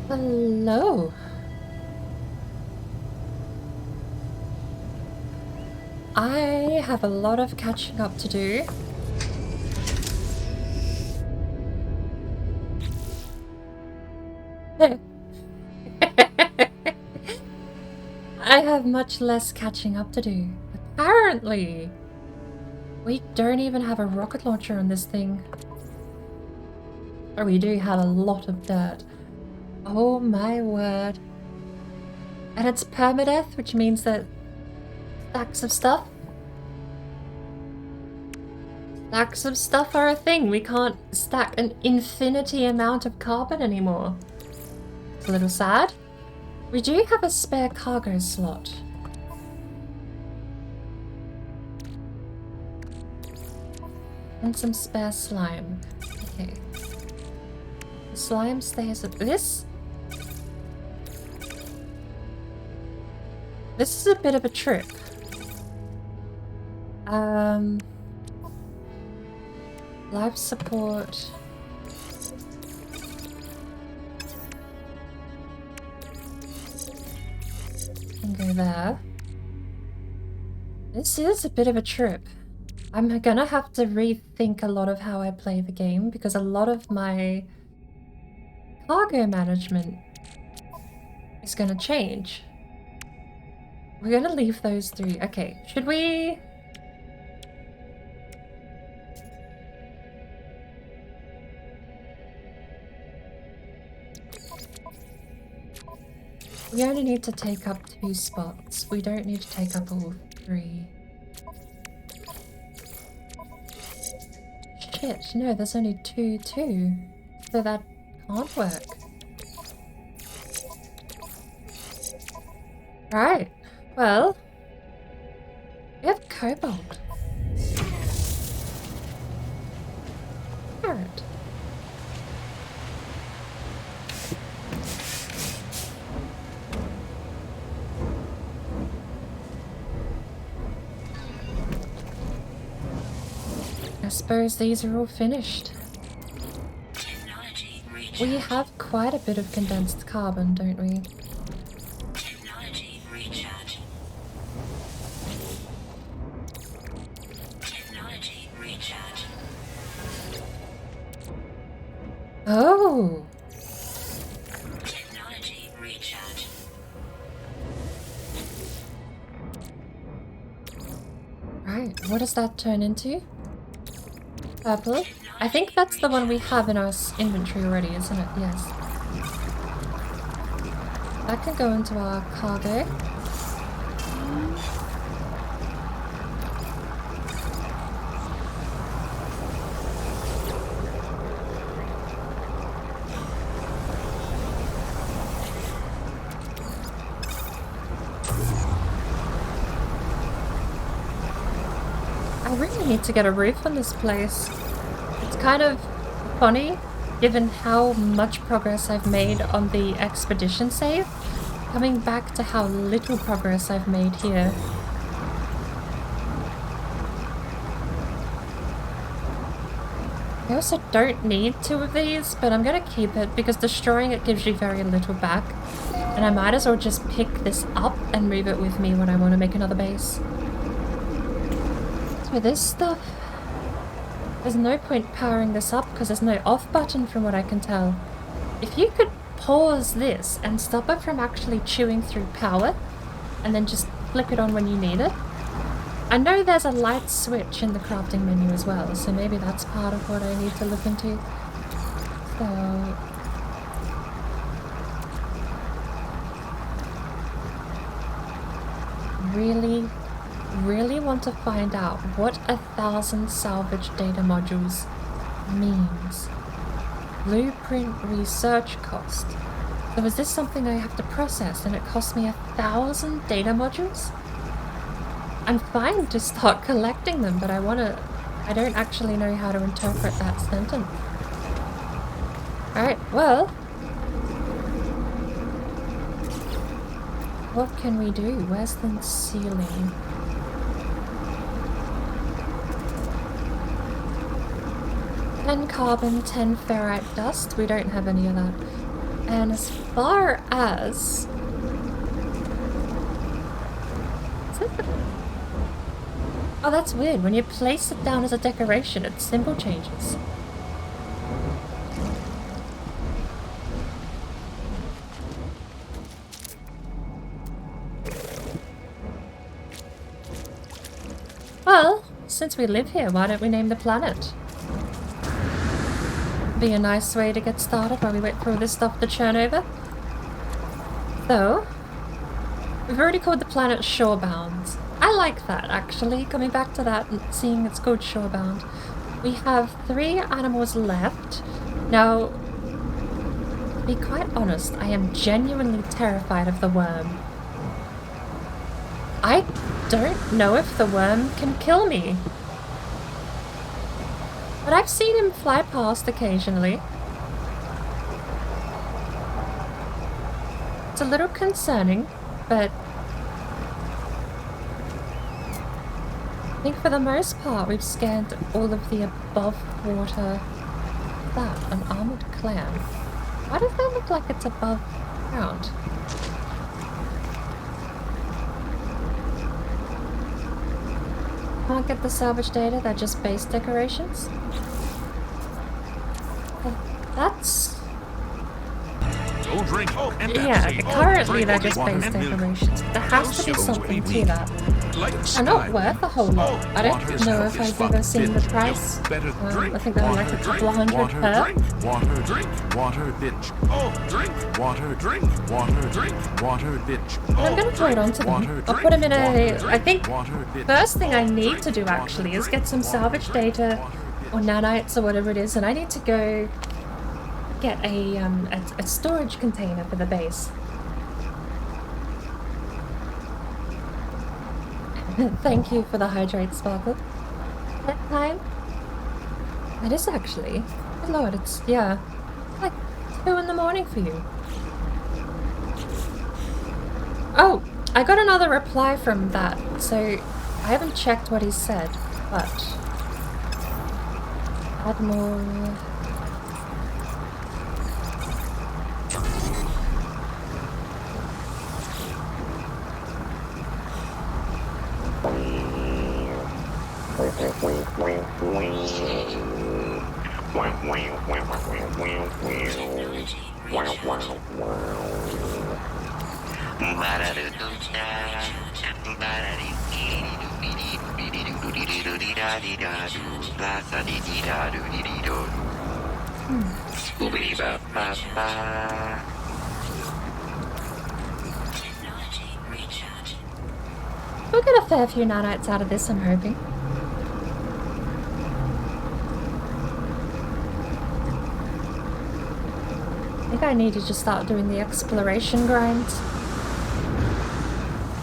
Hello. I have a lot of catching up to do. I have much less catching up to do. Apparently, we don't even have a rocket launcher on this thing. Or we do have a lot of dirt. Oh my word. And it's permadeath, which means that stacks of stuff are a thing. We can't stack an infinity amount of carbon anymore. It's a little sad. We do have a spare cargo slot. And some spare slime. Okay. The slime stays at this. This is a bit of a trip. Life support. Can go there. This is a bit of a trip. I'm gonna have to rethink a lot of how I play the game because a lot of my cargo management is gonna change. We're gonna leave those three. Okay, should we... We only need to take up 2 spots. We don't need to take up all 3. Shit, no, there's only 2 too. So that can't work. Right, well, we have cobalt. Carrot. I suppose these are all finished. We have quite a bit of condensed carbon, don't we? Oh! Right, what does that turn into? Purple? I think that's the one we have in our inventory already, isn't it? Yes. That can go into our cargo. I really need to get a roof on this place. It's kind of funny, given how much progress I've made on the expedition save, coming back to how little progress I've made here. I also don't need 2 of these, but I'm gonna keep it because destroying it gives you very little back. And I might as well just pick this up and move it with me when I want to make another base. With this stuff, there's no point powering this up because there's no off button from what I can tell. If you could pause this and stop it from actually chewing through power and then just flick it on when you need it. I know there's a light switch in the crafting menu as well, so maybe that's part of what I need to look into. So... really want to find out what 1,000 salvage data modules means. Blueprint research cost. So is this something I have to process and it costs me 1,000 data modules? I'm fine to start collecting them, but I don't actually know how to interpret that sentence. Alright, well, what can we do? Where's the ceiling? 10 carbon, 10 ferrite dust. We don't have any of that. And as far as... Oh, that's weird. When you place it down as a decoration, its symbol changes. Well, since we live here, why don't we name the planet? Be a nice way to get started while we wait for all this stuff to churn over. So, we've already called the planet Shorebound. I like that, actually, coming back to that and seeing it's called Shorebound. We have 3 animals left. Now, to be quite honest, I am genuinely terrified of the worm. I don't know if the worm can kill me. But I've seen him fly past occasionally. It's a little concerning, but I think for the most part we've scanned all of the above water. That, an armored clam. Why does that look like it's above ground? Can't get the salvage data, they're just base decorations? That's... Don't drink. Yeah, currently they're just base decorations. There has to be something to that. They're not worth a whole lot. I don't know if I've ever seen the price. I think they're like a couple hundred per. Water, drink, water, bitch. Oh, drink, water, drink, water, drink, water, bitch. And I'm gonna hold on to them. I'll put them in a... I think first thing I need to do actually is get some salvage data or nanites or whatever it is, and I need to go get a storage container for the base. Thank you for the hydrate, Sparkle. That time? It is actually. Good lord, it's, yeah, like 2 in the morning for you. Oh, I got another reply from that, so I haven't checked what he said, but... Add more... We'll get a fair few nanites out of this, I'm hoping. I think I need to just start doing the exploration grind.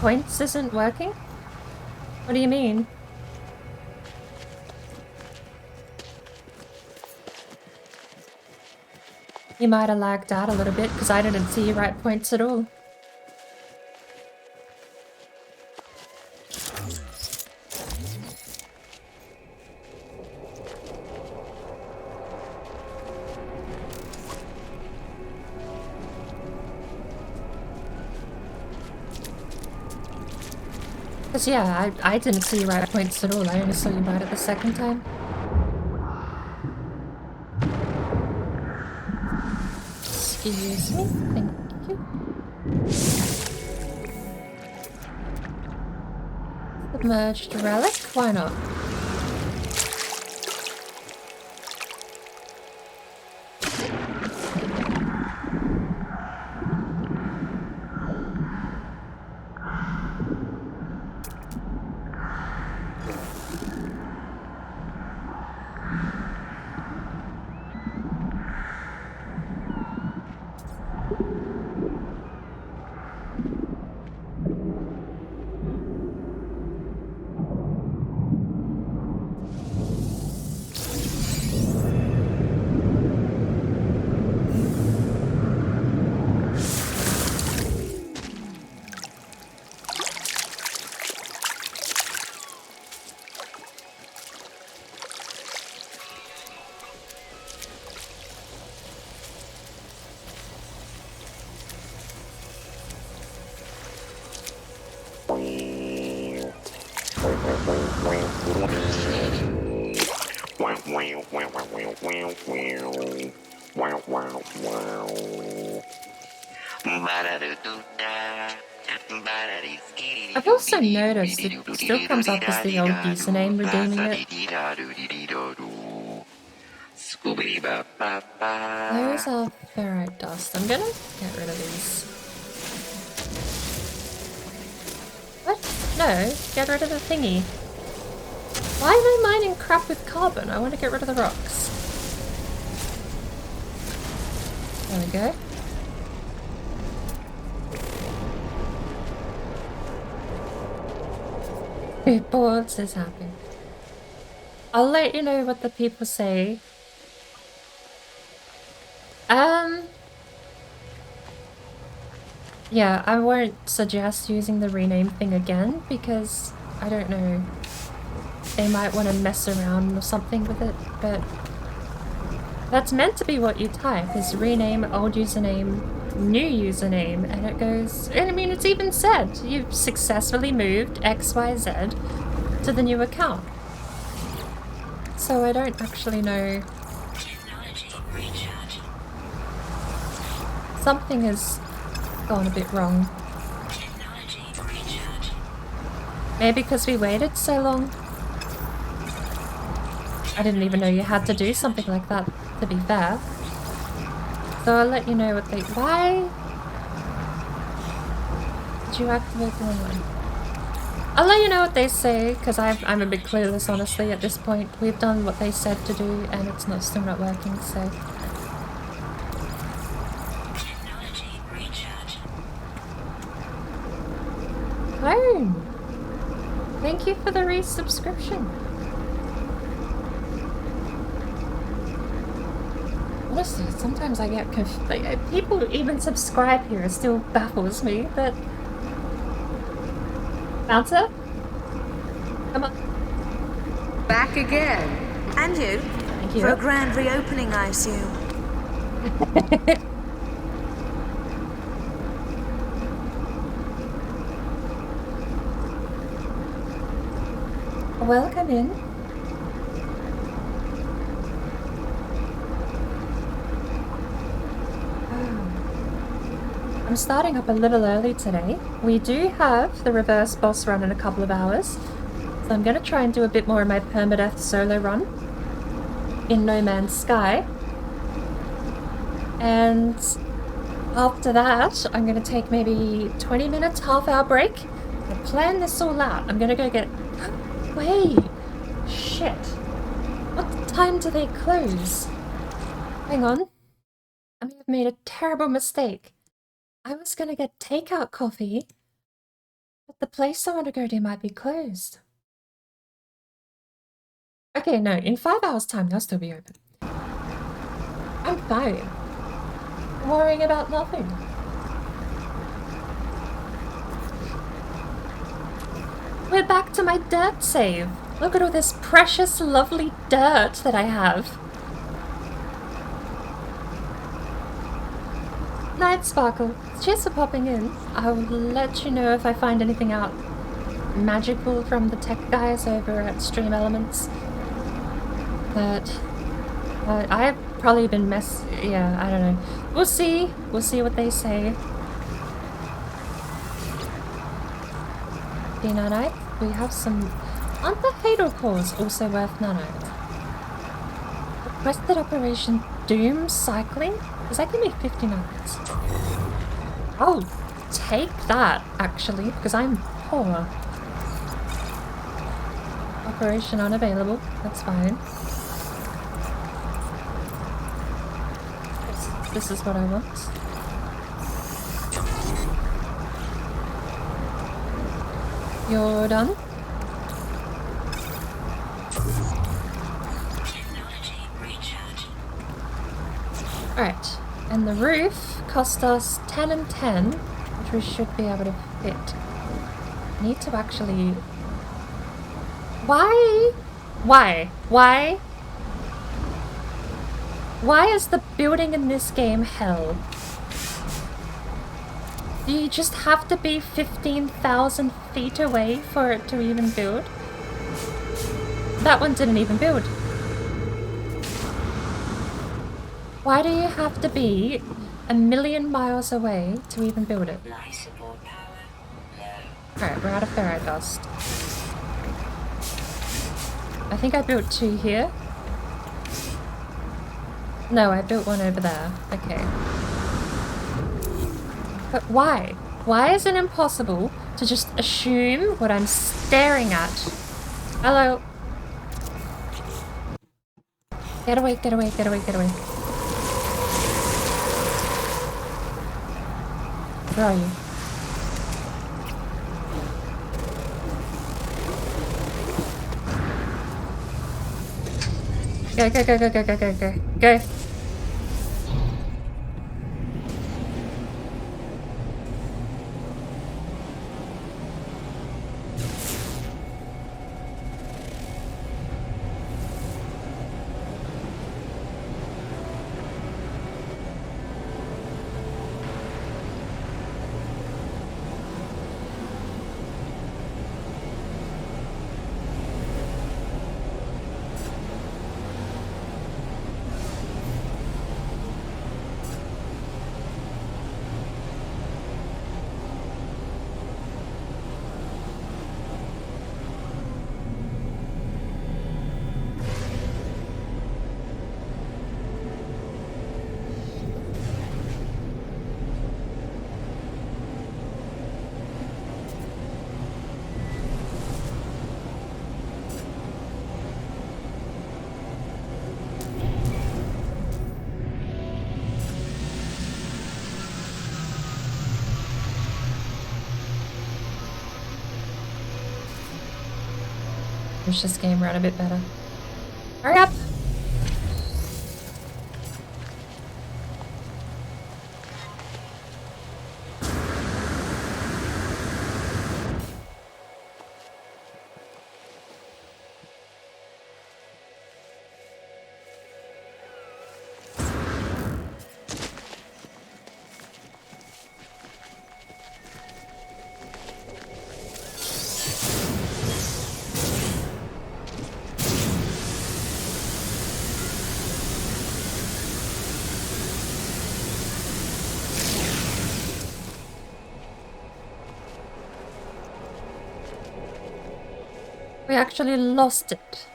Points isn't working? What do you mean? You might have lagged out a little bit because I didn't see you write points at all. Because yeah, I didn't see you write points at all, I only saw you write it the second time. Excuse me, thank you. Submerged relic? Why not? I've also noticed it still comes up as the old username, redeeming it. There's our ferrite dust. I'm gonna get rid of these. What? No, get rid of the thingy. Why am I mining crap with carbon? I want to get rid of the rocks. There we go. Boards is happy. I'll let you know what the people say. Yeah, I won't suggest using the rename thing again because I don't know. They might want to mess around or something with it, but that's meant to be what you type, is rename, old username, new username, and it goes, and I mean, it's even said, you've successfully moved XYZ to the new account. So I don't actually know. Something has gone a bit wrong. Maybe because we waited so long. I didn't even know you had to do something like that, to be fair. So I'll let you know what they... Why did you activate the wrong one? I'll let you know what they say, because I'm a bit clueless, honestly, at this point. We've done what they said to do, and it's still not working, so... Clone! Thank you for the resubscription. Honestly, sometimes I get confused. Like, people even subscribe here, it still baffles me, but... Bouncer? Come on. Back again. And you? Thank you. For a grand reopening, I assume. Welcome in. I'm starting up a little early today. We do have the reverse boss run in a couple of hours, so I'm going to try and do a bit more of my Permadeath solo run in No Man's Sky. And after that, I'm going to take maybe 20 minutes, half-hour break. I plan this all out. I'm going to go get... Wait! Shit. What time do they close? Hang on. I may have made a terrible mistake. I was gonna get takeout coffee, but the place I want to go to might be closed. Okay, no, in 5 hours' time they'll still be open. I'm fine. I'm worrying about nothing. We're back to my dirt save. Look at all this precious, lovely dirt that I have. Night Sparkle, cheers for popping in. I'll let you know if I find anything out magical from the tech guys over at Stream Elements. But I've probably been yeah, I don't know. We'll see what they say. D9, we have some... Aren't the Hadal cores also worth nanite? Requested Operation Doom Cycling? Does that give me 50 nanites? I'll take that, actually, because I'm poor. Operation unavailable. That's fine. This is what I want. You're done? Alright, and the roof cost us 10 and 10, which we should be able to fit. Need to actually... Why? Why is the building in this game hell? Do you just have to be 15,000 feet away for it to even build? That one didn't even build. Why do you have to be a million miles away to even build it? Alright, we're out of ferro dust. I think I built 2 here. No, I built 1 over there. Okay. But why? Why is it impossible to just assume what I'm staring at? Hello? Get away, get away, get away, get away. Where are you? Go, go, go, go, go, go, go, go. Go. Wish this game ran a bit better. Hurry up! We actually lost it.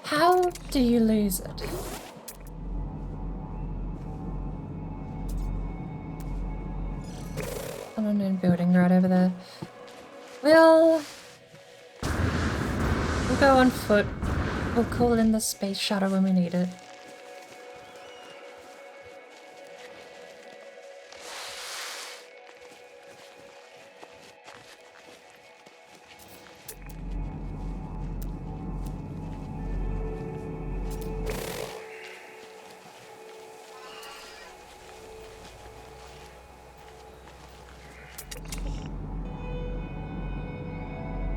How do you lose it? Unknown building right over there. We'll go on foot. We'll call in the space shuttle when we need it.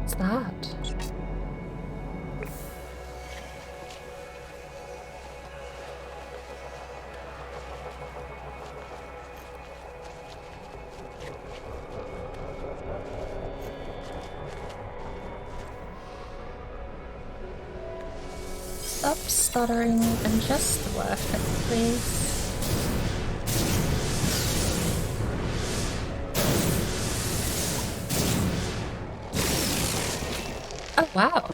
What's that? Stop stuttering and just work it, please. Oh, wow.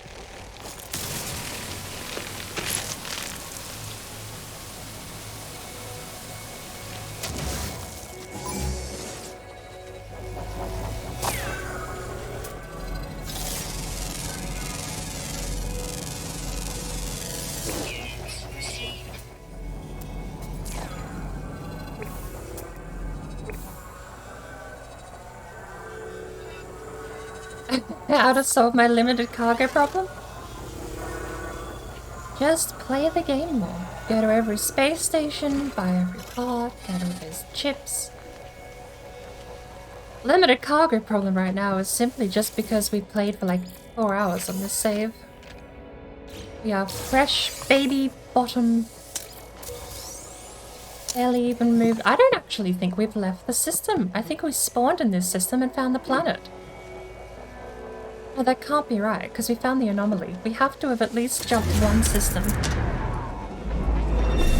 How to solve my limited cargo problem? Just play the game more. Go to every space station, buy every part, get all those chips. Limited cargo problem right now is simply just because we played for like 4 hours on this save. We are fresh baby bottom. Barely even moved. I don't actually think we've left the system. I think we spawned in this system and found the planet. Oh, that can't be right, because we found the anomaly. We have to have at least jumped one system.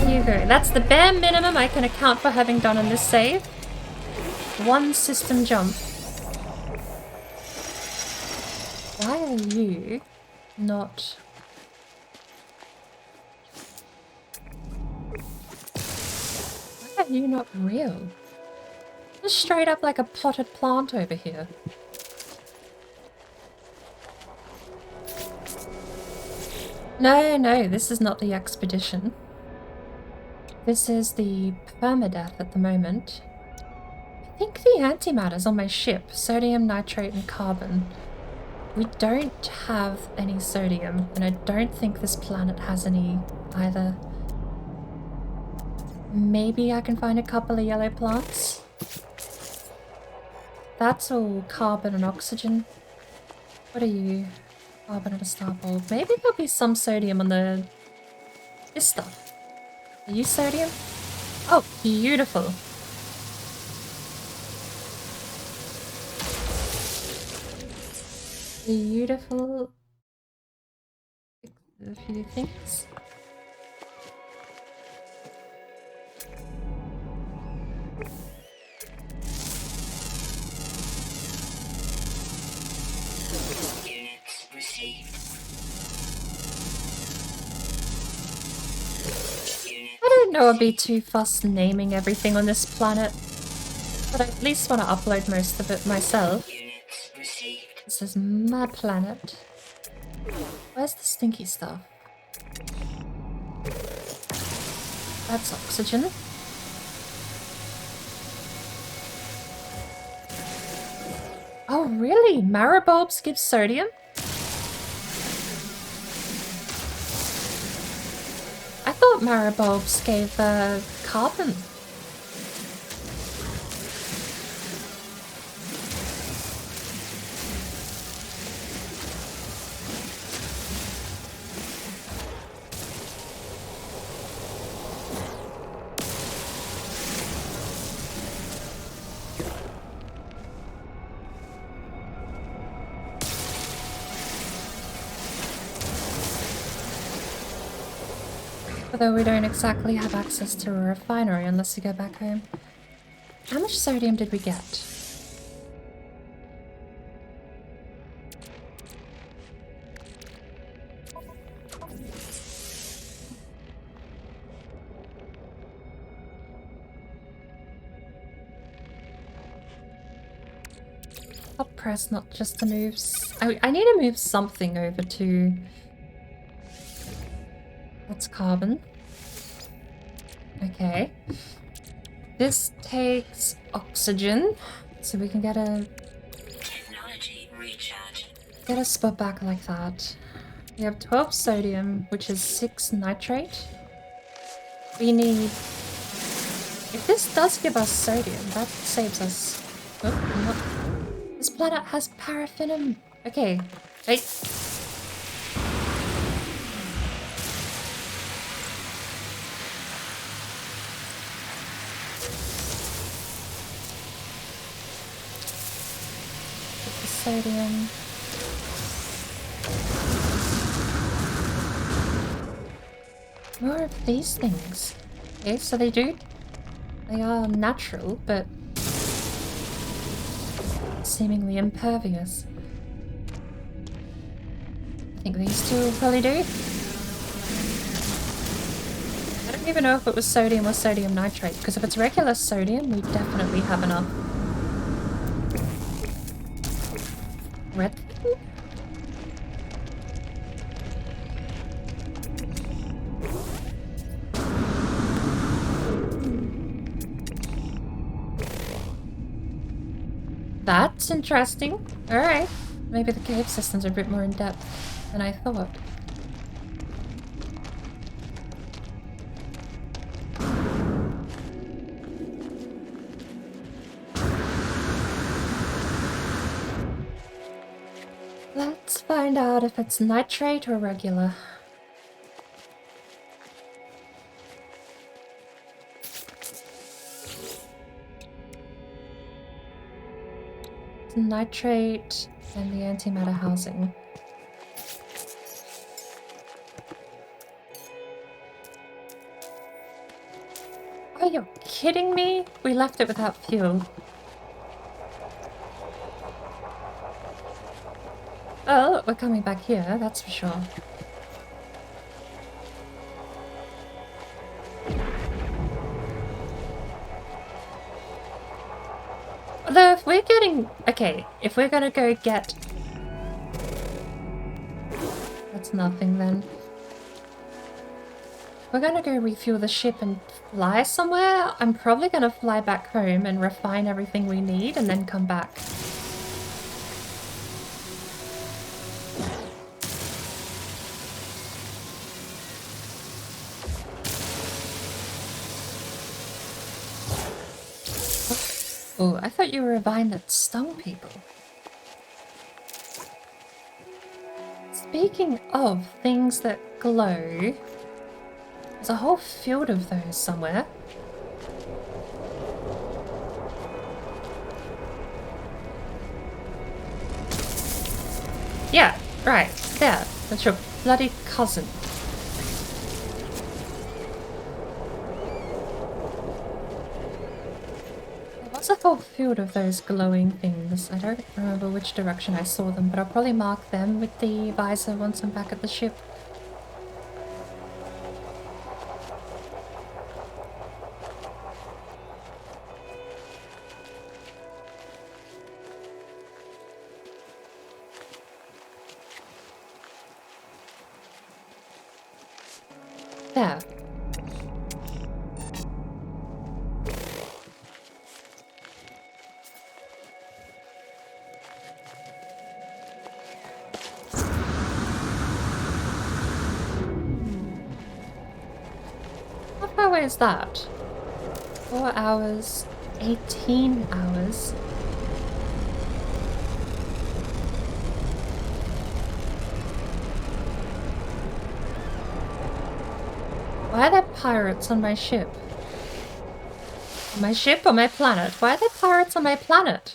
There you go. That's the bare minimum I can account for having done on this save. One system jump. Why are you not... Why are you not real? Just straight up like a potted plant over here. No, this is not the expedition. This is the Permadeath at the moment. I think the antimatter's on my ship. Sodium, nitrate, and carbon. We don't have any sodium, and I don't think this planet has any either. Maybe I can find a couple of yellow plants. That's all carbon and oxygen. What are you? Carbon and a star bulb. Maybe there'll be some sodium on the... this stuff. Are you sodium? Oh, beautiful. Beautiful. A few things. I don't know I'd be too fussed naming everything on this planet, but I at least want to upload most of it myself. This is my planet. Where's the stinky stuff? That's oxygen. Oh really? Maribulbs give sodium? I thought maribulbs gave carbon. Although we don't exactly have access to a refinery unless we go back home. How much sodium did we get? I'll press not just to move... I need to move something over to... That's carbon. Okay. This takes oxygen, so we can get a... Technology recharge. Get a spot back like that. We have 12 sodium, which is 6 nitrate. We need... If this does give us sodium, that saves us... Oh, not... This planet has paraffinum. Okay. Wait. Sodium. More of these things. Okay, so they are natural, but seemingly impervious. I think these two will probably do. I don't even know if it was sodium or sodium nitrate, because if it's regular sodium, we definitely have enough. Red thing? That's interesting. Alright. Maybe the cave systems are a bit more in depth than I thought. find out if it's nitrate or regular. It's nitrate and the antimatter housing. Are you kidding me? We left it without fuel. Oh, we're coming back here, that's for sure. Although if we're getting... Okay, if we're gonna go get... That's nothing then. We're gonna go refuel the ship and fly somewhere. I'm probably gonna fly back home and refine everything we need and then come back. Oh, I thought you were a vine that stung people. Speaking of things that glow, there's a whole field of those somewhere. Yeah, right, there. That's your bloody cousin. There's a whole field of those glowing things. I don't remember which direction I saw them, but I'll probably mark them with the visor once I'm back at the ship. There. How far away is that? 4 hours, 18 hours. Why are there pirates on my ship? On my ship or my planet? Why are there pirates on my planet?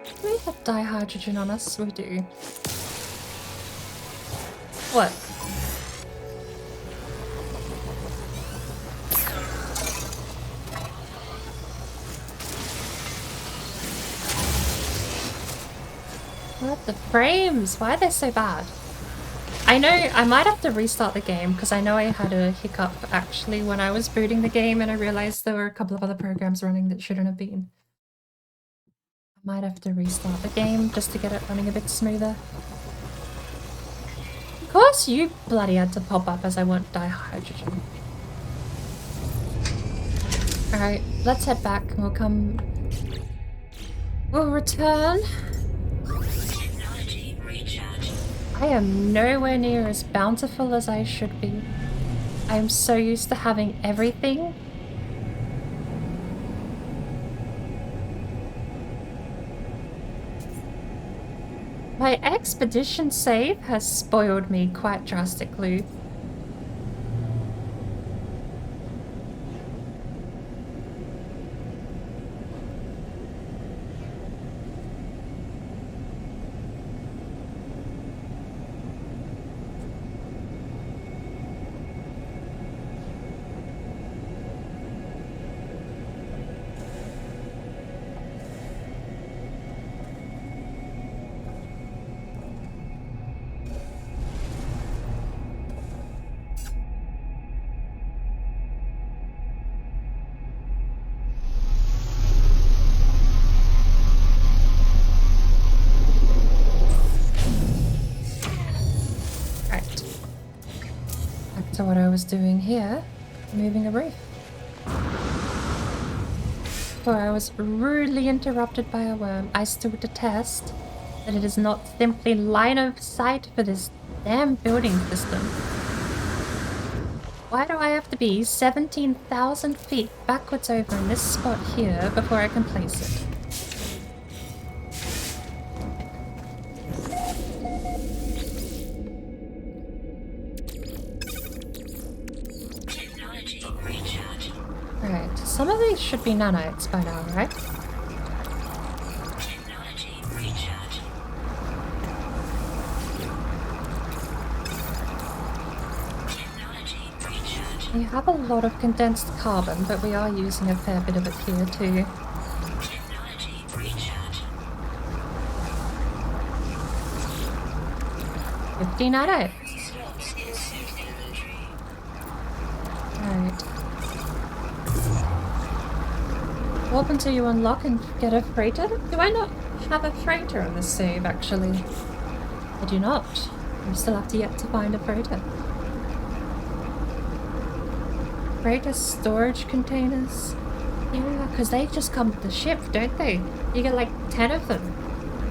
Do we have dihydrogen on us? We do. What? What the frames? Why are they so bad? I know I might have to restart the game because I know I had a hiccup actually when I was booting the game and I realized there were a couple of other programs running that shouldn't have been. I might have to restart the game just to get it running a bit smoother. Of course you bloody had to pop up as I want dihydrogen. Alright, let's head back and we'll come... We'll return. I am nowhere near as bountiful as I should be. I am so used to having everything. My expedition save has spoiled me quite drastically. So what I was doing here, moving a reef. Where I was rudely interrupted by a worm I still detest. that it is not simply line of sight for this damn building system. Why do I have to be 17,000 feet backwards over in this spot here before I can place it? Right, some of these should be nanites by now, right? We have a lot of condensed carbon, but we are using a fair bit of it here too. $15 nanites. Right. Warp until you unlock and get a freighter? Do I not have a freighter on this save, actually? I do not. I still have to yet to find a freighter. Freighter storage containers? Yeah, because they just come with the ship, don't they? You get like 10 of them.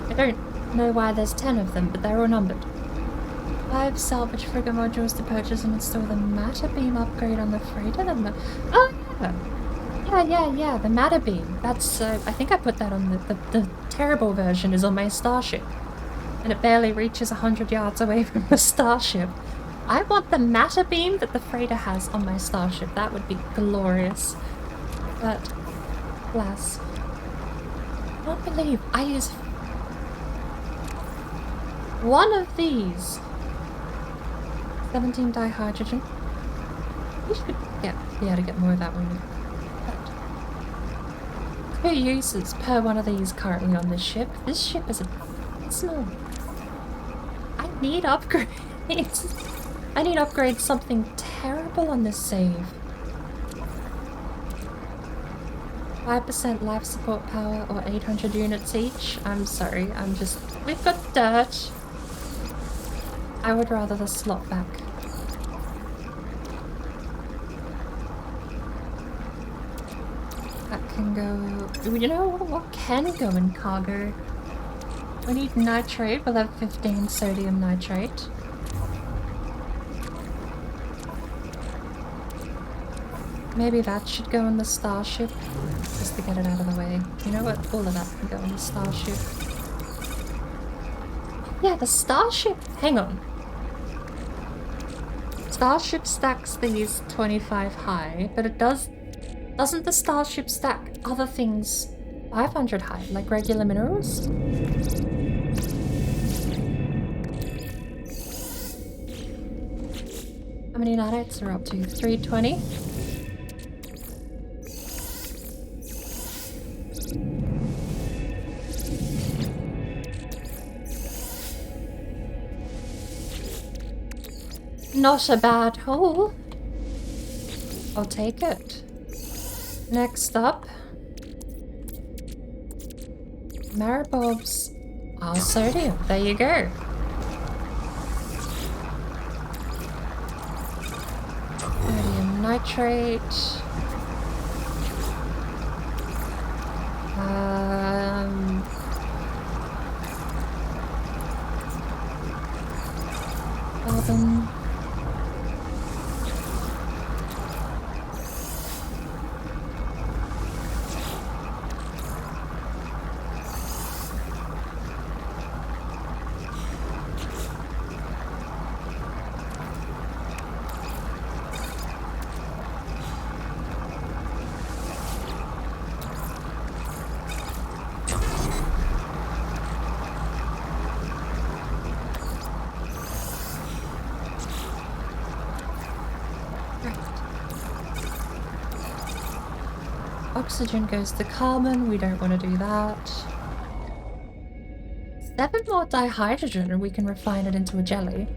I don't know why there's 10 of them, but they're all numbered. 5 salvage frigate modules to purchase and install the matter beam upgrade on the freighter. Oh, yeah, the matter beam. That's, I think I put that on the terrible version is on my starship. And it barely reaches 100 yards away from the starship. I want the matter beam that the freighter has on my starship. That would be glorious. But, alas, I can't believe I use one of these. 17 dihydrogen. We should be able to get more of that one. But 2 uses per one of these currently on this ship. This ship is small. I need upgrades. I need to upgrade something terrible on this save. 5% life support power or 800 units each. I'm sorry, we've got dirt. I would rather the slot back. That can go... You know what can go in cargo? We need nitrate. We'll have 15 sodium nitrate. Maybe that should go in the starship, just to get it out of the way. You know what? All of that can go in the starship. Yeah, the starship... Hang on. Starship stacks these 25 high, but it doesn't the starship stack other things 500 high, like regular minerals? How many nanites are up to? 320? Not a bad haul. I'll take it. Next up, Maribob's sodium. There you go. Sodium nitrate. Carbon. Oxygen goes to carbon, we don't want to do that. 7 more dihydrogen and we can refine it into a jelly.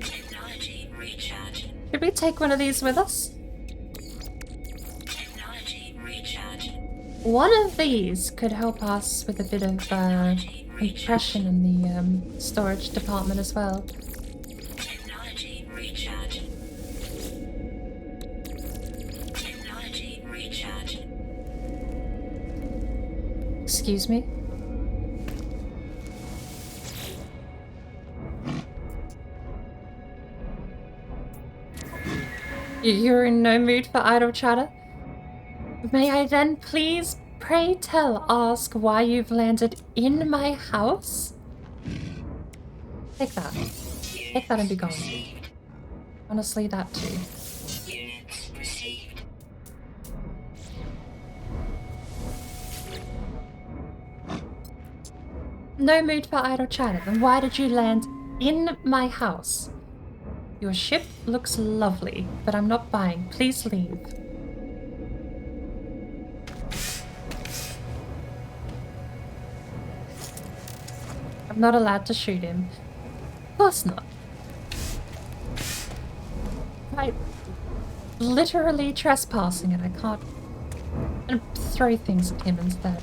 Technology recharge. Should we take one of these with us? Technology recharge. One of these could help us with a bit of compression in the storage department as well. Technology recharge. Technology recharge. Excuse me? You're in no mood for idle chatter? May I then please, pray tell, ask why you've landed in my house? Take that. Take that and be gone. Honestly, that too. Units received. No mood for idle chatter. Then why did you land in my house? Your ship looks lovely, but I'm not buying. Please leave. I'm not allowed to shoot him. Of course not. I literally trespassing and I can't. I'm gonna throw things at him instead.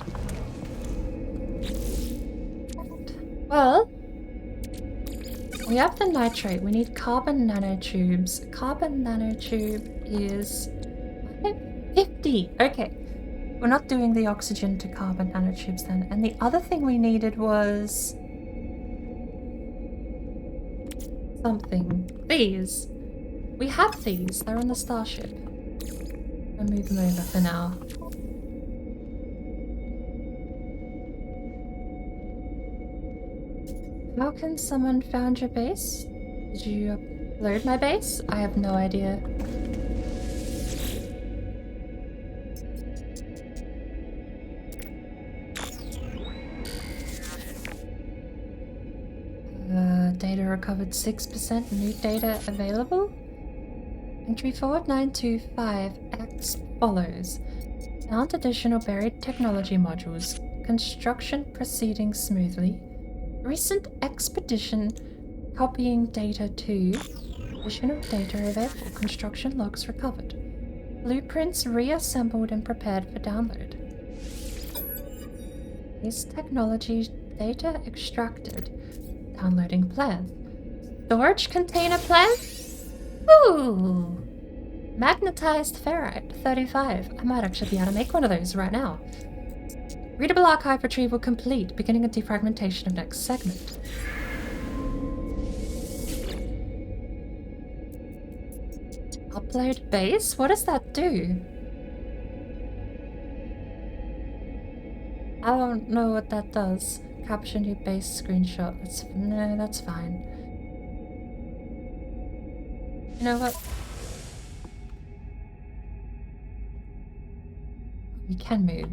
Well, we have the nitrate. We need carbon nanotubes. Carbon nanotube is 50. Okay. We're not doing the oxygen to carbon nanotubes then. And the other thing we needed was something. These. We have these. They're on the starship. I'll move them over for now. How can someone found your base? Did you upload my base? I have no idea. Data recovered 6%. New data available? Entry forward 925X follows. Found additional buried technology modules. Construction proceeding smoothly. Recent expedition copying data to. Additional data available. Construction logs recovered. Blueprints reassembled and prepared for download. These technology data extracted. Downloading plan. Storage container plan? Ooh! Magnetized ferrite, 35. I might actually be able to make one of those right now. Readable archive retrieval complete. Beginning of defragmentation of next segment. Upload base? What does that do? I don't know what that does. Capture new base screenshot. No, that's fine. You know what? We can move.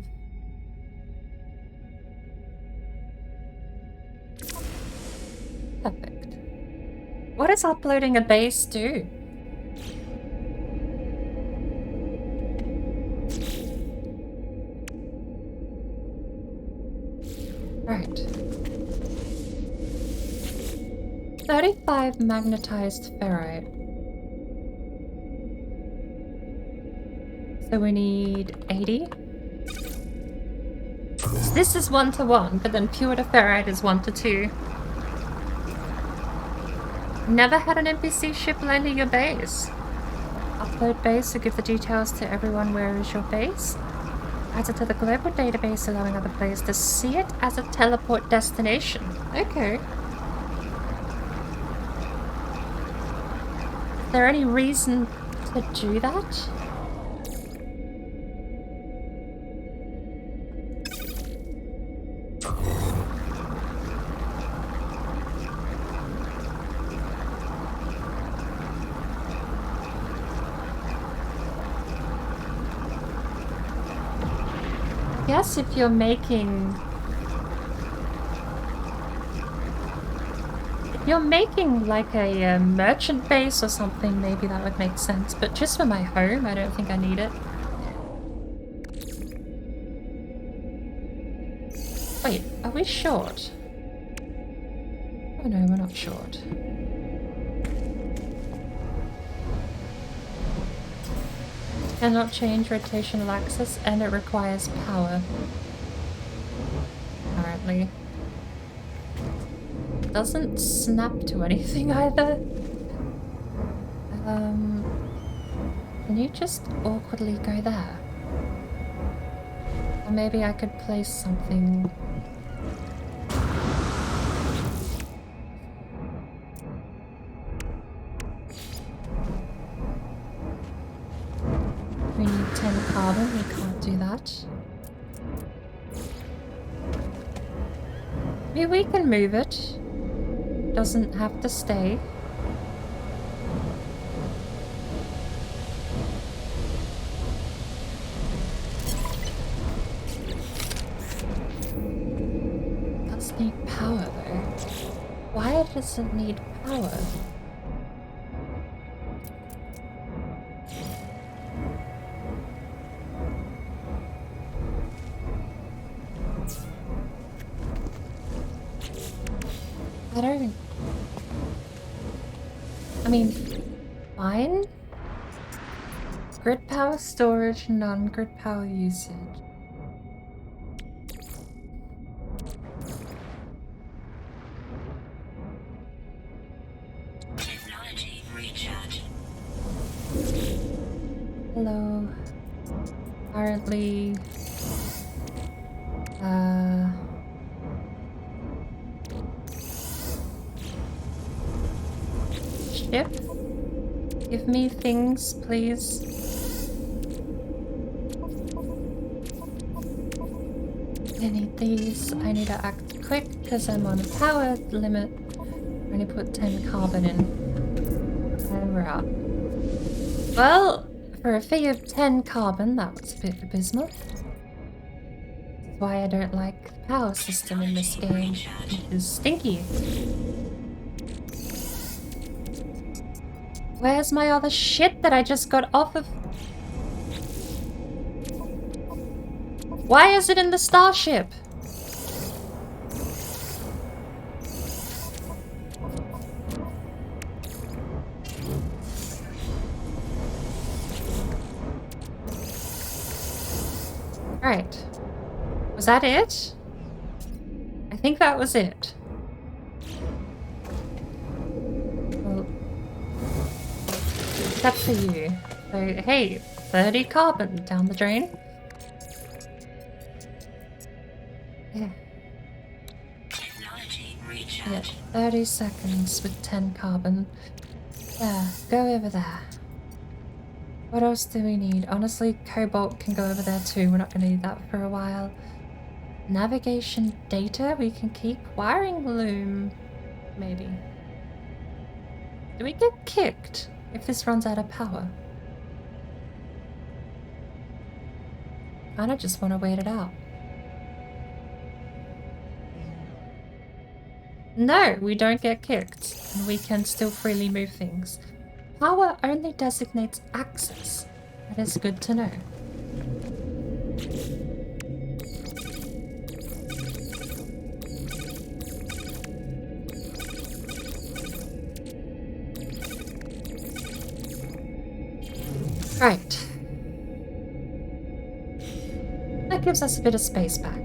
Perfect. What does uploading a base do? Right. 35 magnetized ferrite. So we need 80. So this is 1 to 1, but then pure to ferrite is 1 to 2. Never had an NPC ship land at your base. Upload base to give the details to everyone where is your base. Adds it to the global database, allowing other players to see it as a teleport destination. Okay. Is there any reason to do that? Yes, if you're making like a merchant base or something, maybe that would make sense. But just for my home, I don't think I need it. Wait, are we short? Oh no, we're not short. Cannot change rotational axis and it requires power. Apparently. Doesn't snap to anything either. Can you just awkwardly go there? Or maybe I could place something. We need 10 carbon, we can't do that. Maybe we can move it. Doesn't have to stay. Does need power though. Why does it need power? I mean, fine. Grid power storage, non-grid power usage. Technology recharge. Hello. Apparently, ship? Give me things, please. I need these. I need to act quick because I'm on a power limit. I'm going to put 10 carbon in. And we're out. Well, for a fee of 10 carbon, that was a bit abysmal. That's why I don't like the power system in this game. It is stinky. Where's my other shit that I just got off of? Why is it in the starship? Right. Was that it? I think that was it. Well, except for you. So, hey, 30 carbon down the drain. Yeah. Technology recharge. Yeah, 30 seconds with 10 carbon. There, go over there. What else do we need? Honestly, cobalt can go over there too. We're not going to need that for a while. Navigation data we can keep. Wiring loom, maybe. Do we get kicked if this runs out of power? Kinda just want to wait it out. No, we don't get kicked, and we can still freely move things. Power only designates access. That is good to know. Right. That gives us a bit of space back.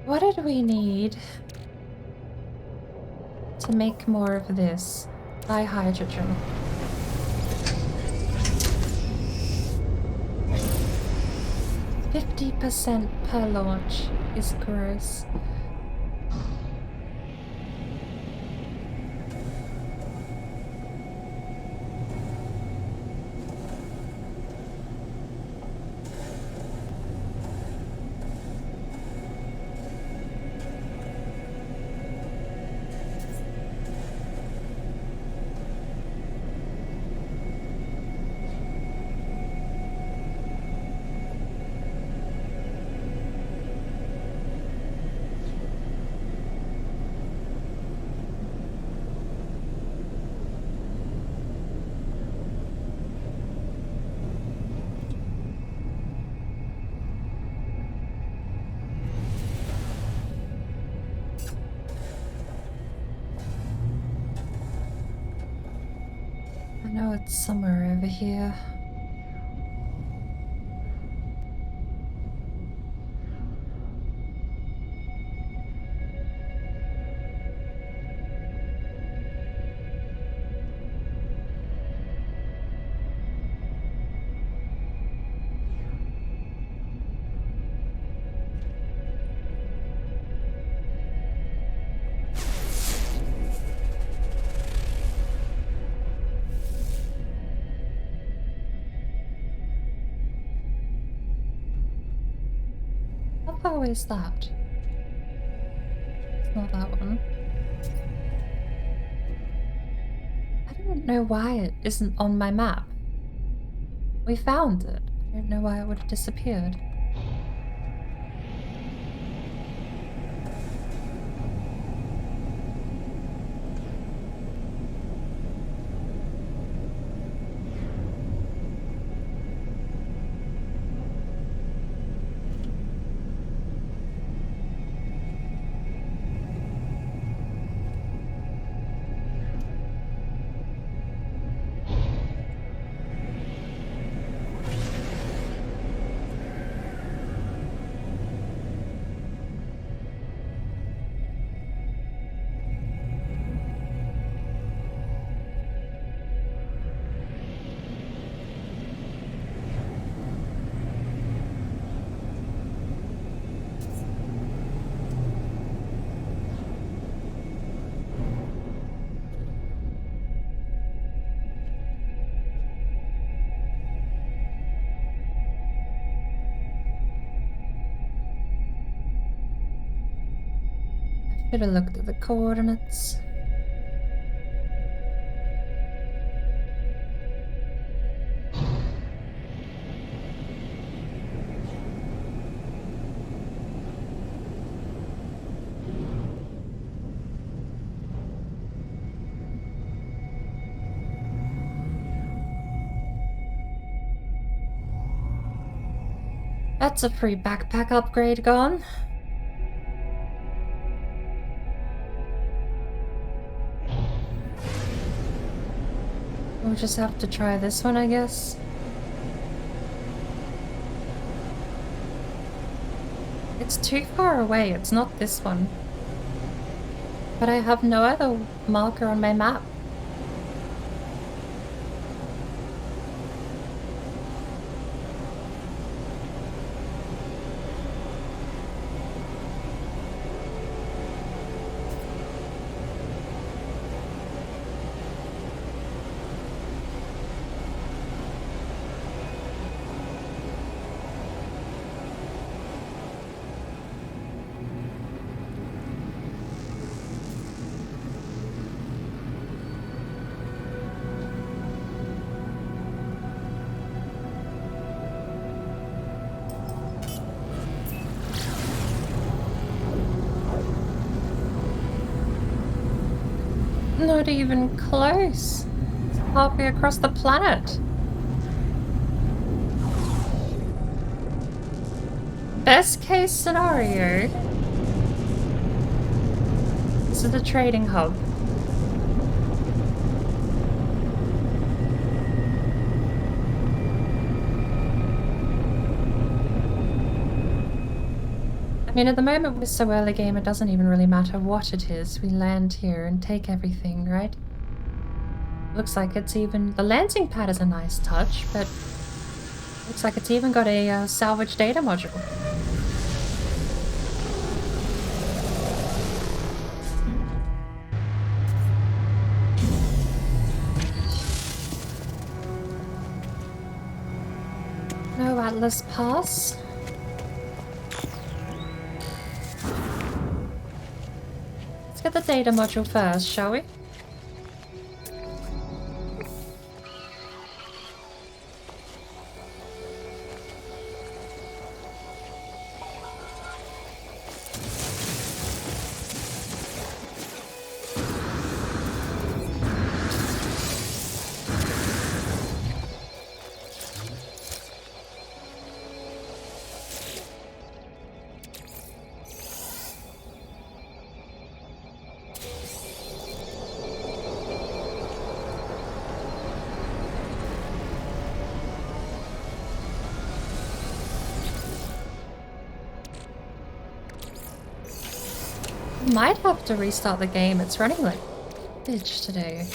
What did we need to make more of this? Buy hydrogen. %50 per launch is gross. I know it's somewhere over here. depot is that? It's not that one. I don't know why it isn't on my map. We found it. I don't know why it would have disappeared. Should have looked at the coordinates. That's a free backpack upgrade gone. We'll just have to try this one, I guess. It's too far away, it's not this one. But I have no other marker on my map. Not even close. It's halfway across the planet. Best case scenario. This is the trading hub. I mean, at the moment we're so early game, it doesn't even really matter what it is. We land here and take everything, right? Looks like it's even... The landing pad is a nice touch, but... Looks like it's even got a salvage data module. No Atlas Pass. Let's get the data module first, shall we? Might have to restart the game. It's running like bitch today.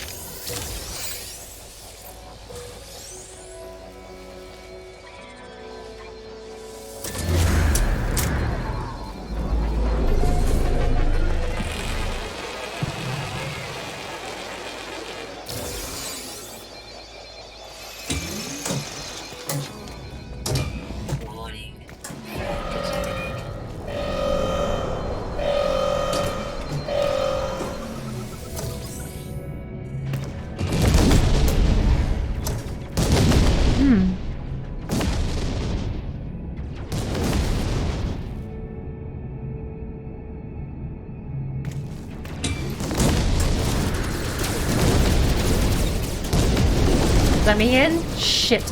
Let me in. Shit.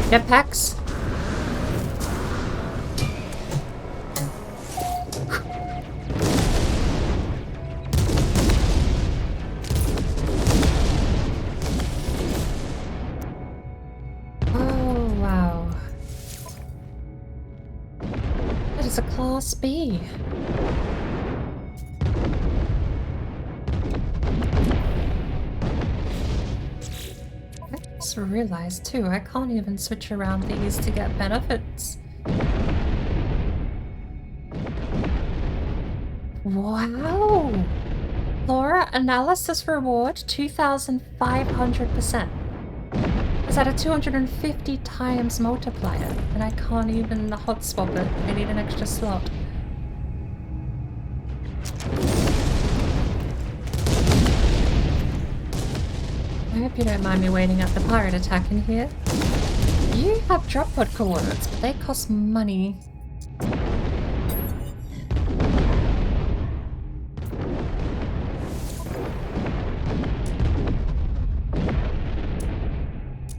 Jetpacks. Oh, wow. That is a Class B. I just realized too, I can't even switch around these to get benefits. Wow! Flora analysis reward 2,500%. Is that a 250 times multiplier? And I can't even hot swap it. I need an extra slot. I hope you don't mind me waiting out the pirate attack in here. You have drop pod coordinates, but they cost money.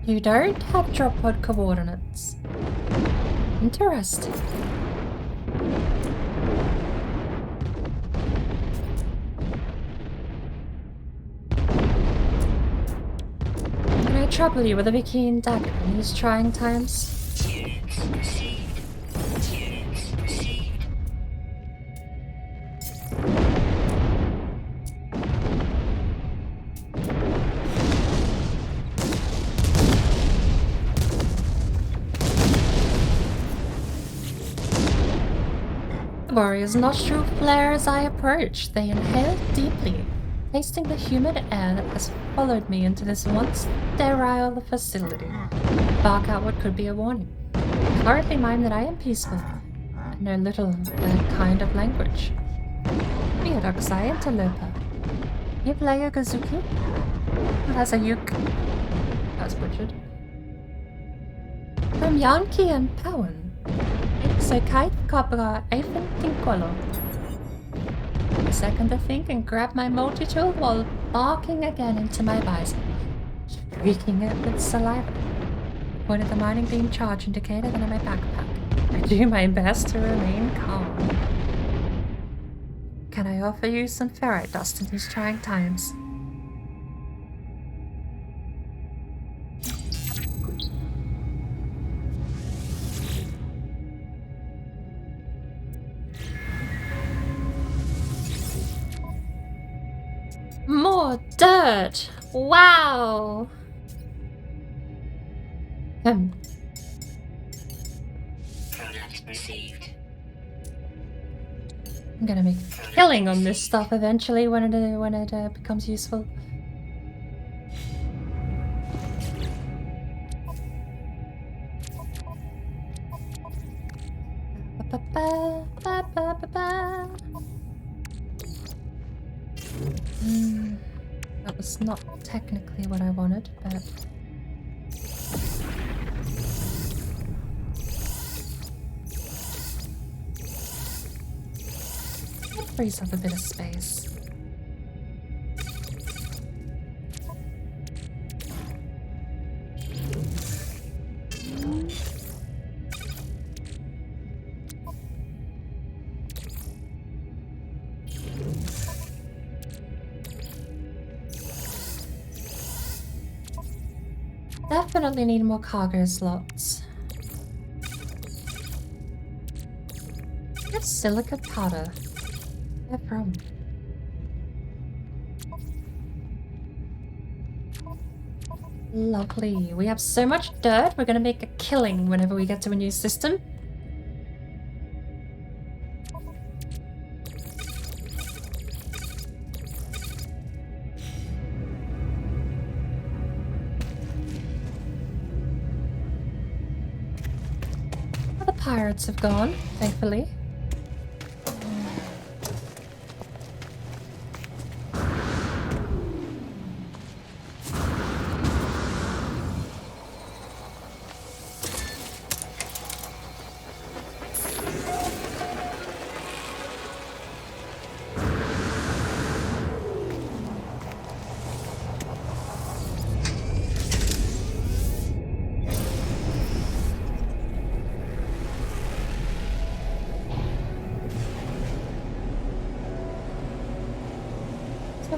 You don't have drop pod coordinates. Interesting. Can I trouble you with a Viking dagger in these trying times? Units received. Units received. The warrior's nostril flare as I approach. They inhaled deeply, tasting the humid air that has followed me into this once sterile facility. Bark out what could be a warning. I hurriedly mime that I am peaceful. I know little of that kind of language. Miodoxai interloper. Yivlaya Gazuki? Lazayuk. That was butchered. From Yankee and Powan. Sekai Cobra Eifin Tinkwalo. A second to think and grab my multi-tool while barking again into my visor, streaking it with saliva. Point at the mining beam charge indicator then in my backpack. I do my best to remain calm. Can I offer you some ferrite dust in these trying times? More dirt! Wow! Product received. I'm gonna make a killing on this stuff eventually when it becomes useful. That was not technically what I wanted, but... It frees up a bit of space. Definitely need more cargo slots. That's silica powder. Where from? Lovely. We have so much dirt, we're gonna make a killing whenever we get to a new system. The pirates have gone, thankfully.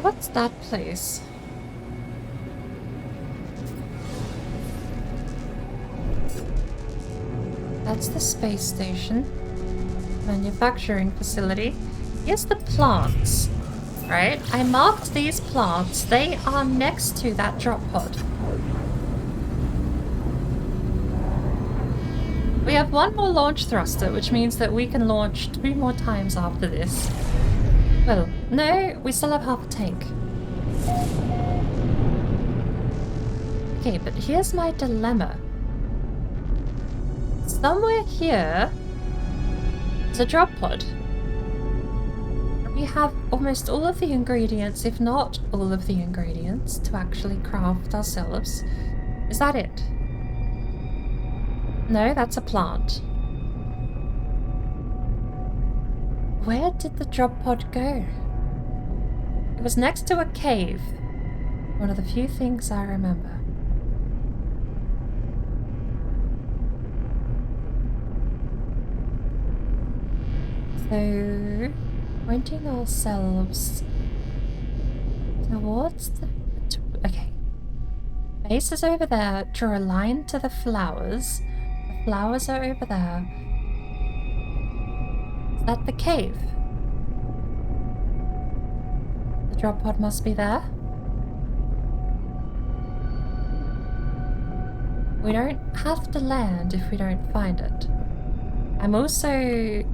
What's that place? That's the space station. Manufacturing facility. Here's the plants. Right? I marked these plants. They are next to that drop pod. We have one more launch thruster, which means that we can launch 2 more times after this. Well, no, we still have half a tank. Okay, but here's my dilemma. Somewhere here is a drop pod. We have almost all of the ingredients, if not all of the ingredients, to actually craft ourselves. Is that it? No, that's a plant. Where did the drop pod go? It was next to a cave. One of the few things I remember. So, pointing ourselves towards the... Okay. Base is over there. Draw a line to the flowers. The flowers are over there. Is that the cave? The drop pod must be there. We don't have to land if we don't find it. I'm also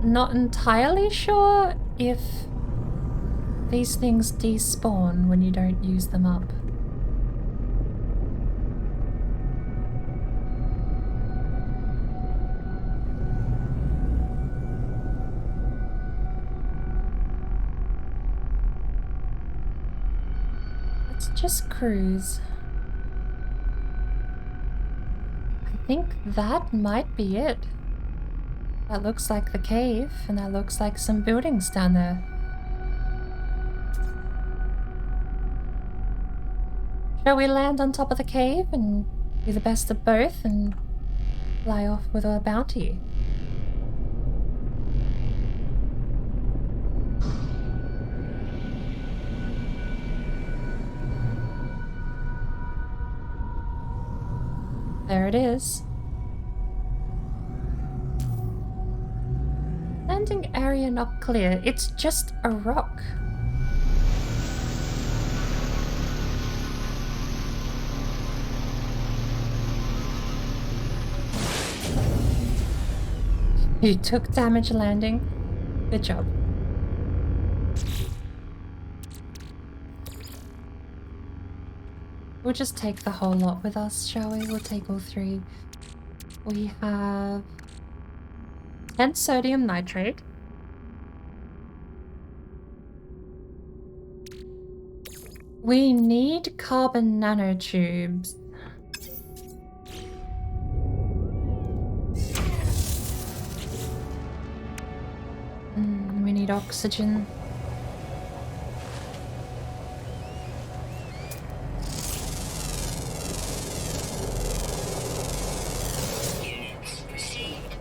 not entirely sure if these things despawn when you don't use them up. Let's just cruise. I think that might be it. That looks like the cave, and that looks like some buildings down there. Shall we land on top of the cave and do the best of both and fly off with our bounty? There it is. Landing area not clear. It's just a rock. You took damage landing. Good job. We'll just take the whole lot with us, shall we? We'll take all 3. We have 10 sodium nitrate. We need carbon nanotubes. We need oxygen. Units received.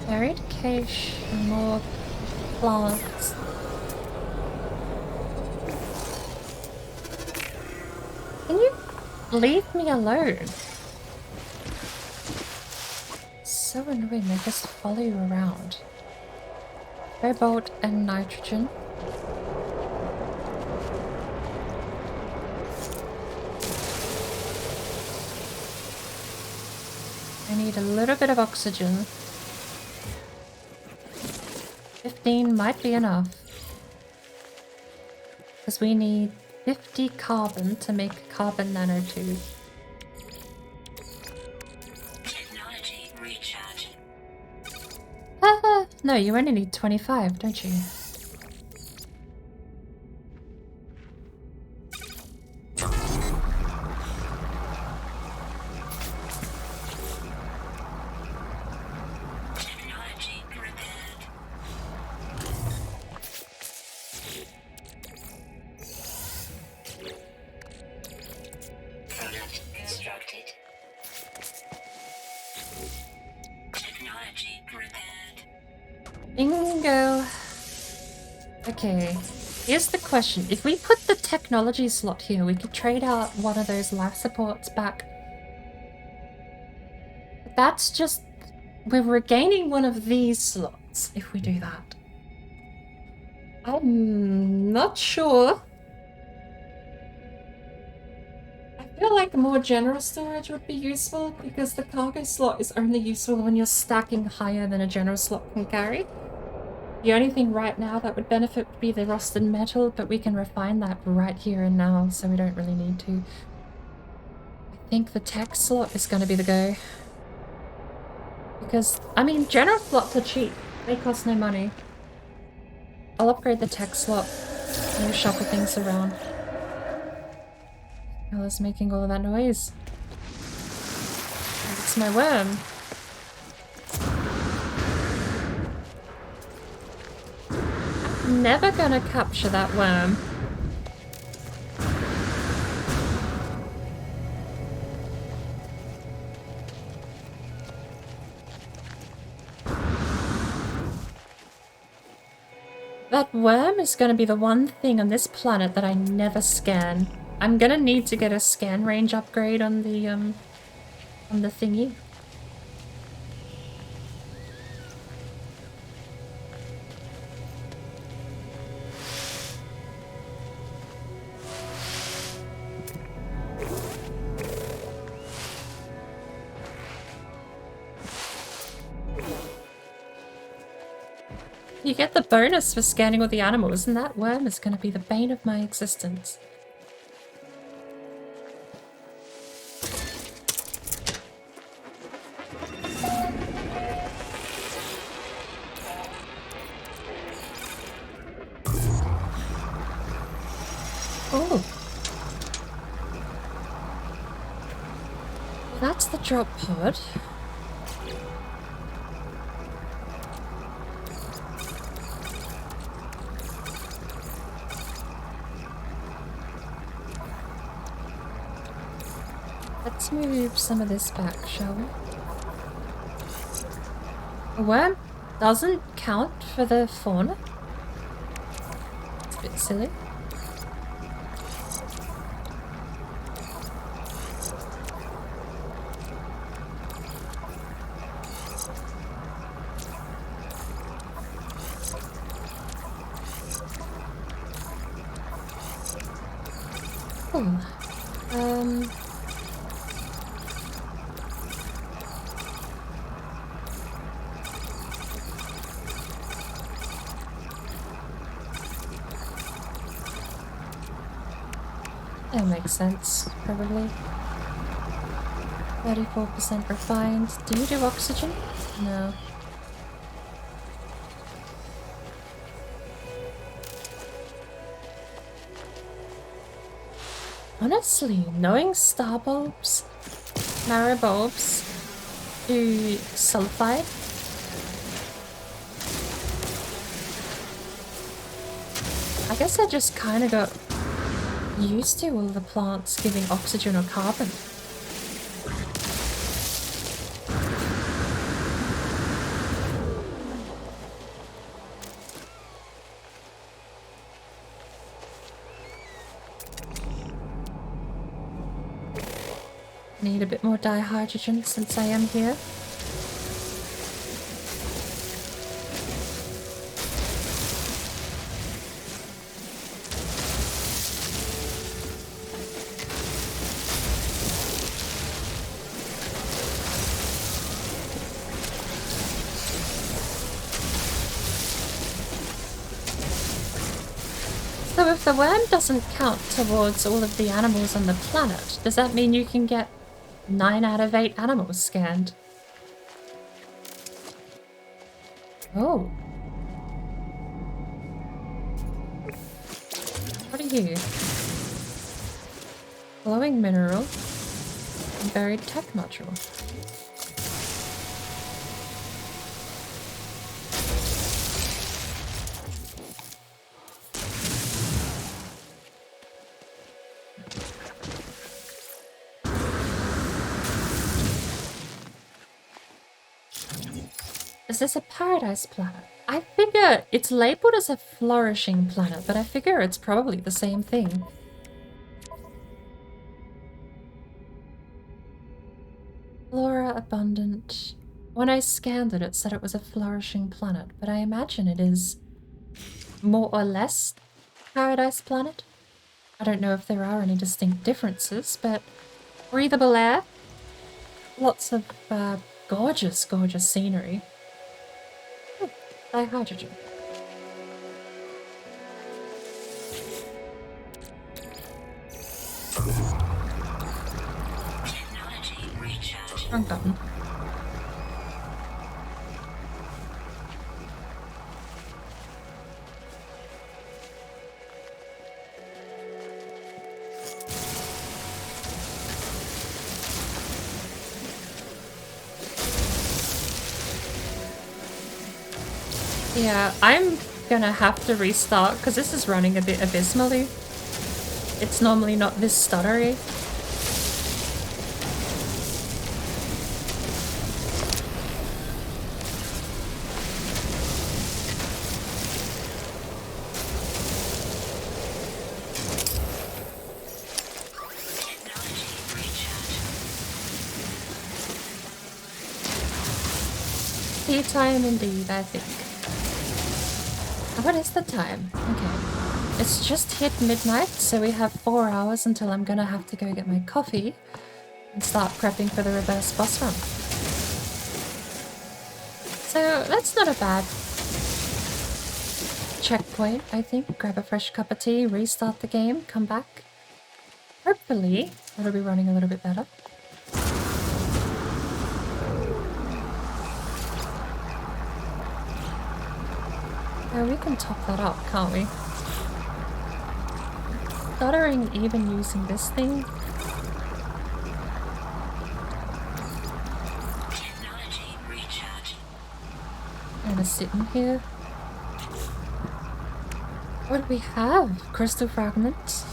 Buried cache and more plants. Can you leave me alone? So annoying, they just follow you around. Cobalt and nitrogen. I need a little bit of oxygen. 15 might be enough. Because we need 50 carbon to make a carbon nanotube. Technology recharge. No, you only need 25, don't you? Technology repaired. Product constructed. Technology Bingo. Okay. Here's the question. If we put the technology slot here, we could trade out one of those life supports back. That's just... We're regaining one of these slots if we do that. I'm not sure. I feel like more general storage would be useful because the cargo slot is only useful when you're stacking higher than a general slot can carry. The only thing right now that would benefit would be the rusted metal, but we can refine that right here and now, so we don't really need to. I think the tech slot is going to be the go. Because, I mean, general slots are cheap. They cost no money. I'll upgrade the tech slot. Maybe shuffle things around. Oh, it's making all of that noise. It's my worm. I'm never gonna capture that worm. That worm is gonna be the one thing on this planet that I never scan. I'm gonna need to get a scan range upgrade on the thingy. You get the bonus for scanning all the animals, and that worm is going to be the bane of my existence. Oh. That's the drop pod. Let's move some of this back, shall we? A worm doesn't count for the fauna. It's a bit silly. Cool. That makes sense, probably. 34% refined. Do you do oxygen? No. Honestly, knowing star bulbs, marrow bulbs, do sulfide. I guess I just kind of got used to all the plants giving oxygen or carbon. Need a bit more dihydrogen since I am here. So if the worm doesn't count towards all of the animals on the planet, does that mean you can get 9 out of 8 animals scanned? Oh. What are you? Glowing mineral and buried tech module. Is this a paradise planet? I figure it's labeled as a flourishing planet, but I figure it's probably the same thing. Flora abundant. When I scanned it, it said it was a flourishing planet, but I imagine it is more or less Paradise Planet. I don't know if there are any distinct differences, but breathable air, lots of gorgeous, gorgeous scenery. Oh, dihydrogen. Technology recharge. Wrong button. Yeah, I'm gonna have to restart because this is running a bit abysmally. It's normally not this stuttery. Technology recharge. Tea time indeed, I think. What is the time? Okay. It's just hit midnight, so we have 4 hours until I'm gonna have to go get my coffee and start prepping for the reverse boss run. So that's not a bad checkpoint, I think. Grab a fresh cup of tea, restart the game, come back. Hopefully, it'll be running a little bit better. Yeah, we can top that up, can't we? Stuttering even using this thing. Technology recharge. I'm gonna sit in here. What do we have? Crystal fragments.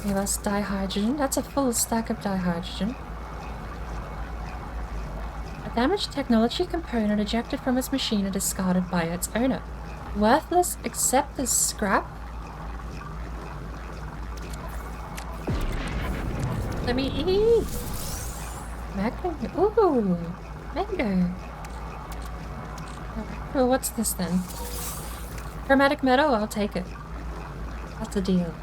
Give us dihydrogen. That's a full stack of dihydrogen. A damaged technology component ejected from its machine and discarded by its owner. Worthless except as scrap. Let me eat. Mango. Ooh, mango. Well, what's this then? Chromatic metal? I'll take it. That's a deal.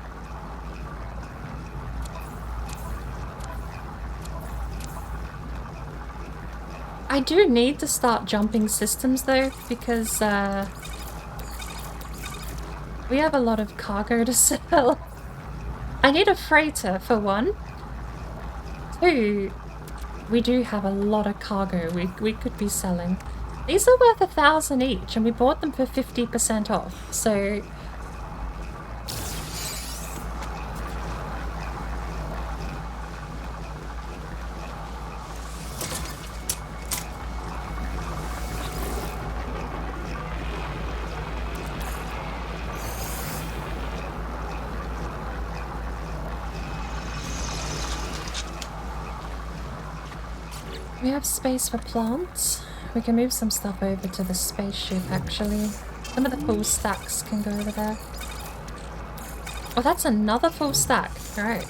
I do need to start jumping systems though, because we have a lot of cargo to sell. I need a freighter for one. Two, we do have a lot of cargo we could be selling. These are worth 1,000 each, and we bought them for 50% off, so... We have space for plants. We can move some stuff over to the spaceship, actually. Some of the full stacks can go over there. Oh, that's another full stack. Alright.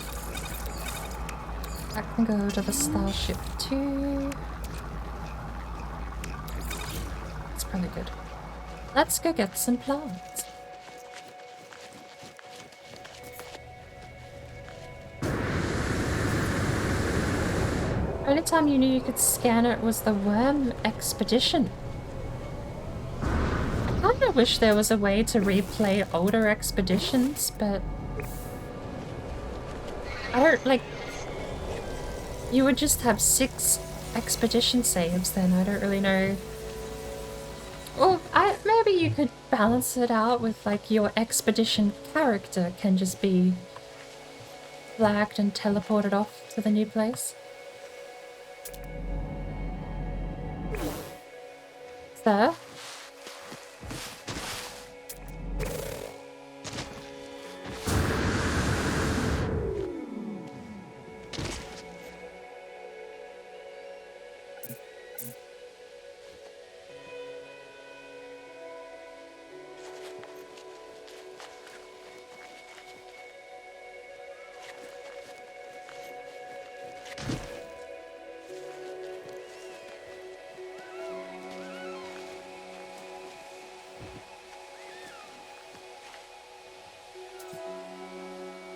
That can go to the starship too. That's probably good. Let's go get some plants. Only time you knew you could scan it was the worm expedition. I kinda wish there was a way to replay older expeditions, but I don't like. You would just have 6 expedition saves then, I don't really know. Or maybe you could balance it out with like your expedition character can just be flagged and teleported off to the new place. Sir?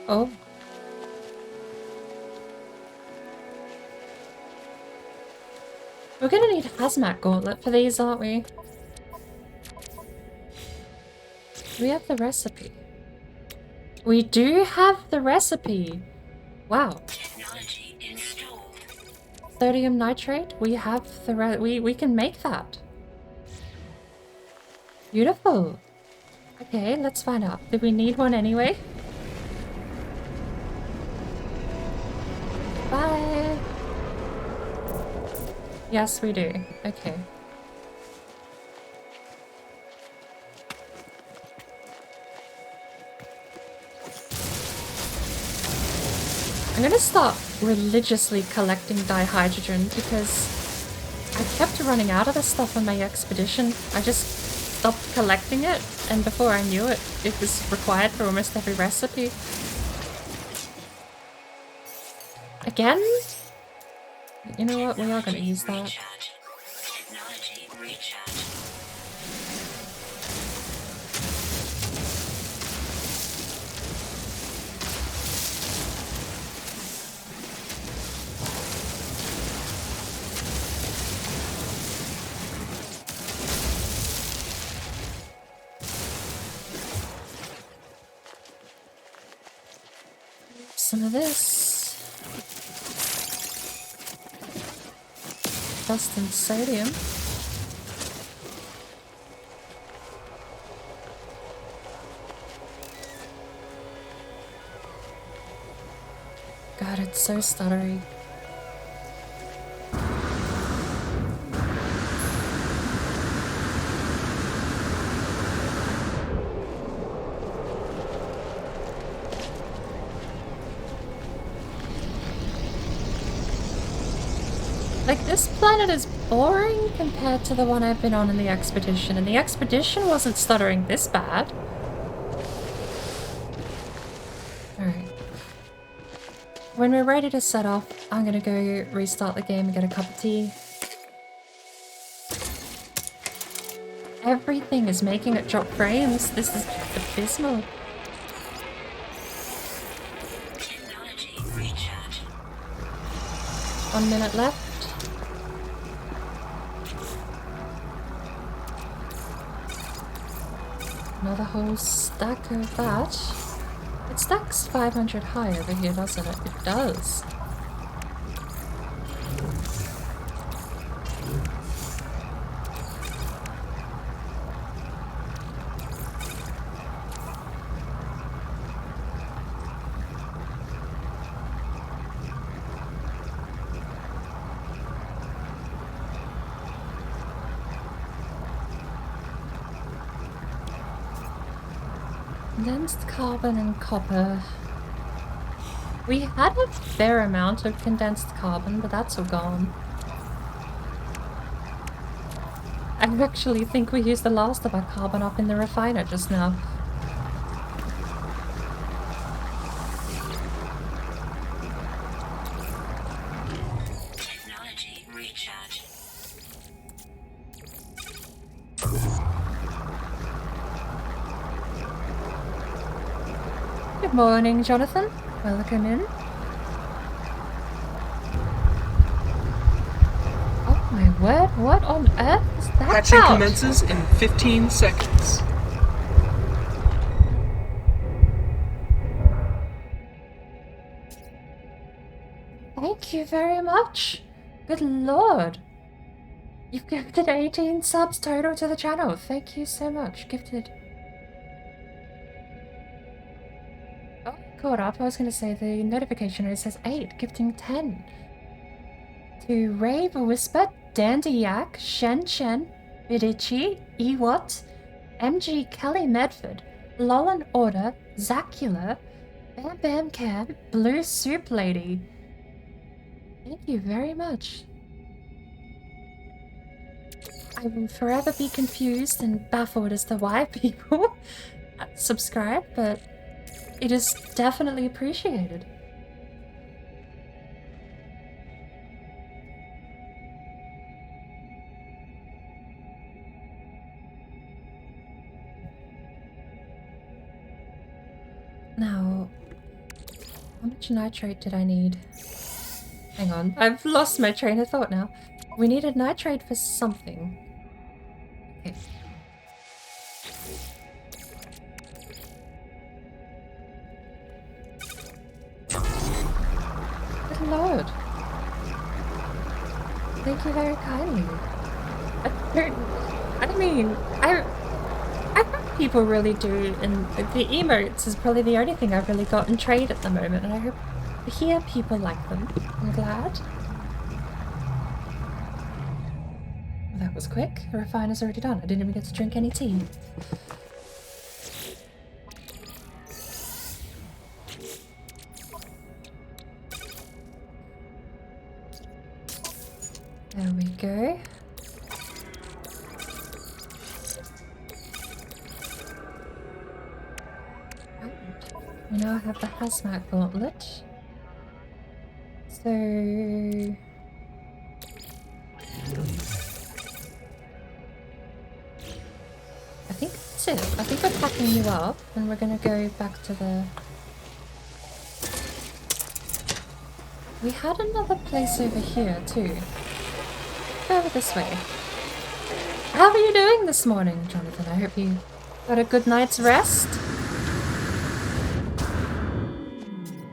Oh. We're gonna need a hazmat gauntlet for these, aren't we? Do we have the recipe? We do have the recipe! Wow. Technology installed. Sodium nitrate, we have the we can make that. Beautiful. Okay, let's find out. Do we need one anyway? Bye! Yes, we do. Okay. I'm gonna start religiously collecting dihydrogen because I kept running out of this stuff on my expedition. I just stopped collecting it, and before I knew it, it was required for almost every recipe. Again? You know what? We are gonna use that. Recharge. Technology recharge. Some of this. Dust and sodium. God, it's so stuttery. Like, this planet is boring compared to the one I've been on in the expedition, and the expedition wasn't stuttering this bad. Alright. When we're ready to set off, I'm gonna go restart the game and get a cup of tea. Everything is making it drop frames. This is abysmal. Technology recharge. 1 minute left. Another whole stack of that. It stacks 500 high over here, doesn't it? It does. Condensed carbon and copper. We had a fair amount of condensed carbon, but that's all gone. I actually think we used the last of our carbon up in the refiner just now. Technology recharge. Good morning, Jonathan. Welcome in. Oh my word, what on earth is that Hatching about? commences in 15 seconds. Thank you very much. Good lord. You've gifted 18 subs total to the channel. Thank you so much. Gifted. Oh, caught up. I was going to say the notification it says 8, gifting 10. To Rave Whisper, Dandy Yak, Shen Chen, Vidici, Ewat, MG Kelly Medford, Lolan Order, Zacula, Bam Bam Cam, Blue Soup Lady. Thank you very much. I will forever be confused and baffled as to why people subscribe, but it is definitely appreciated. Now, How much nitrate did I need? Hang on, I've lost my train of thought now. We needed nitrate for something. Okay. Good lord. Thank you very kindly. I hope people really do, and the emotes is probably the only thing I've really got in trade at the moment, and I hope to hear people like them. I'm glad. Well, that was quick. The refiner's already done. I didn't even get to drink any tea. There we go. We now have the hazmat gauntlet. So... I think that's it. I think we're packing you up and we're gonna go back to the... We had another place over here too. Go over this way. How are you doing this morning, Jonathan? I hope you got a good night's rest.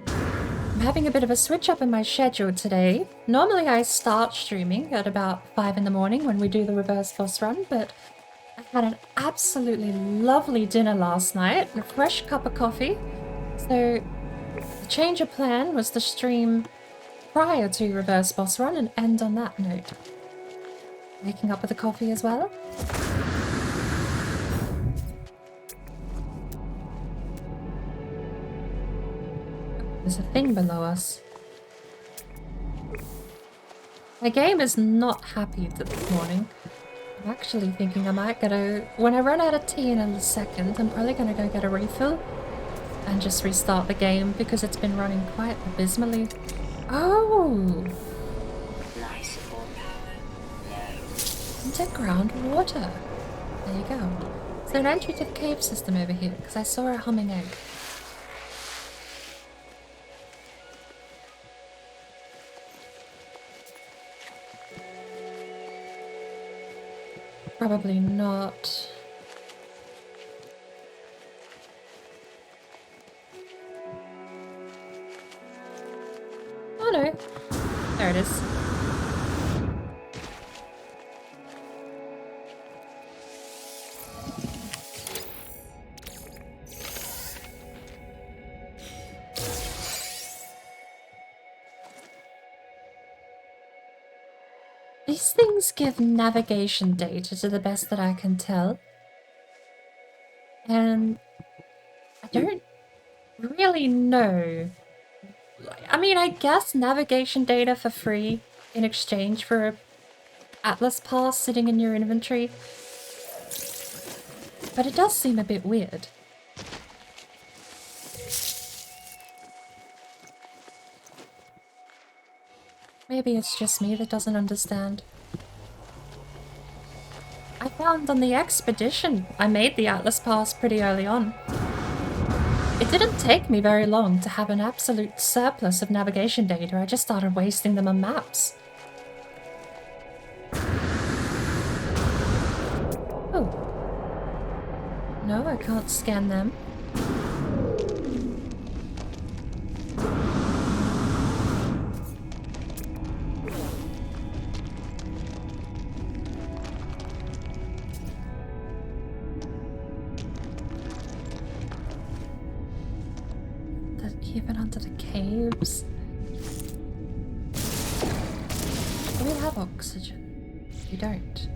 I'm having a bit of a switch up in my schedule today. Normally I start streaming at about 5 in the morning when we do the reverse boss run, but I had an absolutely lovely dinner last night and a fresh cup of coffee. So the change of plan was to stream prior to reverse boss run and end on that note. Waking up with a coffee as well. There's a thing below us. My game is not happy this morning. I'm actually thinking I might get a... When I run out of tea in a second, I'm probably going to go get a refill and just restart the game because it's been running quite abysmally. Oh! Underground water. There you go. Is there an entry to the cave system over here? Because I saw a humming egg. Probably not. Oh no. There it is. These things give navigation data to the best that I can tell. And I don't really know. I mean, I guess navigation data for free in exchange for a Atlas pass sitting in your inventory. But it does seem a bit weird. Maybe it's just me that doesn't understand. I found on the expedition I made the Atlas pass pretty early on. It didn't take me very long to have an absolute surplus of navigation data. I just started wasting them on maps. Oh. No, I can't scan them. Even under the caves. Do we have oxygen? We don't.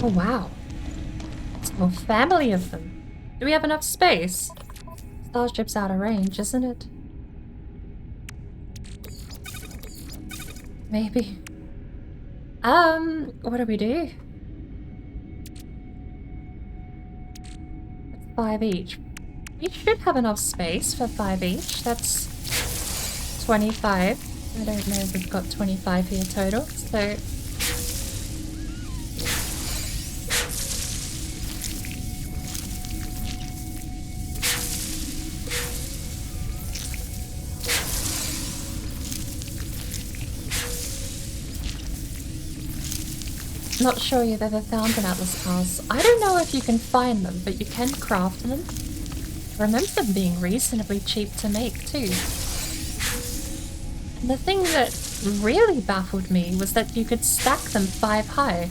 Oh wow, it's a whole family of them. Do we have enough space? Starship's out of range, isn't it? Maybe. What do we do? 5 each. We should have enough space for 5 each. That's 25. I don't know if we've got 25 here total, so... Not sure you've ever found an Atlas Pass. I don't know if you can find them, but you can craft them. I remember them being reasonably cheap to make too. And the thing that really baffled me was that you could stack them 5 high,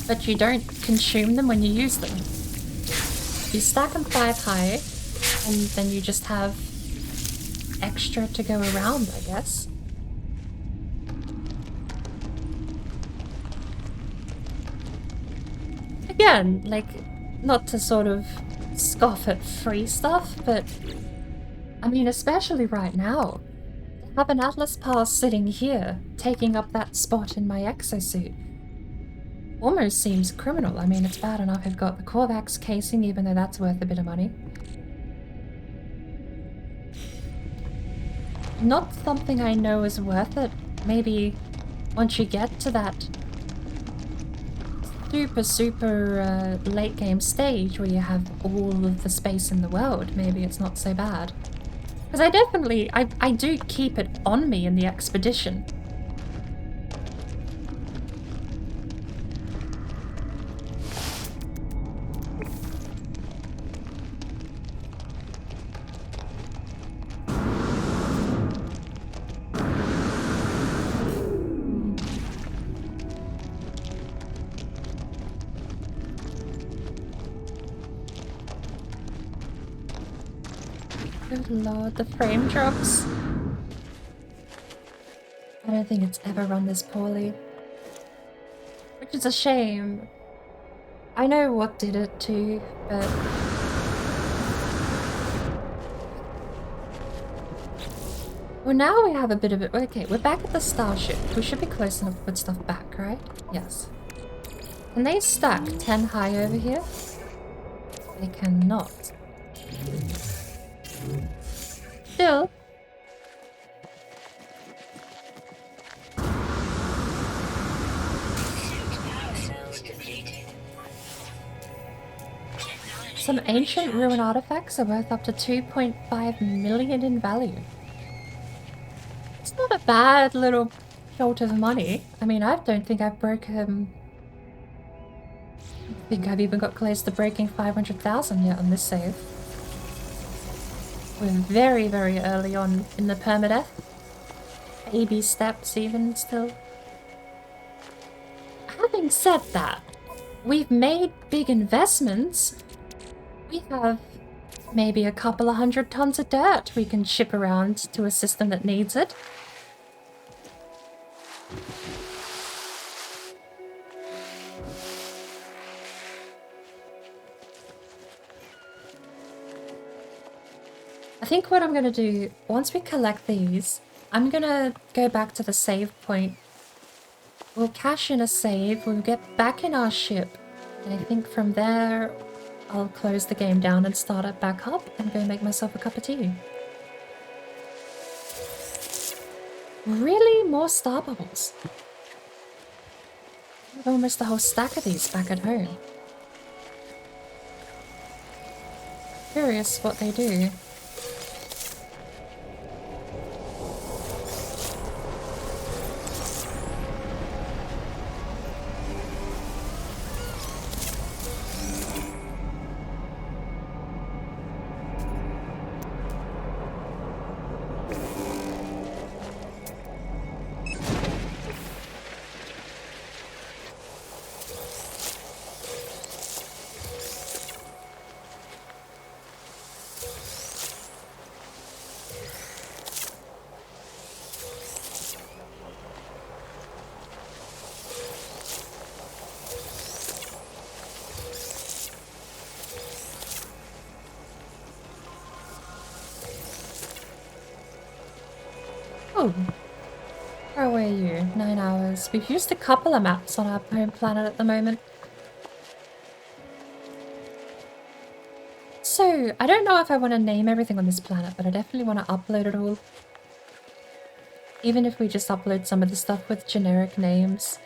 but you don't consume them when you use them. You stack them 5 high, and then you just have extra to go around, I guess. Again, like, not to sort of scoff at free stuff, but I mean, especially right now, to have an Atlas Pass sitting here, taking up that spot in my exosuit, almost seems criminal. I mean, it's bad enough I've got the Korvax casing, even though that's worth a bit of money. Not something I know is worth it. Maybe once you get to that super late game stage where you have all of the space in the world, maybe it's not so bad. Because I do keep it on me in the expedition. Good lord, the frame drops. I don't think it's ever run this poorly. Which is a shame. I know what did it too, but... Well, now we have a bit of it. Okay, we're back at the starship. We should be close enough to put stuff back, right? Yes. Can they stack 10 high over here? They cannot. Still. Some ancient ruin artifacts are worth up to 2.5 million in value. It's not a bad little jolt of money. I mean, I don't think I've broken... I think I've even got close to breaking 500,000 yet on this save. We're very, very early on in the permadeath. Baby steps even still. Having said that, we've made big investments. We have maybe a couple of 100 tons of dirt we can ship around to a system that needs it. I think what I'm going to do, once we collect these, I'm going to go back to the save point. We'll cash in a save, we'll get back in our ship, and I think from there I'll close the game down and start it back up and go make myself a cup of tea. Really? More star bubbles? I have almost a whole stack of these back at home. Curious what they do. Oh, where were you? 9 hours. We've used a couple of maps on our home planet at the moment. also, I don't know if I want to name everything on this planet, but I definitely want to upload it all. Even if we just upload some of the stuff with generic names.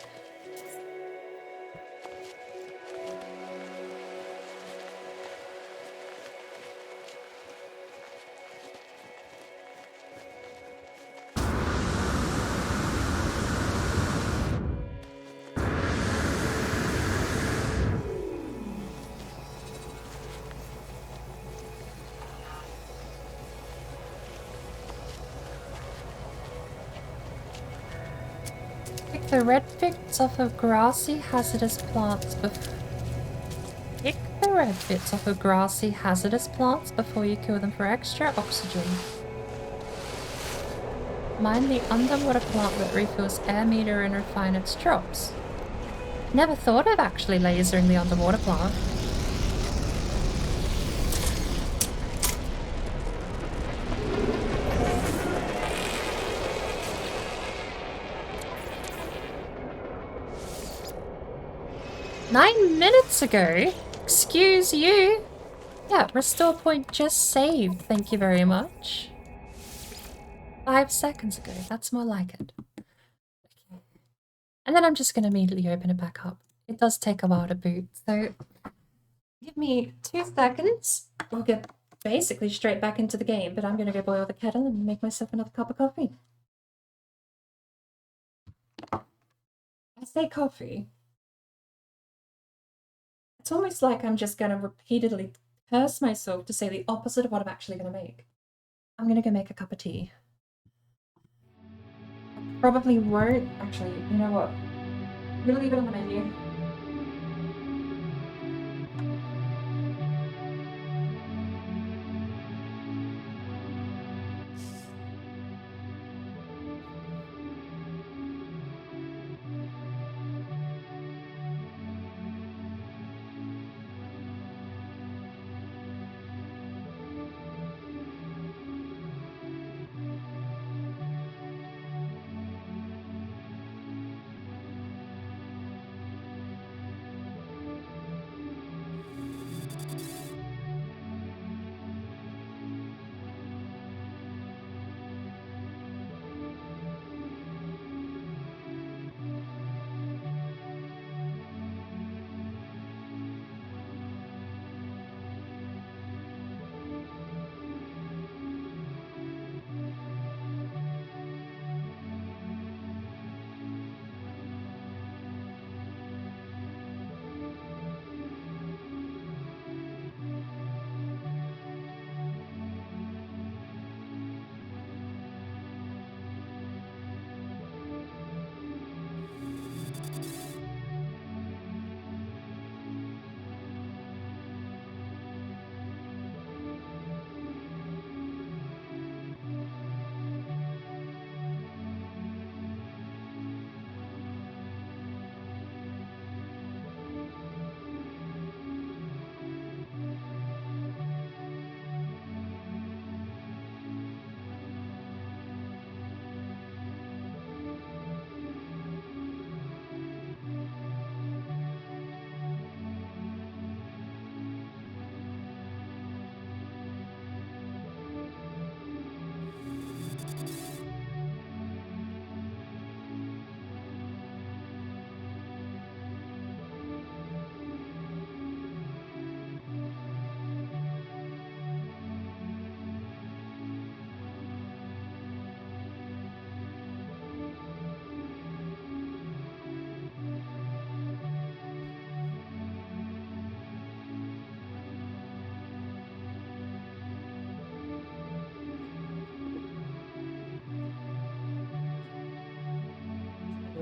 Pick the red bits off of grassy hazardous plants before you kill them for extra oxygen. Mine the underwater plant that refills air meter and refine its drops. Never thought of actually lasering the underwater plant. Minutes ago? Excuse you? Yeah, restore point just saved. Thank you very much. 5 seconds ago. That's more like it. Okay. And then I'm just going to immediately open it back up. It does take a while to boot, so give me 2 seconds. We'll get basically straight back into the game, but I'm going to go boil the kettle and make myself another cup of coffee. I say coffee. It's almost like I'm just going to repeatedly curse myself to say the opposite of what I'm actually going to make. I'm going to go make a cup of tea. Probably won't. Actually, you know what? We'll leave it on the menu.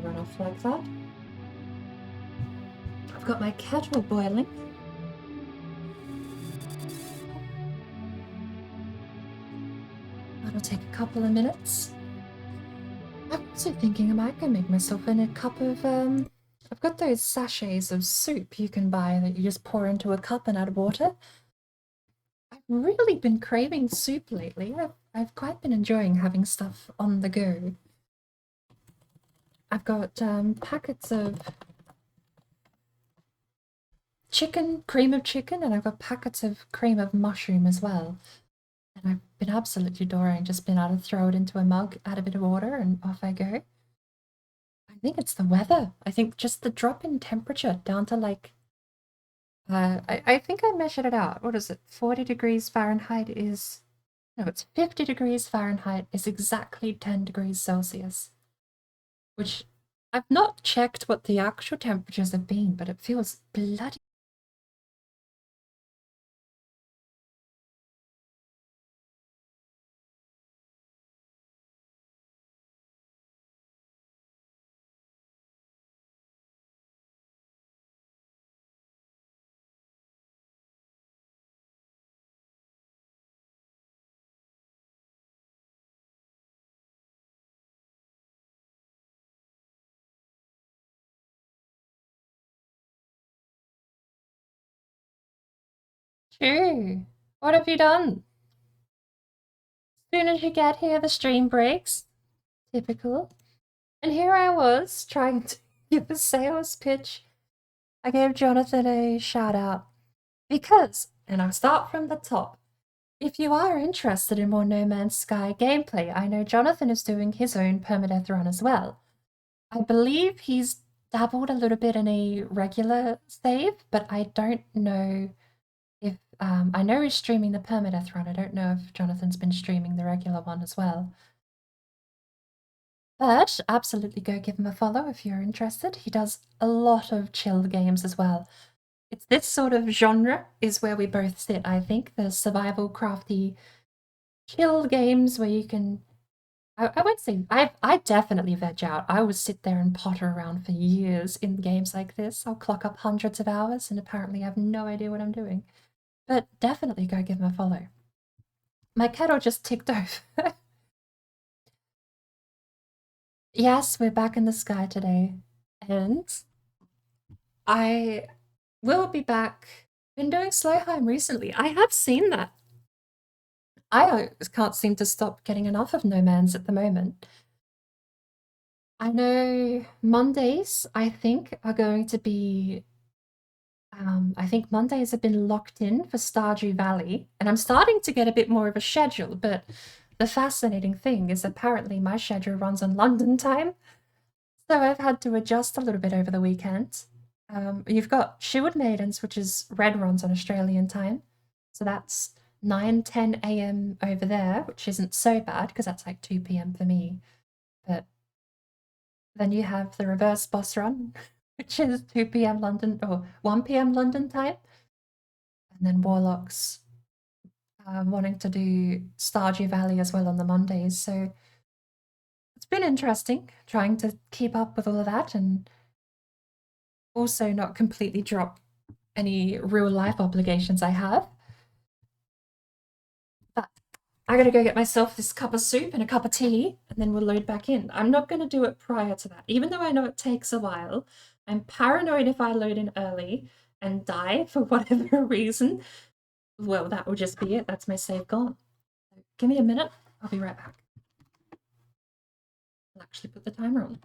Run off like that. I've got my kettle boiling. That'll take a couple of minutes. I'm also thinking I might go make myself a cup of, I've got those sachets of soup you can buy that you just pour into a cup and add water. I've really been craving soup lately. I've quite been enjoying having stuff on the go. I've got packets of chicken, cream of chicken, and I've got packets of cream of mushroom as well. And I've been absolutely adoring, just been able to throw it into a mug, add a bit of water, and off I go. I think it's the weather. I think just the drop in temperature down to like, I think I measured it out. What is it? 40 degrees Fahrenheit is, no, it's 50 degrees Fahrenheit is exactly 10 degrees Celsius, which I've not checked what the actual temperatures have been, but it feels bloody. True. What have you done? Soon as you get here, the stream breaks. Typical. And here I was trying to give a sales pitch. I gave Jonathan a shout out because, and I'll start from the top. If you are interested in more No Man's Sky gameplay, I know Jonathan is doing his own Permadeath run as well. I believe he's dabbled a little bit in a regular save, but I don't know if I know he's streaming the Permadeath run. I don't know if Jonathan's been streaming the regular one as well. But absolutely go give him a follow if you're interested. He does a lot of chill games as well. It's this sort of genre is where we both sit, I think. The survival crafty chill games where you can I won't say I definitely veg out. I would sit there and potter around for years in games like this. I'll clock up hundreds of hours and apparently have no idea what I'm doing. But definitely go give him a follow. My kettle just ticked over. Yes, we're back in the sky today. And I will be back. Been doing Slowheim recently. I have seen that. I can't seem to stop getting enough of No Man's at the moment. I know Mondays, I think, are going to be. I think Mondays have been locked in for Stardew Valley, and I'm starting to get a bit more of a schedule. But the fascinating thing is apparently my schedule runs on London time, so I've had to adjust a little bit over the weekend. You've got Sherwood Maidens, which is red runs on Australian time, so that's 9:10 a.m. over there, which isn't so bad because that's like 2 p.m. for me. But then you have the reverse boss run, which is 2 p.m. London or 1 p.m. London time, and then Warlocks wanting to do Stardew Valley as well on the Mondays. So it's been interesting trying to keep up with all of that and also not completely drop any real life obligations I have. But I gotta go get myself this cup of soup and a cup of tea, and then we'll load back in. I'm not gonna do it prior to that, even though I know it takes a while. I'm paranoid if I load in early and die for whatever reason. Well, that will just be it. That's my save gone. Give me a minute. I'll be right back. I'll actually put the timer on.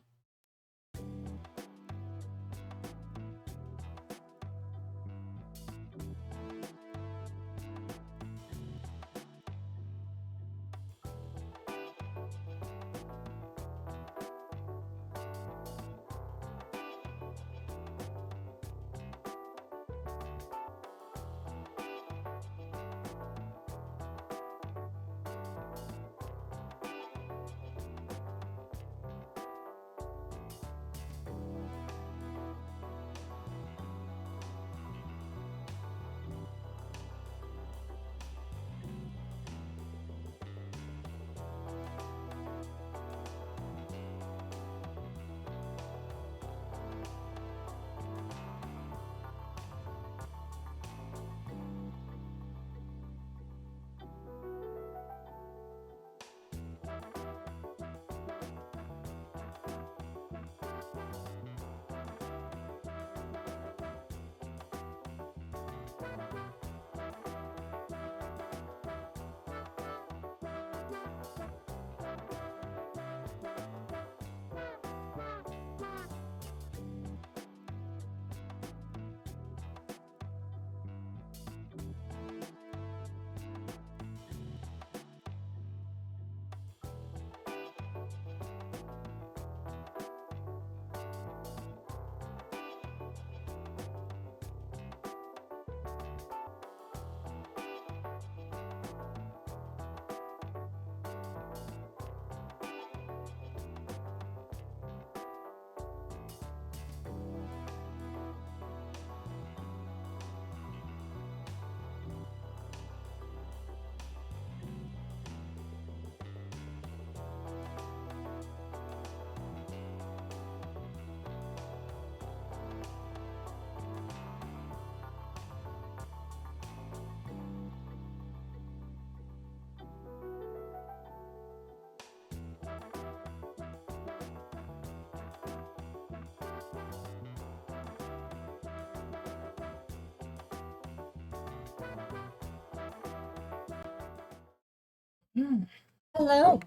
Hello.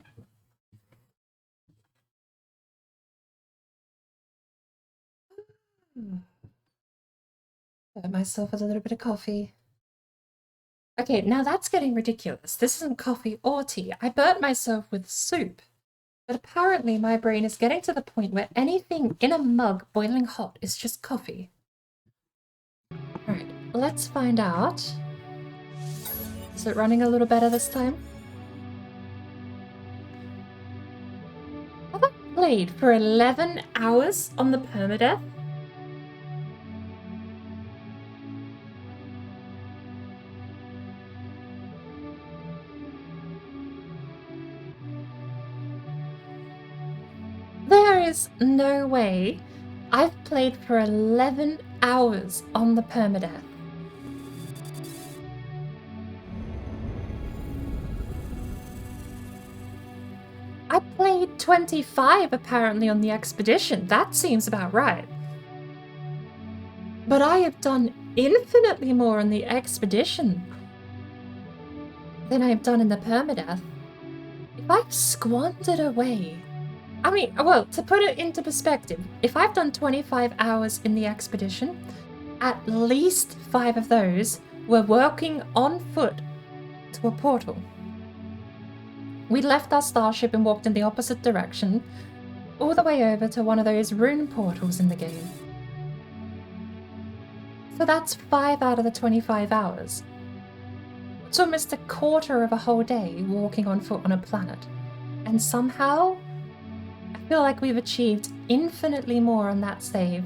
Got myself a little bit of coffee. Okay, now that's getting ridiculous. This isn't coffee or tea. I burnt myself with soup. But apparently my brain is getting to the point where anything in a mug boiling hot is just coffee. Alright, let's find out. Is it running a little better this time? Have I played for 11 hours on the Permadeath? There is no way I've played for 11 hours on the Permadeath. I played 25 apparently on the expedition. That seems about right. But I have done infinitely more on the expedition than I've done in the Permadeath. If I've squandered away... I mean, well, to put it into perspective, if I've done 25 hours in the expedition, at least 5 of those were working on foot to a portal. We left our starship and walked in the opposite direction, all the way over to one of those rune portals in the game. So that's 5 out of the 25 hours. It's almost a quarter of a whole day walking on foot on a planet. And somehow, I feel like we've achieved infinitely more on that save.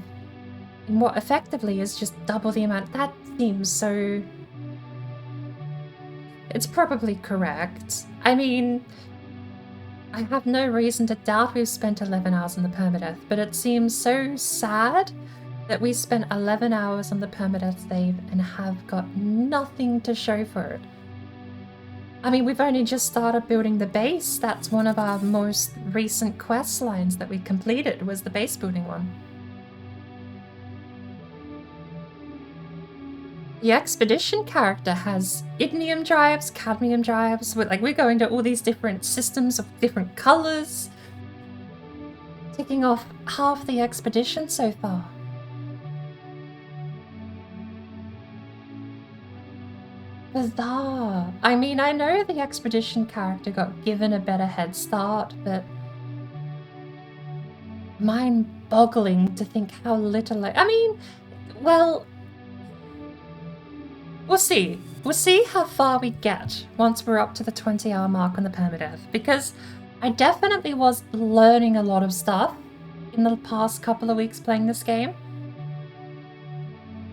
And what effectively is just double the amount. That seems so... It's probably correct. I mean, I have no reason to doubt we've spent 11 hours on the Permadeath, but it seems so sad that we spent 11 hours on the Permadeath save and have got nothing to show for it. I mean, we've only just started building the base. That's one of our most recent quest lines that we completed, was the base building one. The expedition character has ignium drives, cadmium drives. We're going to all these different systems of different colors. Ticking off half the expedition so far. Bizarre. I mean, I know the expedition character got given a better head start, but mind-boggling to think how little I mean, well, we'll see. We'll see how far we get once we're up to the 20-hour mark on the Permadeath, because I definitely was learning a lot of stuff in the past couple of weeks playing this game.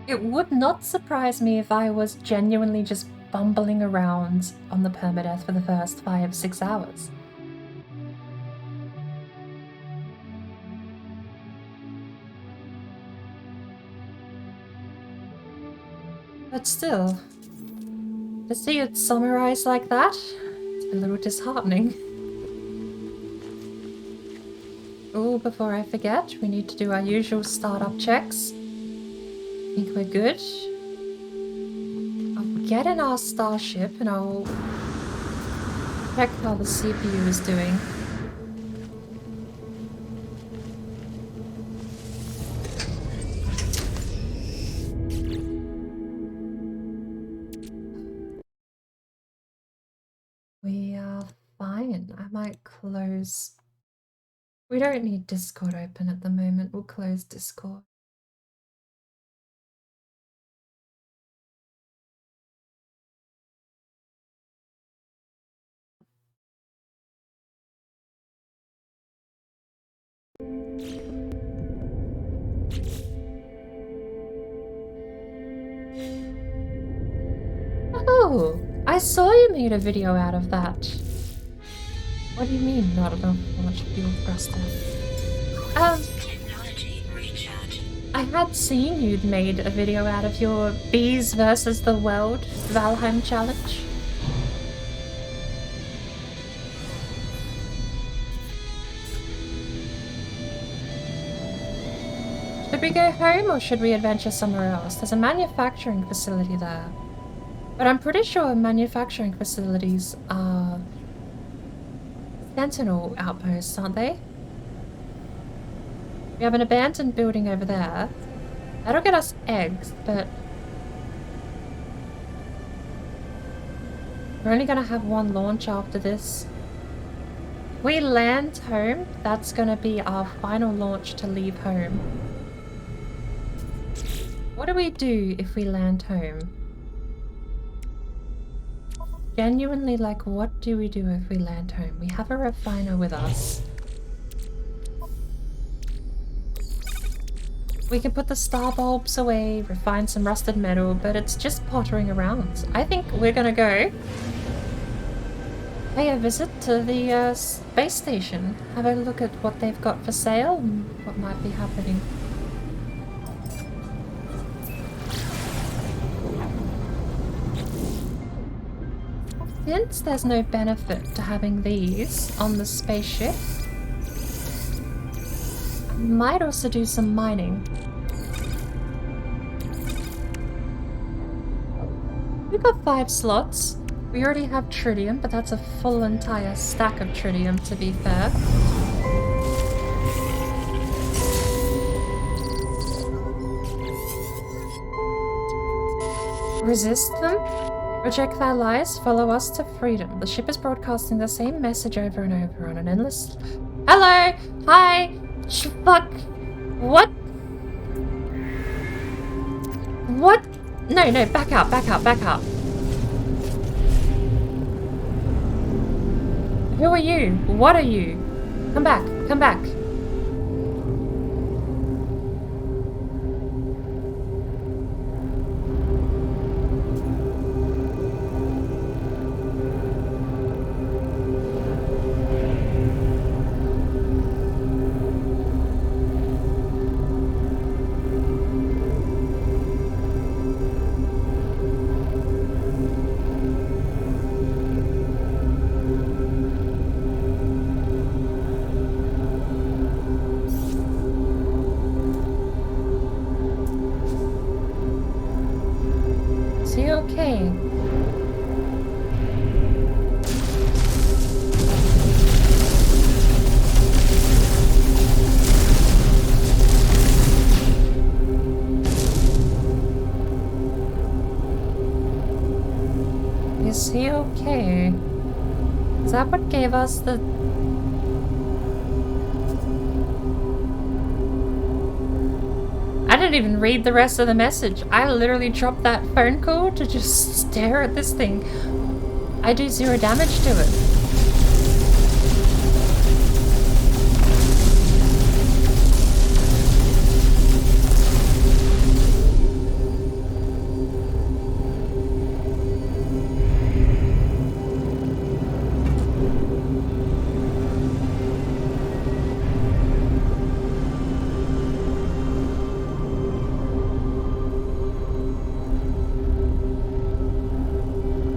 It would not surprise me if I was genuinely just bumbling around on the Permadeath for the first 5-6 hours. But still, to see it summarized like that, it's a little disheartening. Oh, before I forget, we need to do our usual startup checks. I think we're good. I'll get in our starship and I'll check how the CPU is doing. We are fine. I might close... We don't need Discord open at the moment. We'll close Discord. Oh, I saw you made a video out of that. What do you mean, not enough much fuel thruster? Technology recharge. I had seen you'd made a video out of your Bees versus the World Valheim challenge. Should we go home or should we adventure somewhere else? There's a manufacturing facility there. But I'm pretty sure manufacturing facilities are sentinel outposts, aren't they? We have an abandoned building over there. That'll get us eggs, but we're only gonna have one launch after this. If we land home, that's gonna be our final launch to leave home. What do we do if we land home? Genuinely, like, what do we do if we land home? We have a refiner with us. We can put the star bulbs away, refine some rusted metal, but it's just pottering around. I think we're gonna go pay a visit to the space station. Have a look at what they've got for sale and what might be happening. Since there's no benefit to having these on the spaceship, I might also do some mining. We've got 5 slots. We already have tritium, but that's a full entire stack of tritium, to be fair. Resist them? Reject their lies, follow us to freedom. The ship is broadcasting the same message over and over on an endless... Hello! Hi! Fuck! What? What? No, back out, back out, back out. Who are you? What are you? Come back, come back. Okay. Is he okay? Is that what gave us the... I didn't even read the rest of the message. I literally dropped that phone call to just stare at this thing. I do 0 damage to it.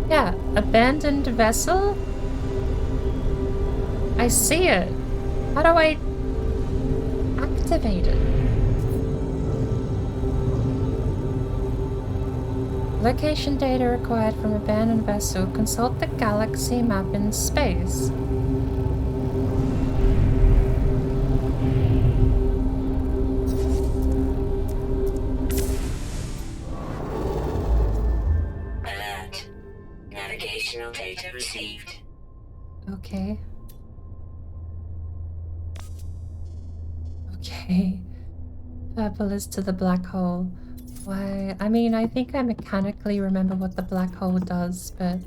Yeah, abandoned vessel? I see it. How do I activate it? Location data required from abandoned vessel. Consult the galaxy map in space. Alert. Navigational data received. Okay. Okay. Purple is to the black hole. Why? I mean, I think I mechanically remember what the black hole does, but...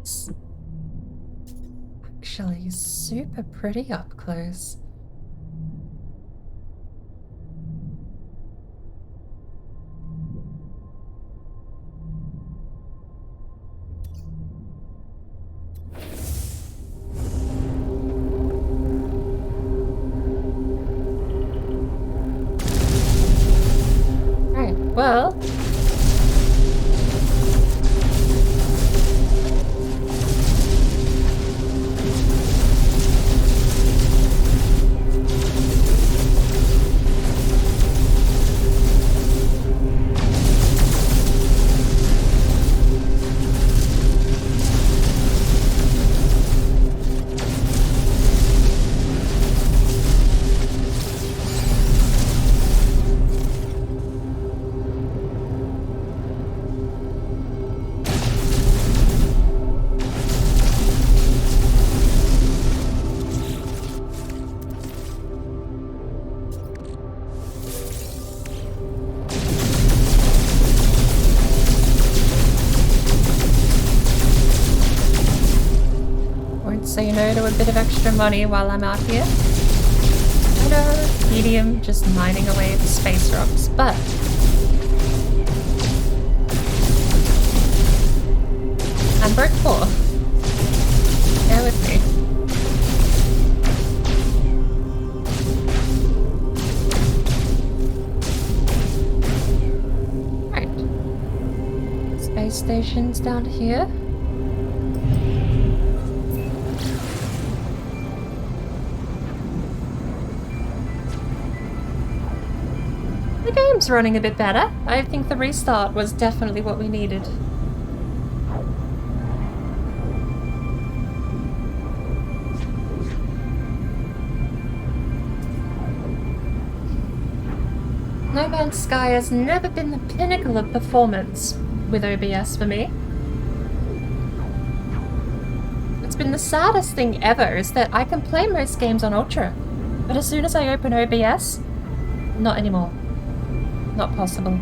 It's actually super pretty up close. Alright, well... so you know, to a bit of extra money while I'm out here. I know, medium, just mining away the space rocks, but I'm broke 4. Bear with me. Right. Space station's down here. The game's running a bit better. I think the restart was definitely what we needed. No Man's Sky has never been the pinnacle of performance with OBS for me. It's been the saddest thing ever is that I can play most games on Ultra, but as soon as I open OBS, not anymore. Not possible.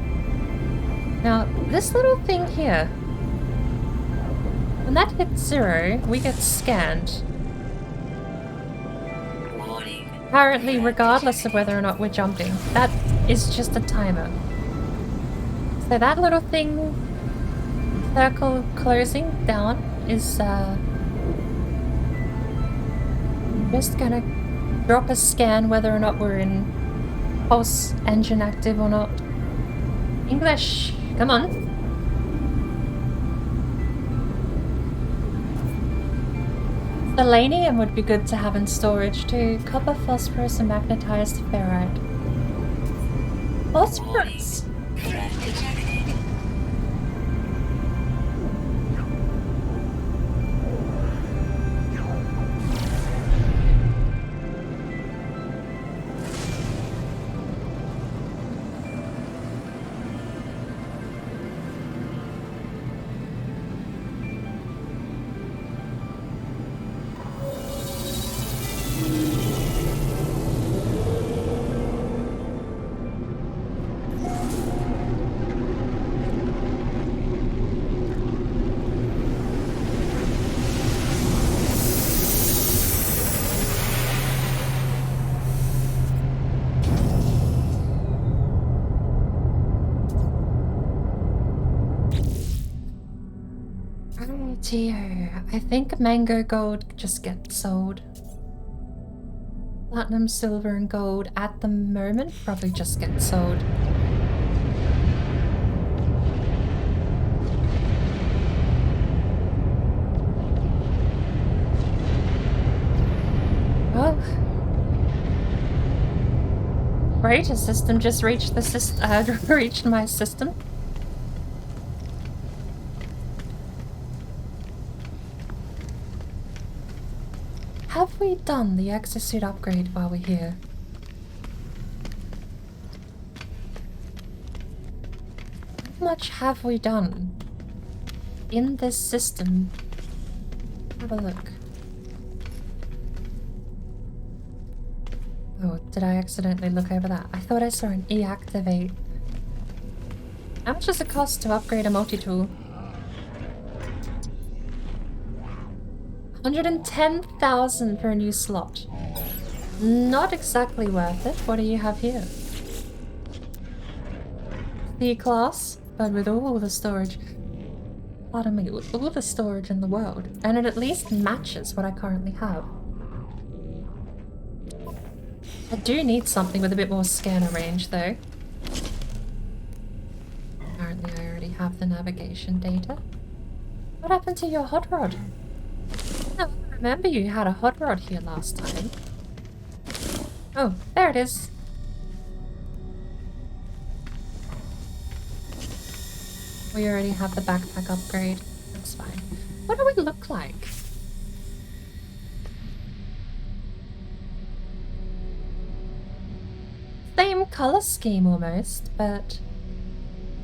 Now, this little thing here, when that hits 0, we get scanned. Apparently, regardless of whether or not we're jumping. That is just a timer. So that little thing, circle closing down, is just gonna drop a scan whether or not we're in pulse engine active or not. English, come on. Selenium would be good to have in storage too. Copper, phosphorus, and magnetized ferrite. Phosphorus! Threat detected. Dear, I think mango gold just gets sold. Platinum, silver, and gold at the moment probably just get sold. Well, great, a system just reached the reached my system. Have we done the exosuit upgrade while we're here? How much have we done in this system? Have a look. Oh, did I accidentally look over that? I thought I saw an E activate. How much does it cost to upgrade a multi-tool? 110,000 for a new slot. Not exactly worth it. What do you have here? The class, but with all the storage. Pardon me, with all the storage in the world. And it at least matches what I currently have. I do need something with a bit more scanner range though. Apparently I already have the navigation data. What happened to your hot rod? I remember you had a hot rod here last time. Oh, there it is. We already have the backpack upgrade. That's fine. What do we look like? Same colour scheme almost, but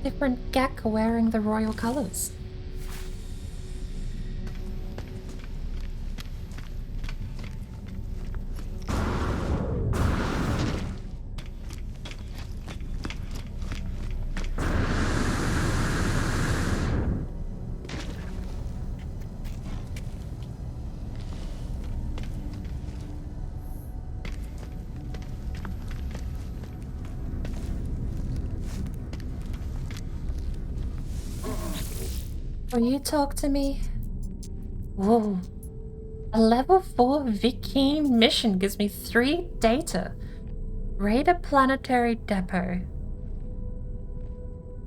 different Gek wearing the royal colours. Will you talk to me? Whoa. A level 4 Vikine mission gives me 3 data. Raid a planetary depot.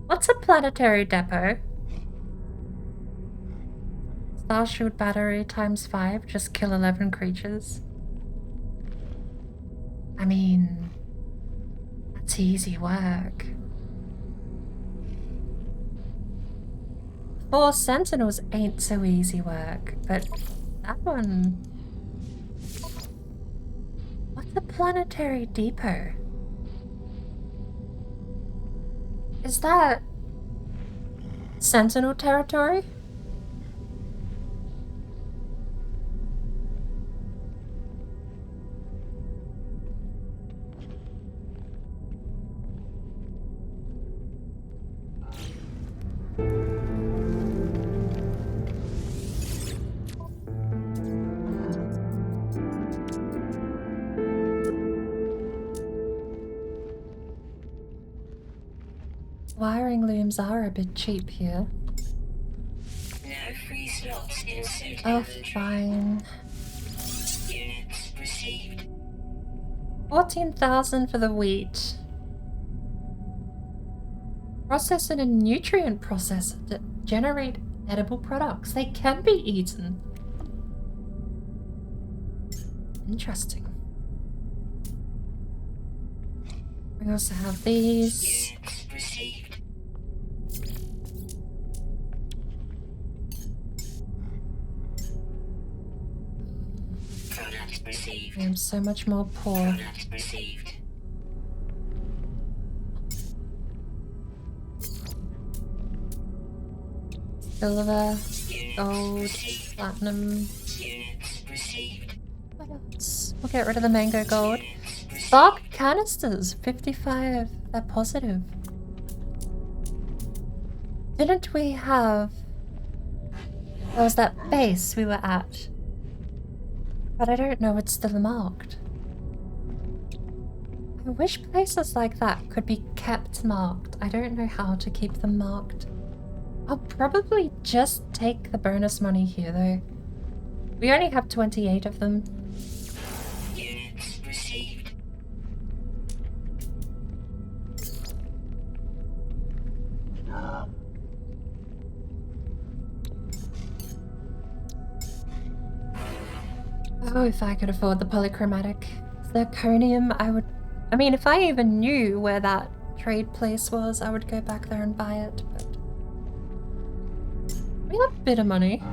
What's a planetary depot? Star shield battery times 5, just kill 11 creatures. I mean, that's easy work. 4 sentinels ain't so easy work, but that one... What's a planetary depot? Is that sentinel territory? Wiring looms are a bit cheap here. No free slots in suit Oh, inventory. fine. Units received. 14,000 for the wheat. Process in a nutrient processor to generate edible products. They can be eaten. Interesting. We also have these. Units received. Product received. I am so much more poor. Product received. Silver, Units gold, received. platinum. Units received. What else? We'll get rid of the mango gold. Units received. Spark canisters, 55. They're positive. Didn't we have... There was that base we were at. But I don't know it's still marked. I wish places like that could be kept marked. I don't know how to keep them marked. I'll probably just take the bonus money here though. We only have 28 of them. Units received. Oh, if I could afford the polychromatic. Zirconium, I would... I mean, if I even knew where that trade place was, I would go back there and buy it, but... We have a bit of money.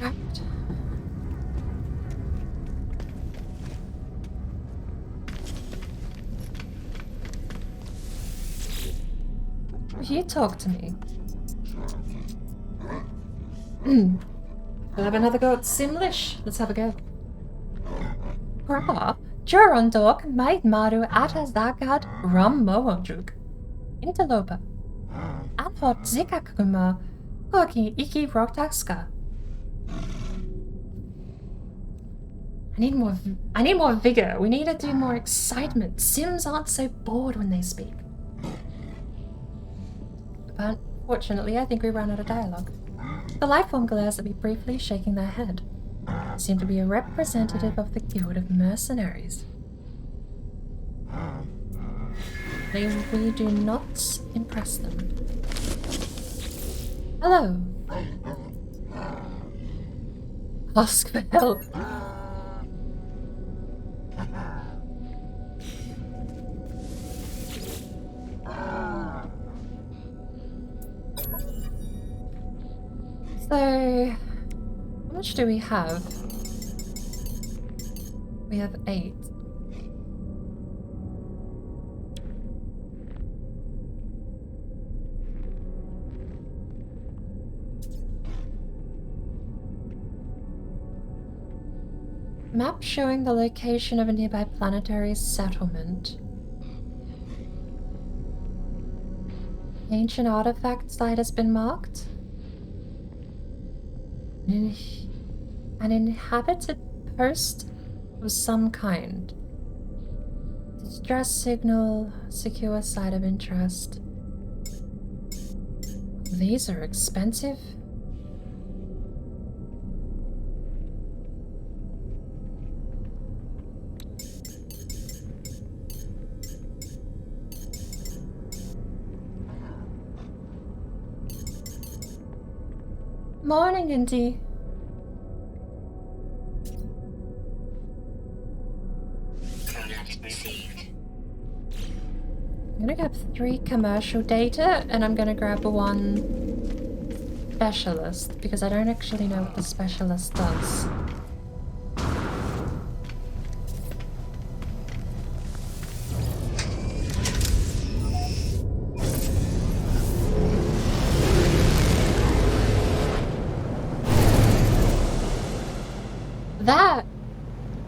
Right. You talk to me. We'll have another go at Simlish. Let's have a go. Gra, Jurondok, Maid Maru, Atazagad, Ram Mohojuk. Interloper. Anhot Zikakuma, Koki Iki Roktaska. I need more vigor. We need to do more excitement. Sims aren't so bored when they speak. But fortunately, I think we ran out of dialogue. The lifeform glares at me briefly, shaking their head. They seem to be a representative of the Guild of Mercenaries. We do not impress them. Hello. Ask for help. So, how much do we have? We have 8. Map showing the location of a nearby planetary settlement. Ancient artifact site has been marked. An inhabited post of some kind. Distress signal, secure site of interest. These are expensive. Morning, Indy. Product received. I'm gonna grab 3 commercial data and I'm gonna grab 1 specialist because I don't actually know what the specialist does. That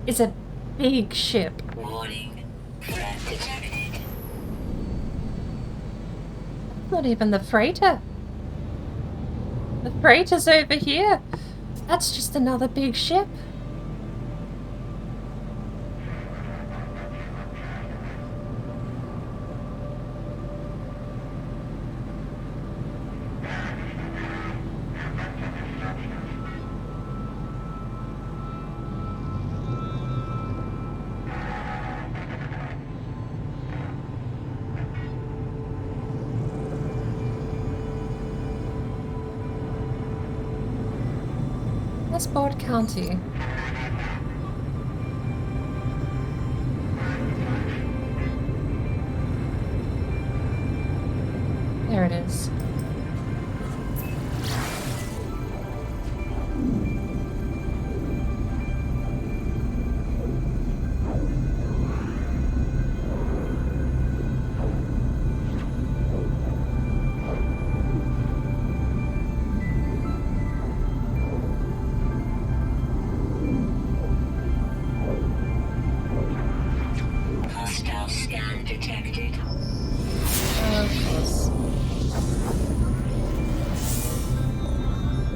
is a big ship. Warning. Threat detected. Not even the freighter. The freighter's over here. That's just another big ship. Westport County. There it is. Hostile scan detected. Of course.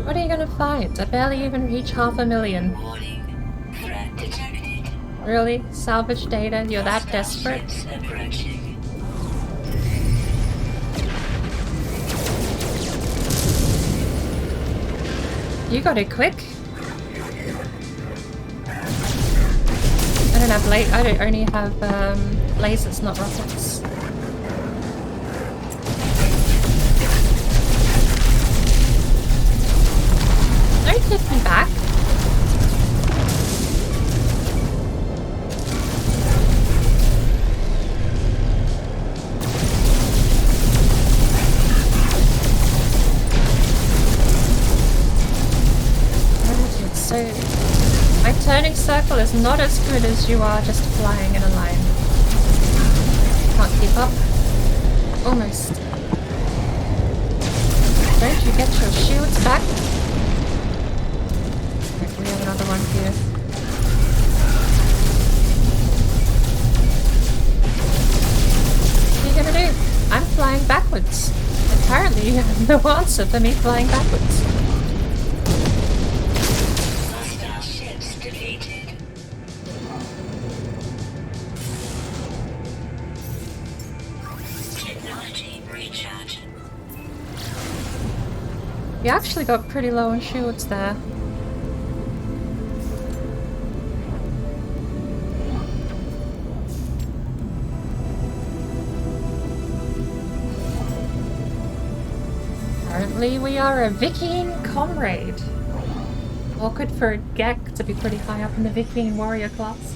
What are you gonna find? I barely even reach 500,000. Warning. Threat detected. Really? Salvage data? You're that Hostile desperate? ships approaching. You got it quick. I don't have I don't only have lasers, not rockets. Don't hit me back. So, my turning circle is not as good as you are just flying in a line. Can't keep up. Almost. Don't you get your shields back? Okay, we have another one here. What are you gonna do? I'm flying backwards. Apparently you have no answer for me flying backwards. You actually got pretty low on shields there. Apparently we are a Viking comrade. Awkward for a Gek to be pretty high up in the Viking warrior class.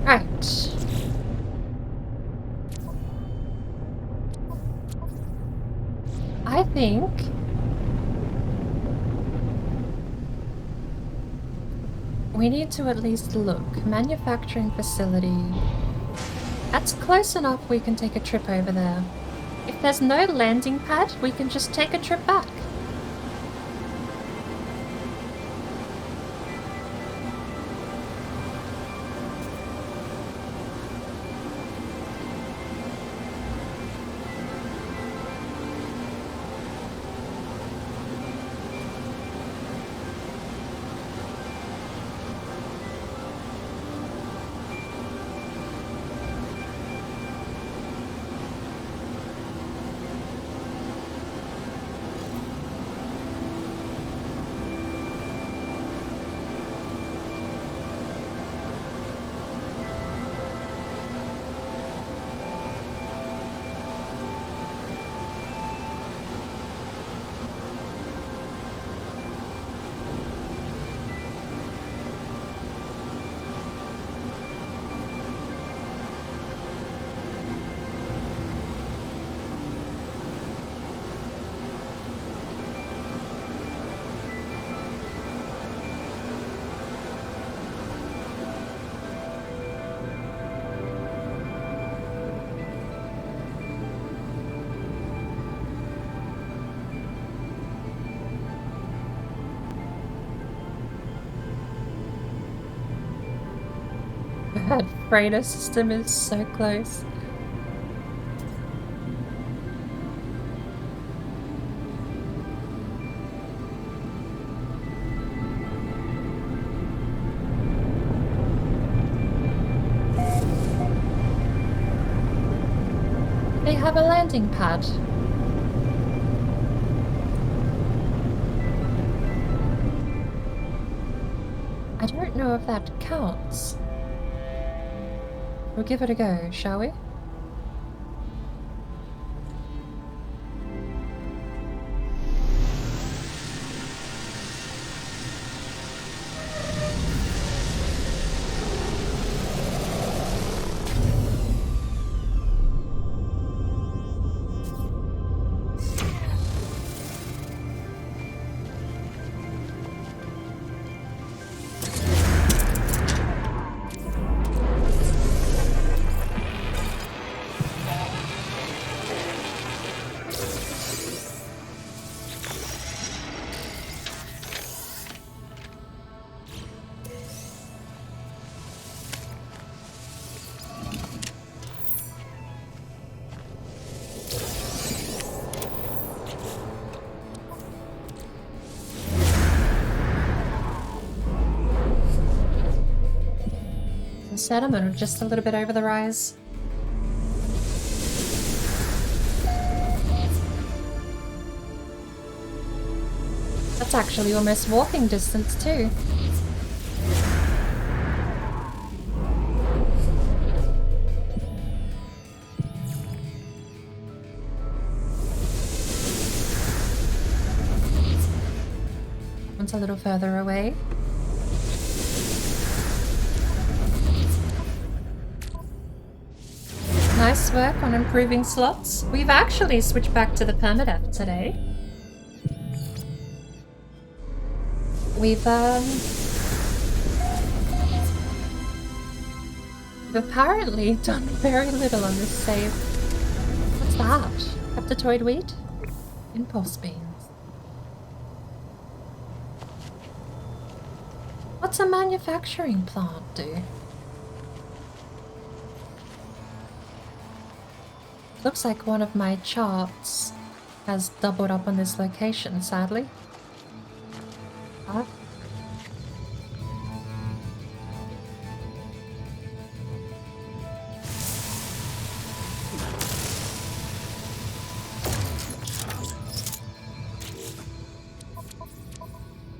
Right. I think We need to at least look. Manufacturing facility. That's close enough we can take a trip over there. If there's no landing pad, we can just take a trip back. That freighter system is so close. They have a landing pad. I don't know if that counts. We'll give it a go, shall we? Sediment or just a little bit over the rise. That's actually almost walking distance too. One's a little further away. Nice work on improving slots. We've actually switched back to the Permadeath today. We've apparently done very little on this save. What's that? Heptatoid wheat? Impulse beans. What's a manufacturing plant do? Looks like one of my charts has doubled up on this location, sadly. Huh?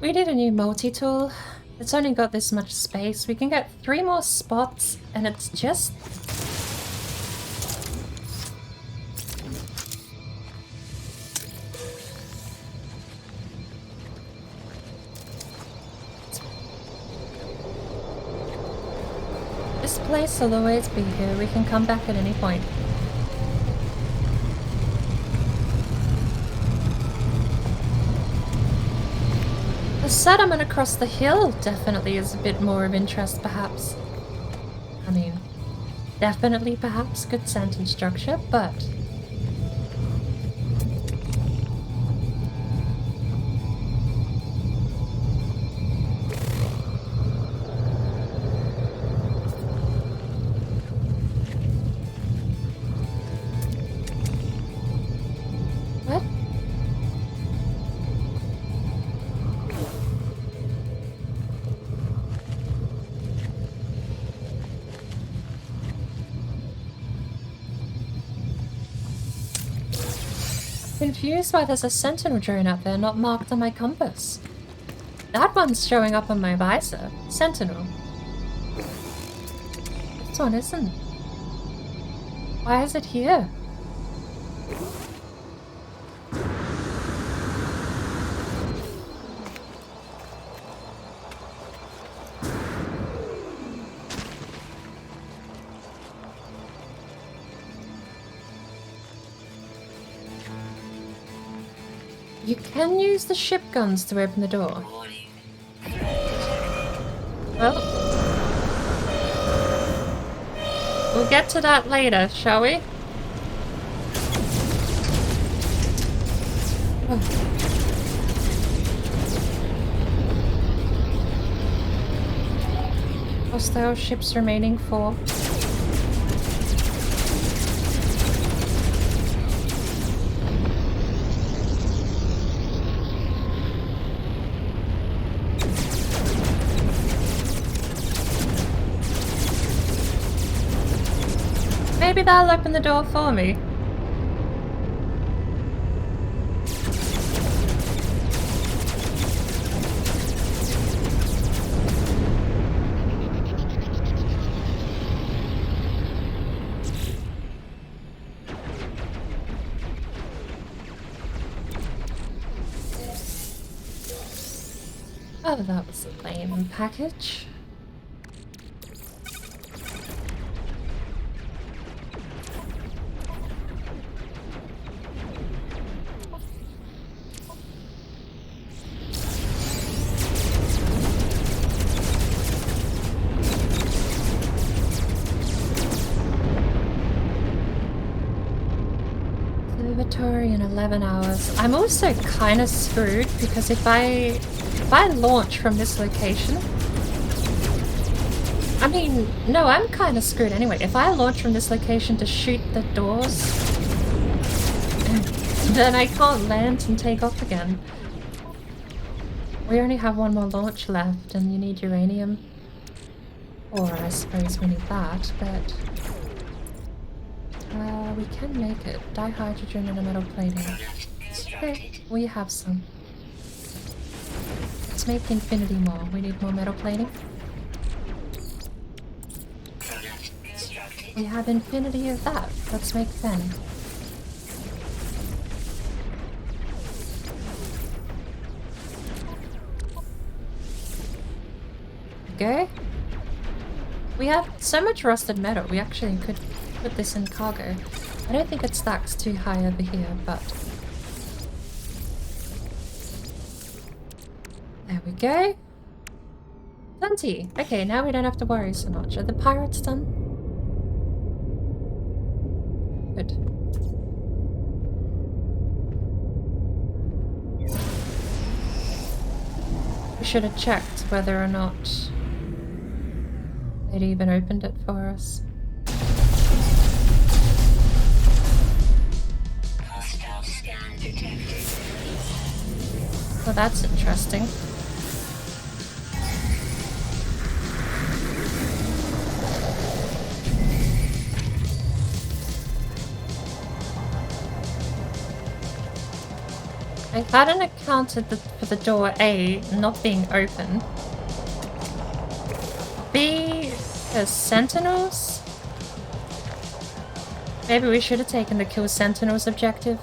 We did a new multi-tool. It's only got this much space. We can get 3 more spots, and it's just... This place will always be here. We can come back at any point. The settlement across the hill definitely is a bit more of interest, perhaps. I mean, definitely perhaps good sentence structure, but... What? Confused why there's a sentinel drone out there not marked on my compass. That one's showing up on my visor. Sentinel. This one isn't. Why is it here? You can use the ship guns to open the door. Well, we'll get to that later, shall we? Oh. Hostile ships remaining 4. Maybe that'll open the door for me. Oh, that was a lame package. Observatory in 11 hours. I'm also kind of screwed because if I launch from this location, I mean, no, I'm kind of screwed anyway. If I launch from this location to shoot the doors, then I can't land and take off again. We only have one more launch left and you need uranium. Or I suppose we need that, but... we can make it. Dihydrogen and a metal plating. Okay, we have some. Let's make infinity more. We need more metal plating. We have infinity of that. Let's make 10. Okay. We have so much rusted metal, we actually could put this in cargo. I don't think it stacks too high over here, but... There we go. Plenty. Okay, now we don't have to worry so much. Are the pirates done? Good. We should have checked whether or not they'd even opened it for us. Hostile scan detected. Well, that's interesting. I hadn't accounted for the door A not being open. B, there's sentinels? Maybe we should have taken the kill sentinels objective.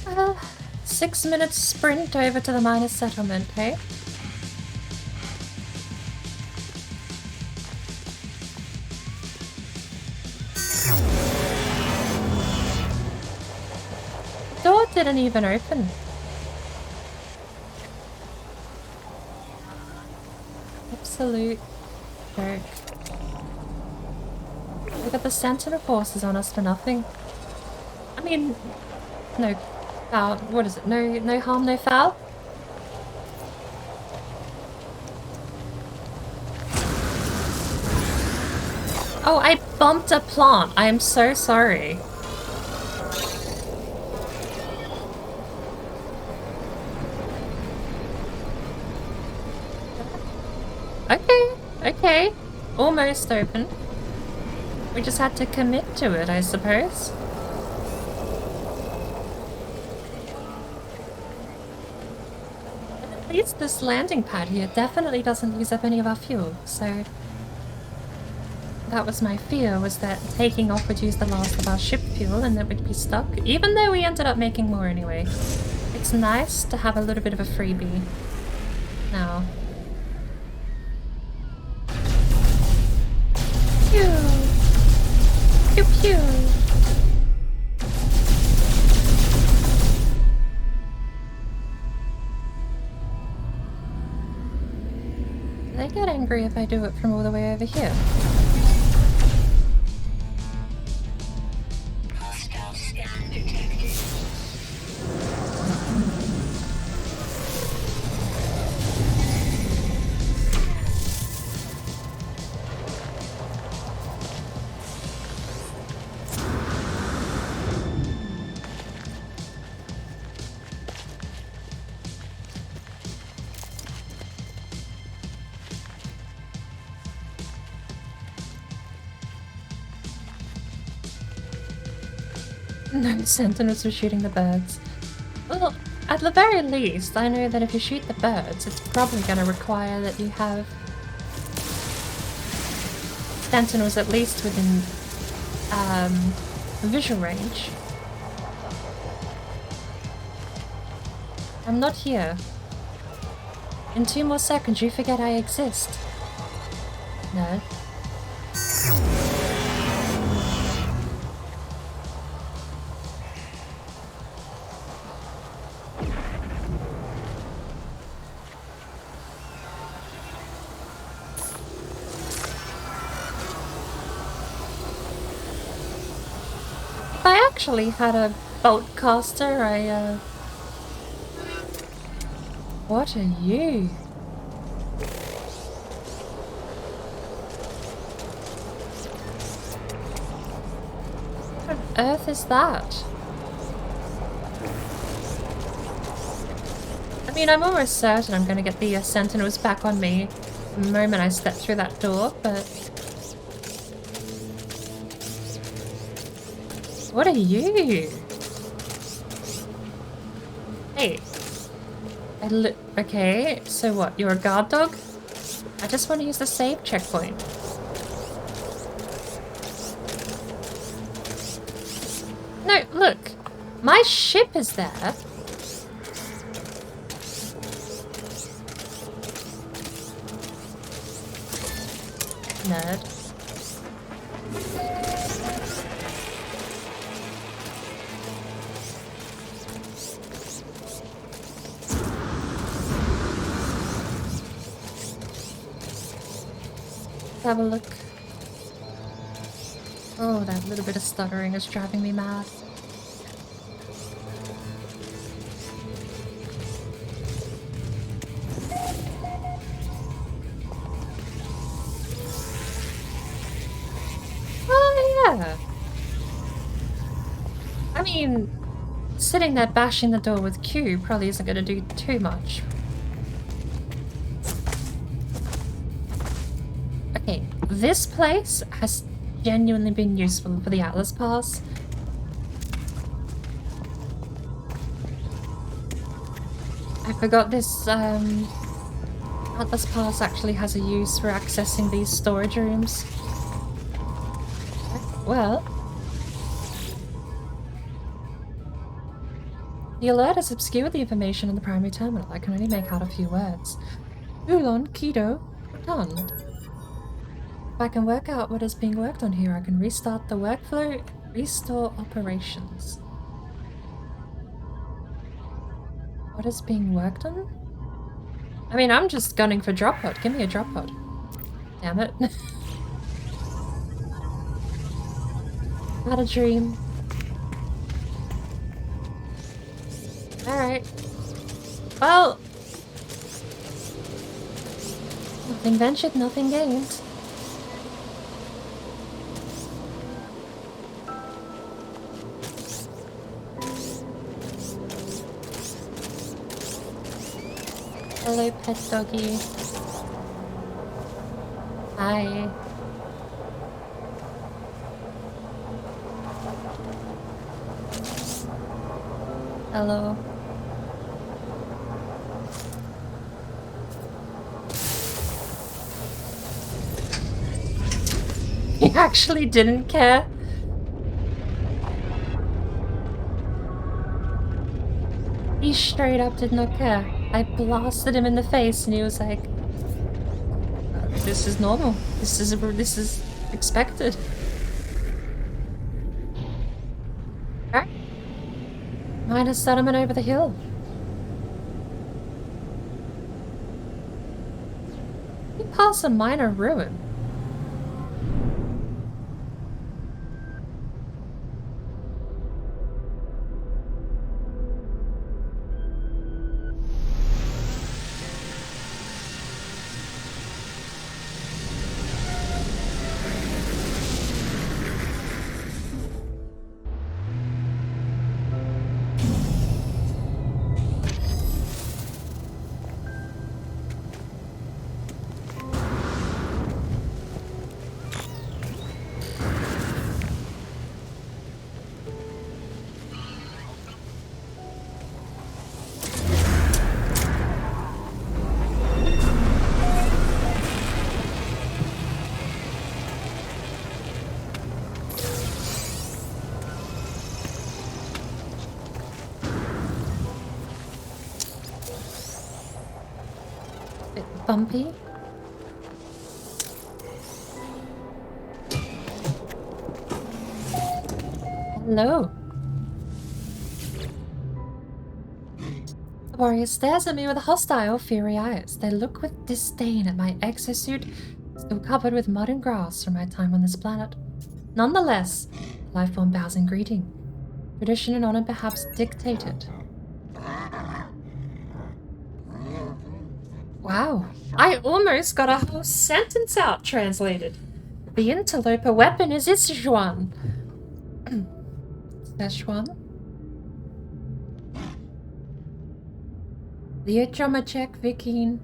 Well, 6 minutes sprint over to the miners' settlement, hey? didn't even open. Absolute joke. We got the sentinel forces on us for nothing. I mean, no foul. What is it? No harm, no foul. Oh, I bumped a plant. I am so sorry. Okay. Almost open. We just had to commit to it, I suppose. At least this landing pad here definitely doesn't use up any of our fuel, so... That was my fear, was that taking off would use the last of our ship fuel and that we'd be stuck, even though we ended up making more anyway. It's nice to have a little bit of a freebie now. Pew! Pew pew! They get angry if I do it from all the way over here. Hostile scan detected. No sentinels were shooting the birds. Well, at the very least, I know that if you shoot the birds, it's probably going to require that you have sentinels at least within visual range. I'm not here. In 2 more seconds, you forget I exist. No. If I actually had a bolt caster, What are you? What on earth is that? I mean, I'm almost certain I'm going to get the sentinels back on me the moment I step through that door, but... What are you? Hey. Okay, so what? You're a guard dog? I just want to use the save checkpoint. No, look. My ship is there. Nerd. Have a look. Oh, that little bit of stuttering is driving me mad. Oh, yeah. I mean, sitting there bashing the door with Q probably isn't going to do too much. Okay, this place has genuinely been useful for the Atlas Pass. I forgot this Atlas Pass actually has a use for accessing these storage rooms. Well, the alert has obscured the information in the primary terminal. I can only make out a few words. Ulon, Kido, Rotund. If I can work out what is being worked on here, I can restart the workflow, restore operations. What is being worked on? I mean, I'm just gunning for drop pod. Give me a drop pod. Damn it. Not a dream. Alright. Well, nothing ventured, nothing gained. Hello, pet doggy. Hi. Hello. He actually didn't care. He straight up did not care. I blasted him in the face and he was like, this is normal. This is expected. Alright. Minor settlement over the hill. We pass a minor ruin. Bumpy. Hello. The warrior stares at me with hostile, fiery eyes. They look with disdain at my exosuit, still covered with mud and grass from my time on this planet. Nonetheless, the lifeform bows in greeting. Tradition and honor perhaps dictated. Wow, I almost got a whole sentence out translated. The interloper weapon is Szechuan. Szechuan? Liachomachek Vikin.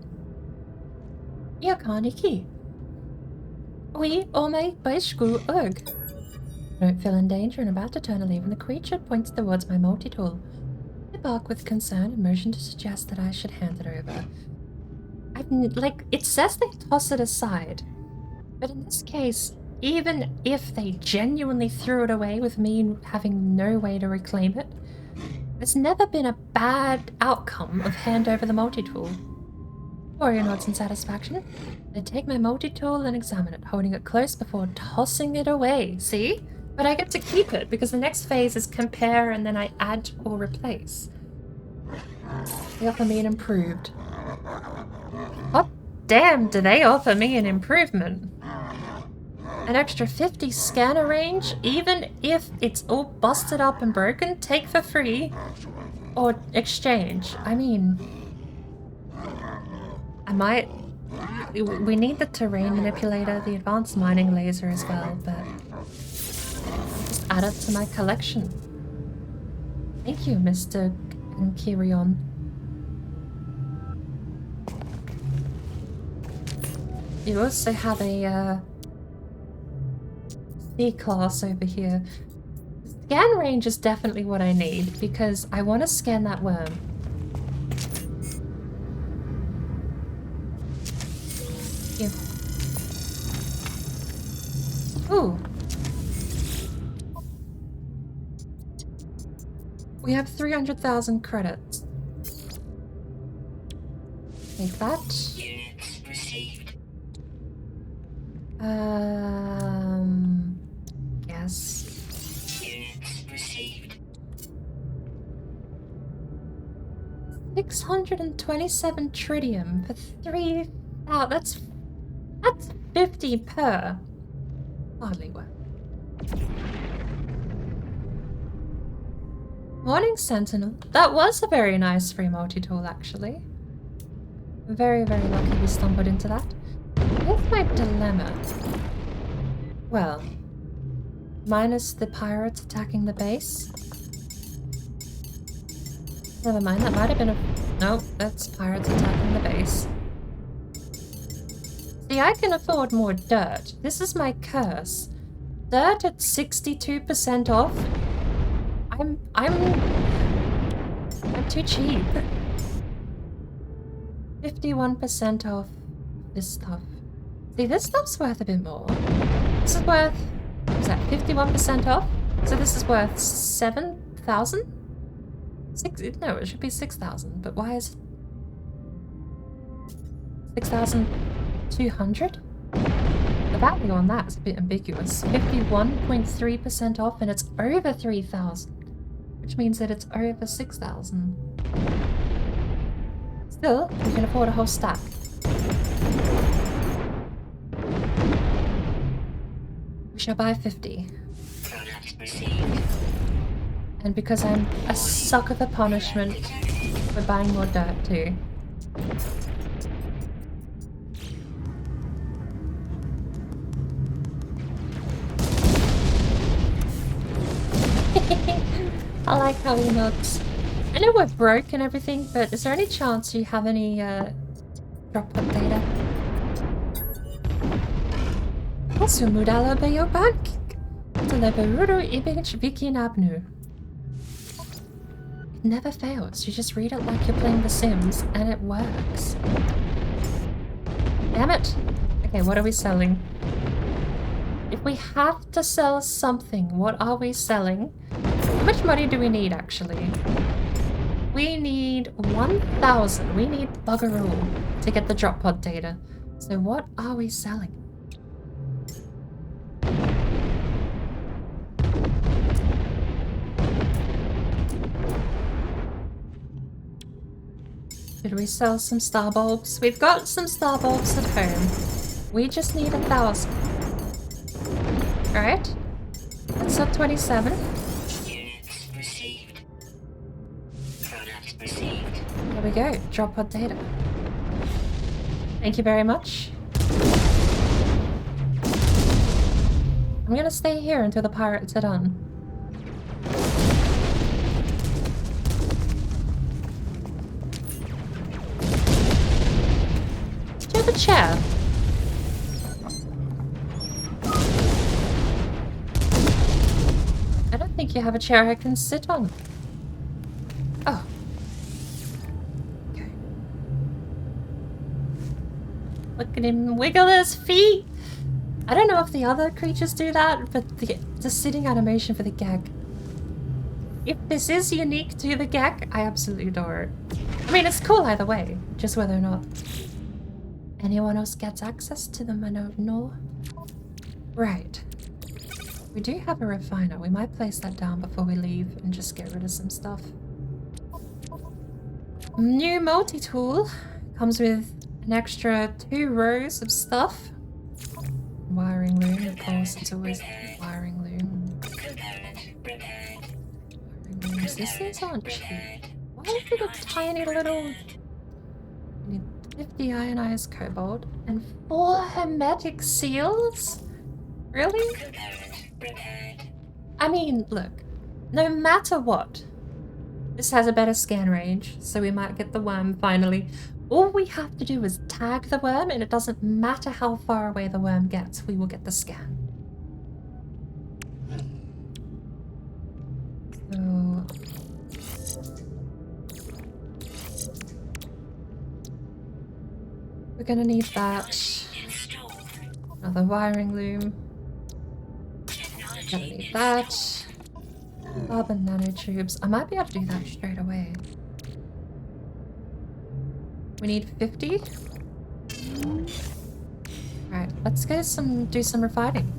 Yakaniki. Oui, ome baishku erg. I don't feel in danger and about to turn a leaf when the creature points towards my multi-tool. I bark with concern and motion to suggest that I should hand it over. It says they toss it aside. But in this case, even if they genuinely threw it away with me having no way to reclaim it, there's never been a bad outcome of hand over the multi-tool. Warrior nods in satisfaction. I take my multi-tool and examine it, holding it close before tossing it away. See? But I get to keep it because the next phase is compare and then I add or replace. They offer me an improved. What damn do they offer me an improvement? An extra 50 scanner range, even if it's all busted up and broken, take for free. Or exchange. I mean, we need the terrain manipulator, the advanced mining laser as well, but just add it to my collection. Thank you, Mr. Kirion. You also have a C-class over here. Scan range is definitely what I need because I want to scan that worm. Yeah. Ooh. We have 300,000 credits. Take that. Units received. Yes. Units received. 627 tritium for 3... Oh, that's 50 per. Hardly worth. Morning Sentinel. That was a very nice free multi-tool, actually. Very, very lucky we stumbled into that. Here's my dilemma. Well, minus the pirates attacking the base. Never mind, that might have been a... Nope, that's pirates attacking the base. See, I can afford more dirt. This is my curse. Dirt at 62% off. I'm too cheap. 51% off this stuff. See, this stuff's worth a bit more. This is worth... What's that? 51% off? So this is worth 7,000? No, it should be 6,000. But why is it 6,200? The value on that is a bit ambiguous. 51.3% off, and it's over 3,000, which means that it's over 6,000. Still, we can afford a whole stack. We shall buy 50. And because I'm a sucker for punishment, we're buying more dirt too. I like how he nods. I know we're broke and everything, but is there any chance you have any drop-up data? Sumudala Bayobank. Teleberuro Ibich Vikin Abnu. It never fails. You just read it like you're playing The Sims, and it works. Damn it! Okay, what are we selling? If we have to sell something, what are we selling? How much money do we need, actually? We need 1,000. We need buggeroo to get the drop pod data. So what are we selling? Should we sell some star bulbs? We've got some star bulbs at home. We just need 1,000. Alright. Let's sell 27. There we go. Drop pod data. Thank you very much. I'm gonna stay here until the pirates are done. Do you have a chair? I don't think you have a chair I can sit on. Oh. Okay. Look at him wiggle his feet. I don't know if the other creatures do that, but the sitting animation for the gag. If this is unique to the gag, I absolutely adore it. I mean, it's cool either way, just whether or not anyone else gets access to them, I don't know. Right. We do have a refiner. We might place that down before we leave and just get rid of some stuff. New multi-tool. Comes with an extra 2 rows of stuff. Wiring loom, of course, it's always wiring loom. Wiring looms. These things aren't cheap. Why is it a tiny little... We need 50 ionized cobalt and 4 hermetic seals? Really? I mean, look, no matter what, this has a better scan range, so we might get the worm finally. All we have to do is tag the worm, and it doesn't matter how far away the worm gets, we will get the scan. So... we're gonna need that. Another wiring loom. Gonna need that. Carbon nanotubes. I might be able to do that straight away. We need 50. Alright, let's go do some refining.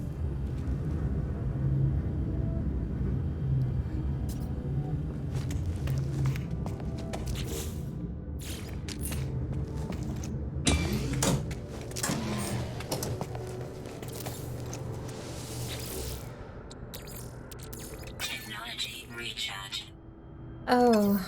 Oh.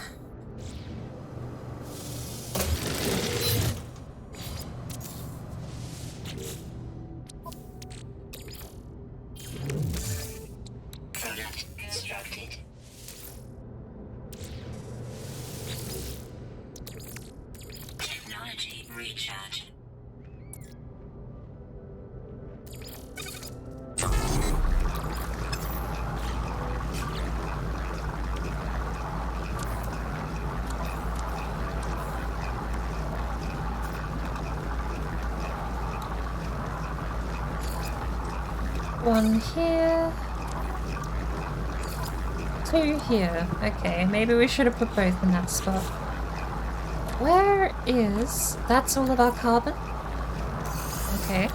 Product constructed. Technology recharge. One here. Two here. Okay, maybe we should have put both in that spot. Where is... That's all of our carbon? Okay.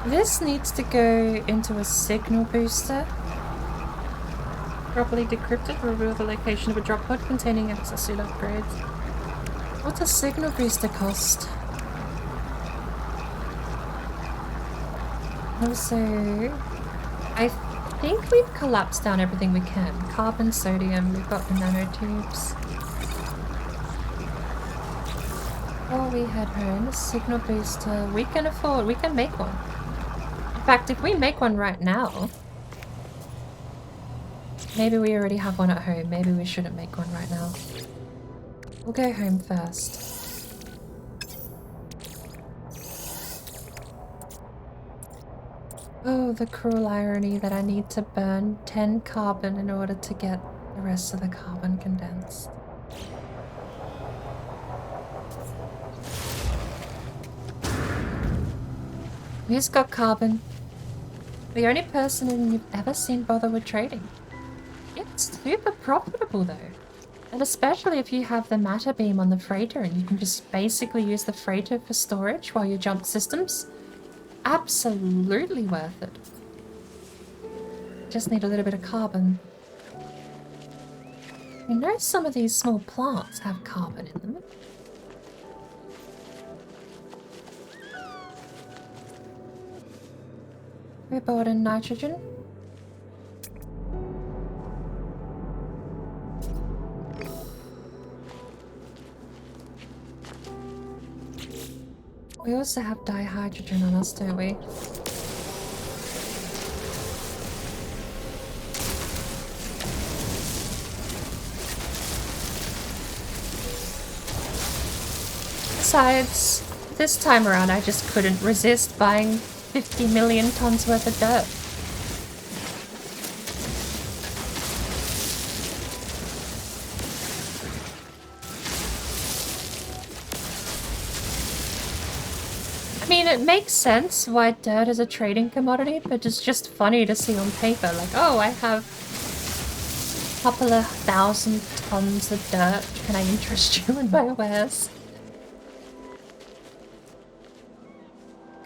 This needs to go into a signal booster. Properly decrypted, reveal the location of a drop pod containing exosuit upgrades. What's a signal booster cost? Also, I think we've collapsed down everything we can. Carbon, sodium, we've got the nanotubes. Before we head home, a signal booster, we can afford, we can make one. In fact, if we make one right now, maybe we already have one at home. Maybe we shouldn't make one right now. We'll go home first. Oh, the cruel irony that I need to burn 10 carbon in order to get the rest of the carbon condensed. Who's got carbon? The only person you've ever seen bother with trading. It's super profitable though. And especially if you have the matter beam on the freighter and you can just basically use the freighter for storage while you jump systems. Absolutely worth it. Just need a little bit of carbon. You know some of these small plants have carbon in them. We brought in nitrogen. We also have dihydrogen on us, don't we? Besides, this time around I just couldn't resist buying 50 million tons worth of dirt. I mean, it makes sense why dirt is a trading commodity, but it's just funny to see on paper, like, oh, I have a couple of 1,000 tons of dirt. Can I interest you in my wares?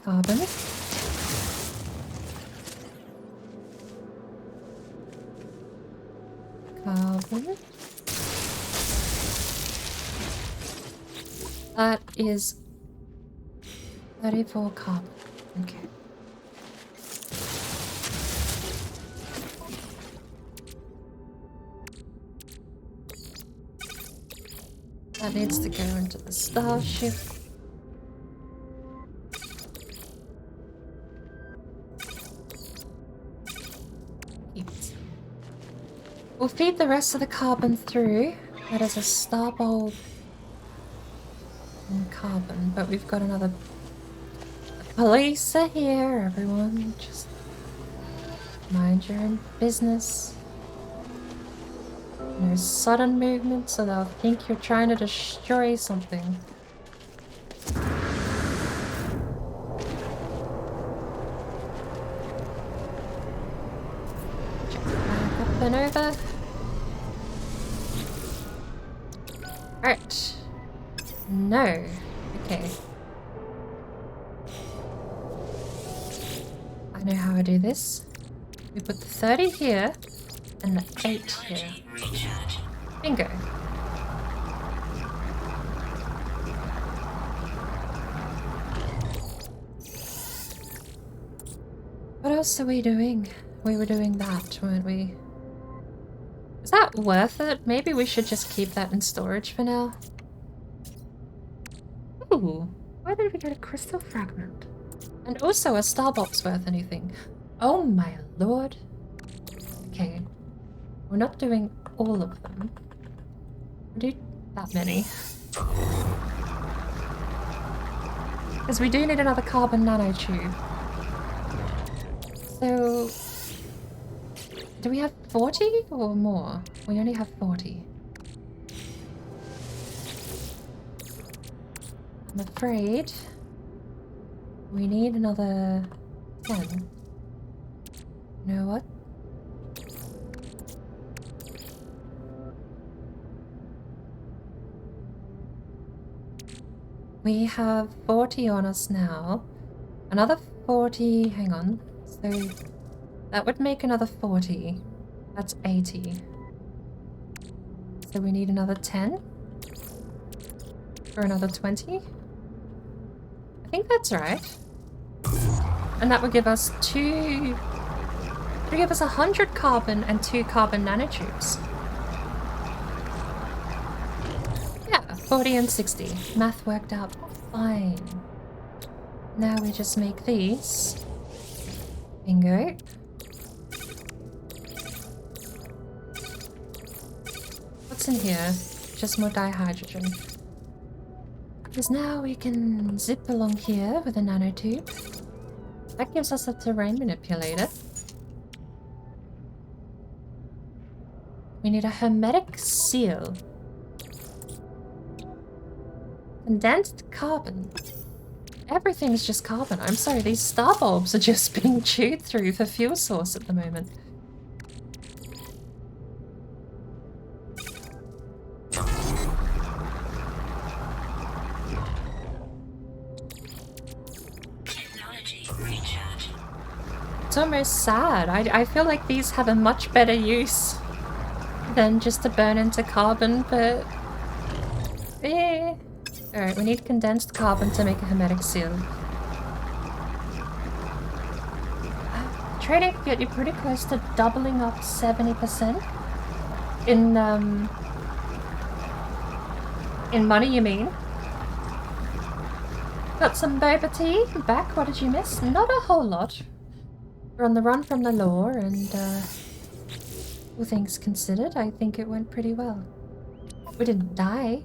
Carbon. Carbon. That is 34 carbon. Okay. That needs to go into the starship. We'll feed the rest of the carbon through. That is a star bulb and carbon, but we've got another. The police are here, everyone. Just mind your own business. No sudden movement, so they'll think you're trying to destroy something. Check back up and over. Alright. No. Okay. I know how I do this. We put the 30 here and the 8 here. Energy recharge. Bingo. What else are we doing? We were doing that, weren't we? Is that worth it? Maybe we should just keep that in storage for now. Ooh, where did we get a crystal fragment? And also a star box worth anything. Oh my lord. Okay. We're not doing all of them. We do that many. Because we do need another carbon nanotube. So... do we have 40 or more? We only have 40. I'm afraid we need another 10. You know what? We have 40 on us now. Another 40, hang on. So that would make another 40. That's 80. So we need another 10? For another 20? I think that's right. And that would give us 100 carbon and 2 carbon nanotubes. Yeah, 40 and 60. Math worked out fine. Now we just make these. Bingo. What's in here? Just more dihydrogen. Because now we can zip along here with a nanotube. That gives us a terrain manipulator. We need a hermetic seal. Condensed carbon. Everything's just carbon. I'm sorry, these star bulbs are just being chewed through for fuel source at the moment. Technology recharge. It's almost sad. I feel like these have a much better use than just to burn into carbon, but... eh. Alright, we need condensed carbon to make a hermetic seal. Trading could get you pretty close to doubling up 70%. In money, you mean? Got some boba tea back. What did you miss? Not a whole lot. We're on the run from the law, and all things considered, I think it went pretty well. We didn't die.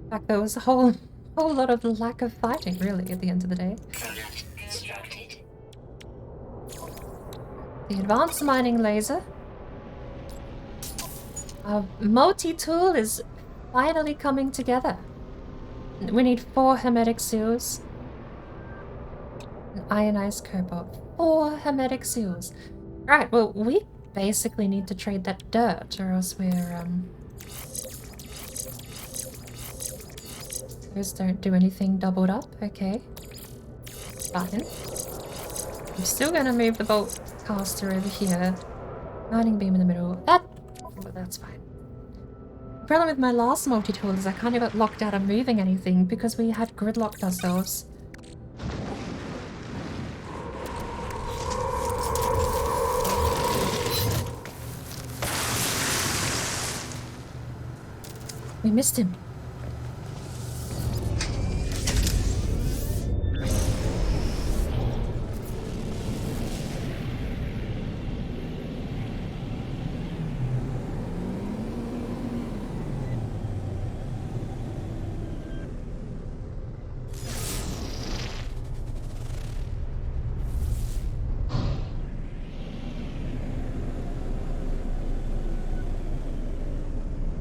In fact, there was a whole lot of lack of fighting, really, at the end of the day. Product constructed. The advanced mining laser. Our multi-tool is finally coming together. We need 4 hermetic seals. An ionized cobalt. 4 hermetic seals. Right, well, we basically need to trade that dirt, or else we're, those don't do anything doubled up, okay. Fine. I'm still gonna move the bolt caster over here. Mining beam in the middle. That's fine. The problem with my last multi-tool is I kind of got locked out of moving anything because we had gridlocked ourselves. We missed him.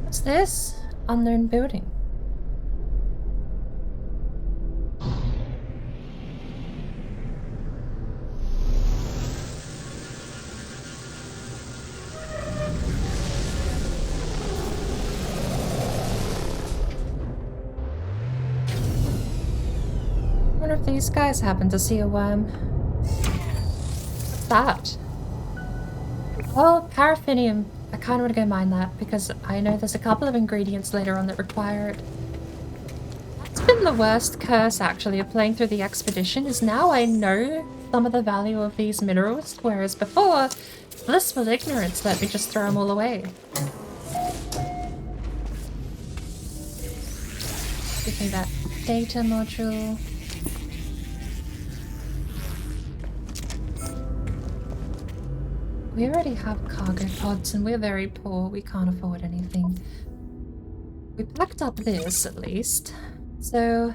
What's this? Unknown building. I wonder if these guys happen to see a worm. that? Oh, paraffinium. I kind of want to go mine that because I know there's a couple of ingredients later on that require it. That's been the worst curse, actually, of playing through the expedition, is now I know some of the value of these minerals, whereas before, blissful ignorance let me just throw them all away. Give me that data module. We already have cargo pods and we're very poor. We can't afford anything. We packed up this at least. So...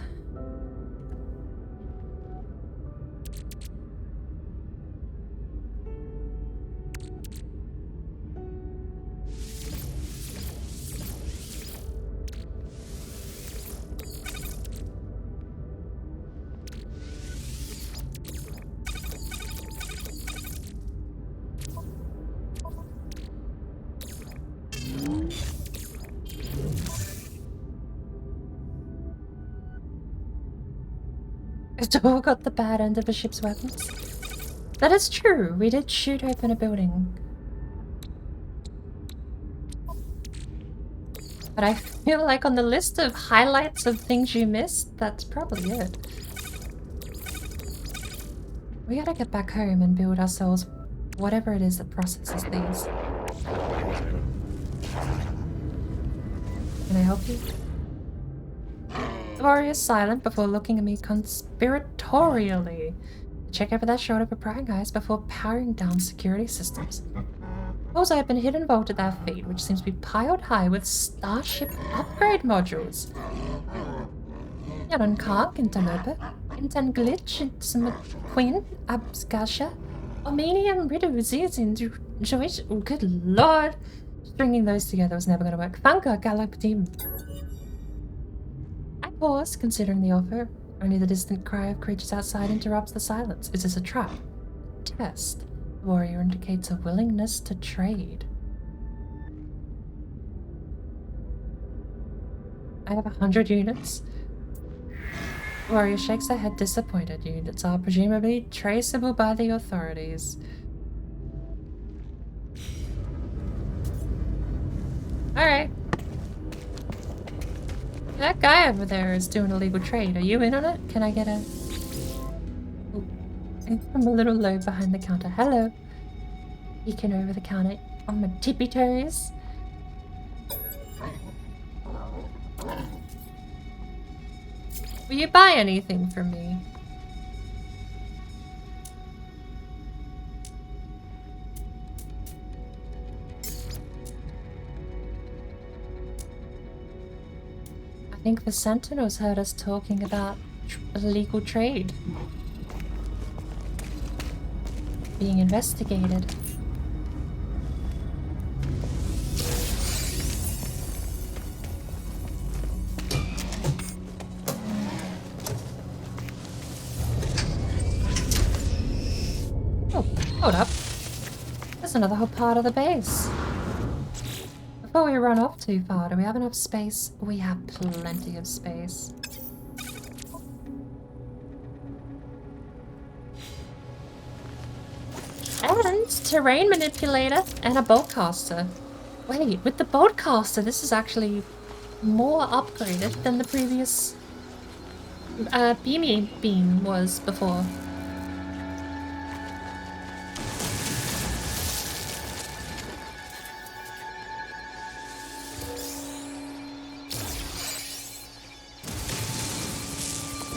Who got the bad end of the ship's weapons? That is true. We did shoot open a building. But I feel like on the list of highlights of things you missed, that's probably it. We gotta get back home and build ourselves whatever it is that processes these. Can I help you? The warrior is silent before looking at me conspiratorially. Check over that shoulder for prying eyes before powering down security systems. Doors open, hidden vault at their feet, which seems to be piled high with starship upgrade modules. Yaron Kark, Intamopa, Intan Glitch, Queen, Abskasha, Armenian Ridu, Zizin, Joish. Oh, good lord! Stringing those together was never going to work. Funka, Galapdim. I pause, considering the offer. Only the distant cry of creatures outside interrupts the silence. Is this a trap? Test. The warrior indicates a willingness to trade. I have 100 units. The warrior shakes her head disappointed. Units are presumably traceable by the authorities. Alright. That guy over there is doing illegal trade. Are you in on it? Can I get a... Ooh. I'm a little low behind the counter. Hello. Peeking over the counter on my tippy toes. Will you buy anything from me? I think the Sentinels heard us talking about illegal trade being investigated. Oh, hold up. There's another whole part of the base. Before we run off too far, do we have enough space? We have plenty of space. And terrain manipulator and a boltcaster. Wait, with the boltcaster, this is actually more upgraded than the previous beamy beam was before.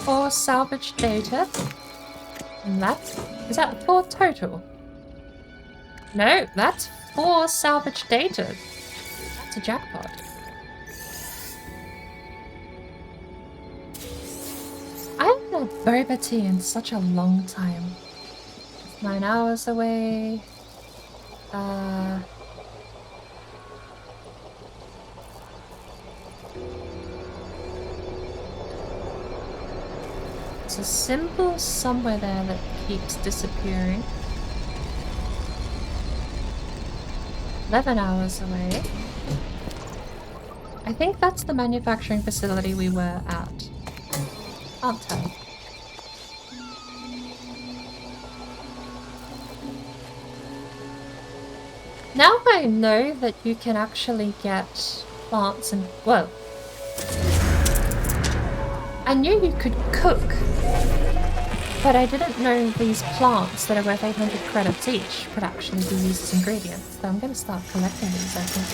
Four salvage data. And is that 4 total? No, that's 4 salvage data. That's a jackpot. I haven't had boba tea in such a long time. It's 9 hours away. There's a symbol somewhere there that keeps disappearing. 11 hours away. I think that's the manufacturing facility we were at. Can't tell. Now I know that you can actually get plants and, well, I knew you could cook, but I didn't know these plants that are worth 800 credits each could actually be used as ingredients. So I'm going to start collecting these, I think.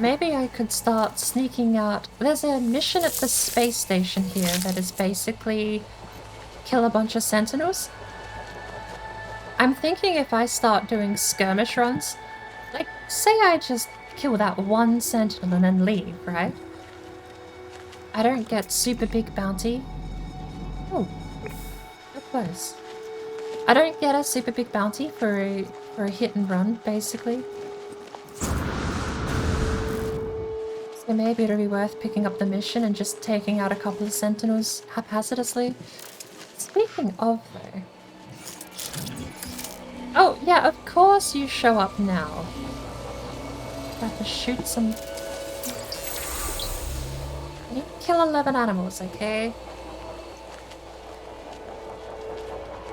Maybe I could start sneaking out. There's a mission at the space station here that is basically kill a bunch of sentinels. I'm thinking if I start doing skirmish runs, like, say I just kill that one sentinel and then leave, right? I don't get super big bounty. Oh, that close. I don't get a super big bounty for a hit and run, basically. So maybe it'll be worth picking up the mission and just taking out a couple of sentinels haphazardly. Speaking of, though... Oh, yeah, of course you show up now. Have to shoot some... You kill 11 animals, okay?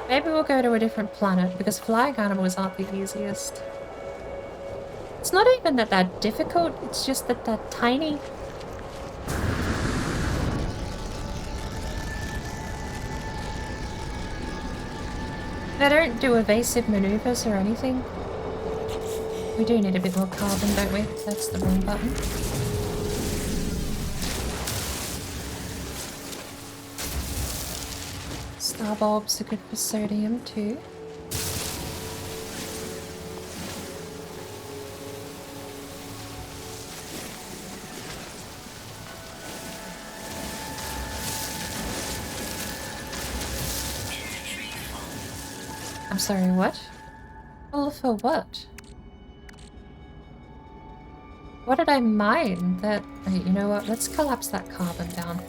Maybe we'll go to a different planet, because flying animals aren't the easiest. It's not even that they're difficult, it's just that they're tiny. They don't do evasive maneuvers or anything. We do need a bit more carbon, don't we? That's the wrong button. Star bulbs are good for sodium too. I'm sorry, what? Full for what? What did I mine? That... Hey, you know what? Let's collapse that carbon down.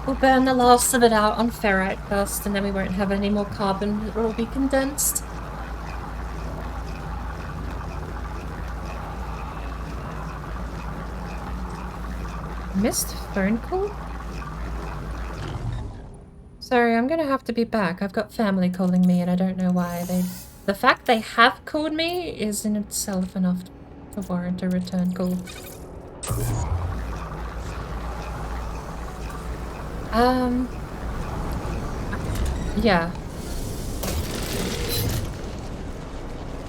We'll burn the last of it out on ferrite first, and then we won't have any more carbon. It will all be condensed. Missed phone call? Sorry, I'm gonna have to be back. I've got family calling me and I don't know why. The fact they have called me is in itself enough to warrant a return call. Yeah.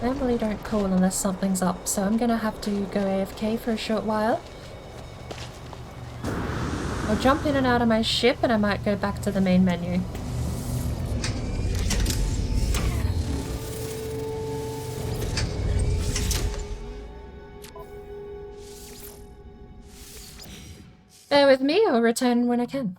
Family don't call unless something's up, so I'm gonna have to go AFK for a short while. I'll jump in and out of my ship and I might go back to the main menu. Bear with me, I'll return when I can.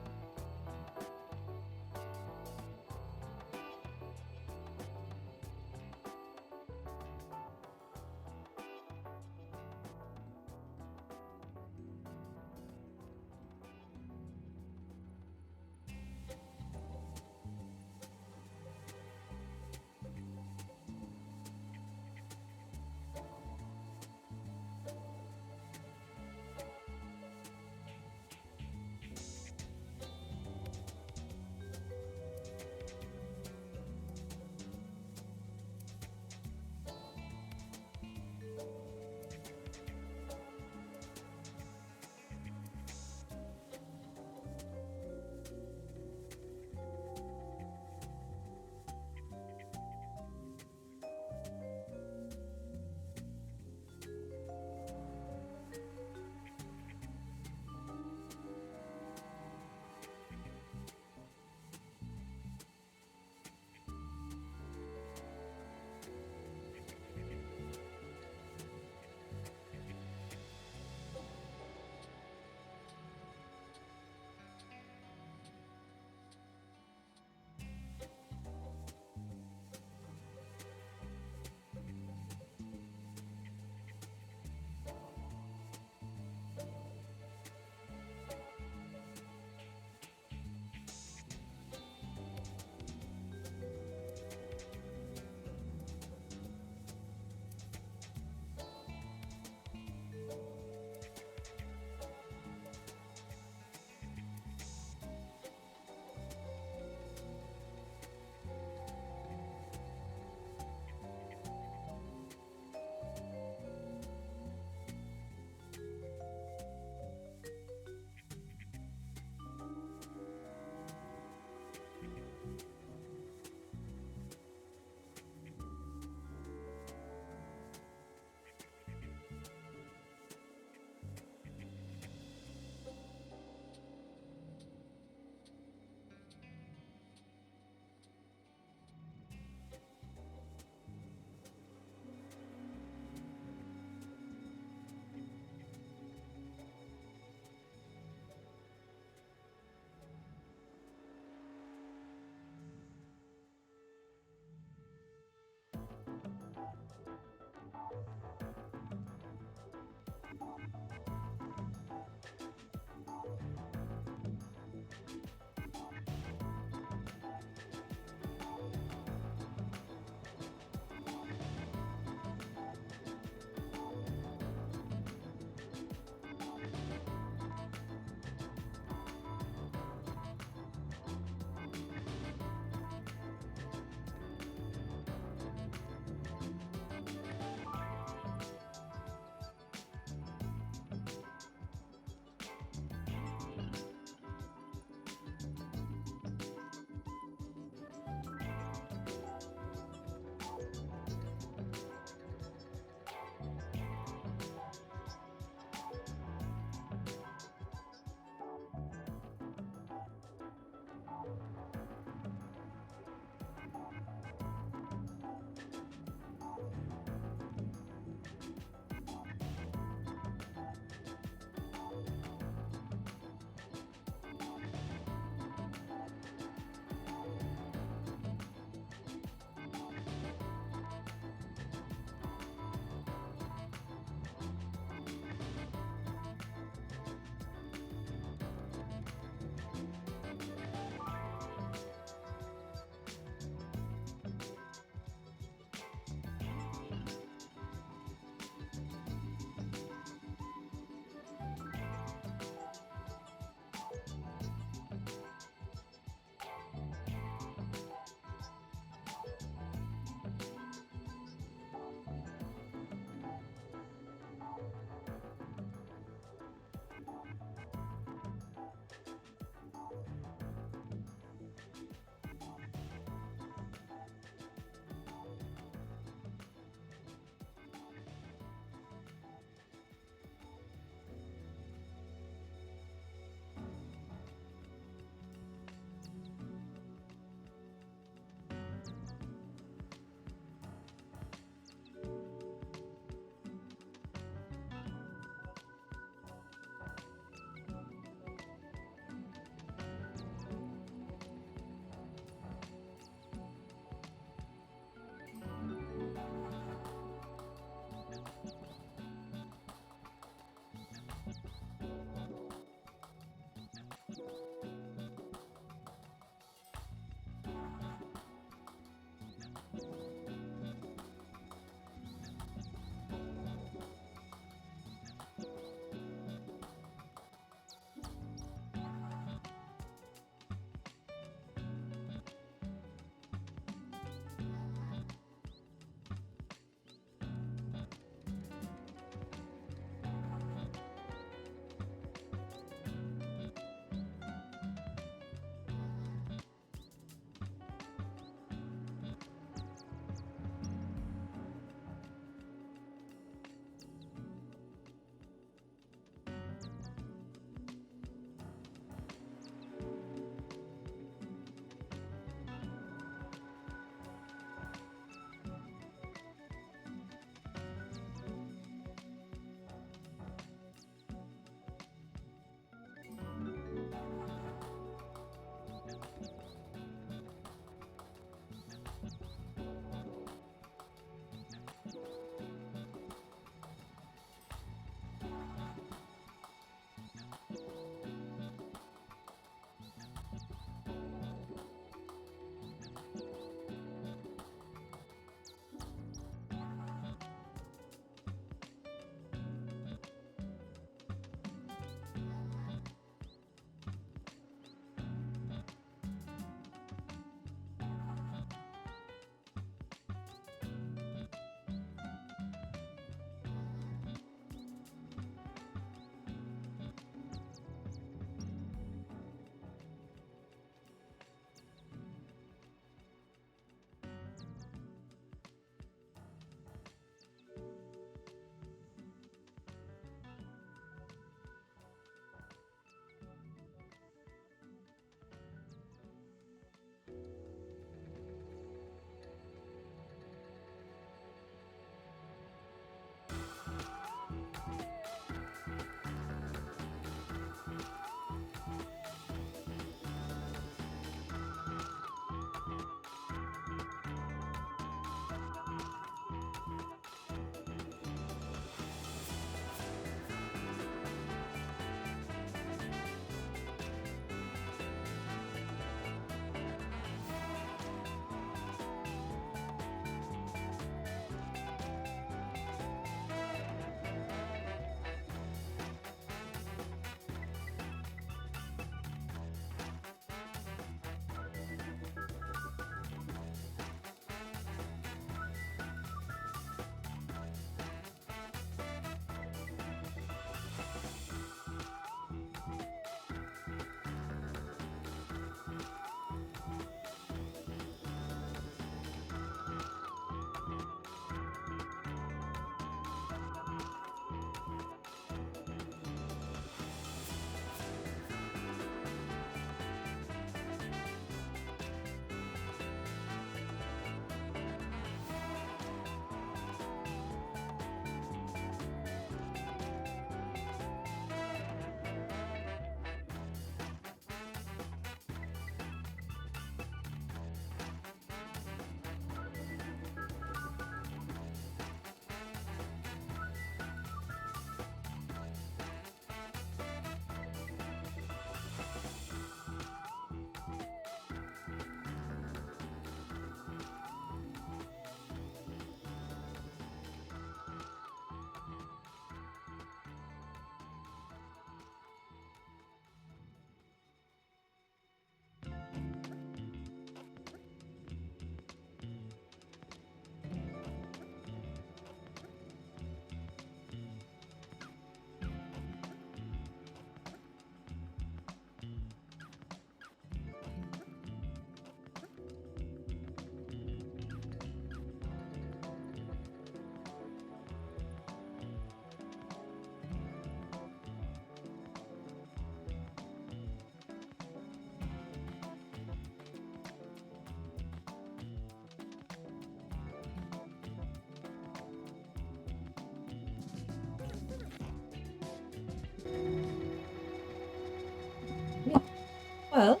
Well,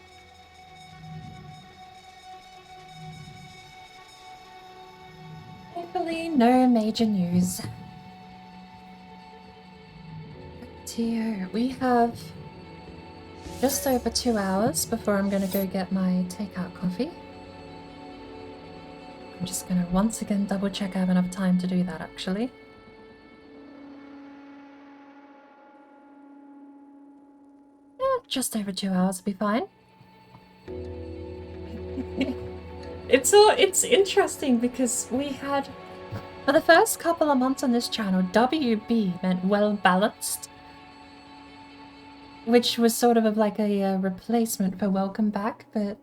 thankfully, no major news. Dear, we have just over 2 hours before I'm gonna go get my takeout coffee. I'm just gonna once again double check I have enough time to do that, actually. Yeah, just over 2 hours will be fine. It's interesting because we had, for the first couple of months on this channel, WB meant well balanced, which was sort of like a replacement for welcome back, but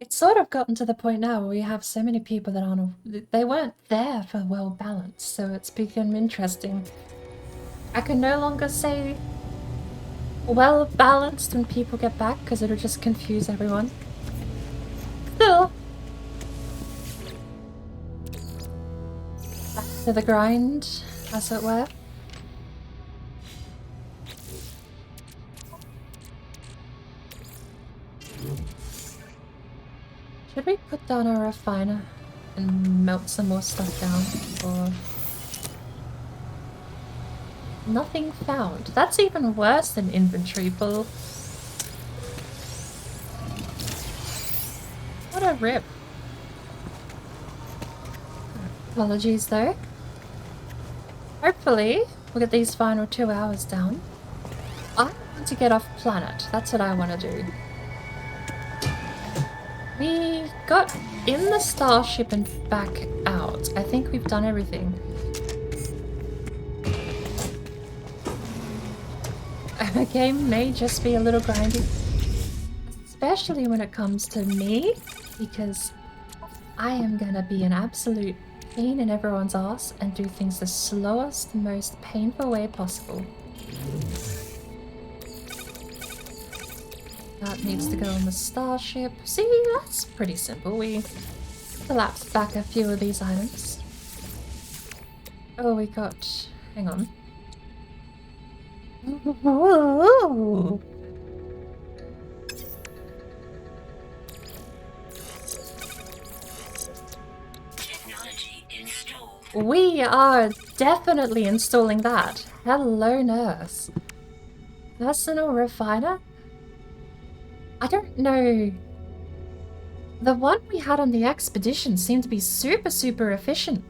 it's sort of gotten to the point now where we have so many people that they weren't there for well balanced, so it's become interesting. I can no longer say well balanced when people get back because it'll just confuse everyone. Still, back to the grind, as it were. Should we put down our refiner and melt some more stuff down? Or nothing found. That's even worse than inventory full. What a rip. Apologies though. Hopefully we'll get these final 2 hours down. I want to get off planet. That's what I want to do. We got in the starship and back out. I think we've done everything. The game may just be a little grindy. Especially when it comes to me, because I am gonna be an absolute pain in everyone's ass and do things the slowest, most painful way possible. That needs to go on the starship. See, that's pretty simple. We collapsed back a few of these items. Oh, we got... hang on. Ooh. Technology installed. We are definitely installing that. Hello, nurse. Personal refiner? I don't know. The one we had on the expedition seemed to be super, super efficient.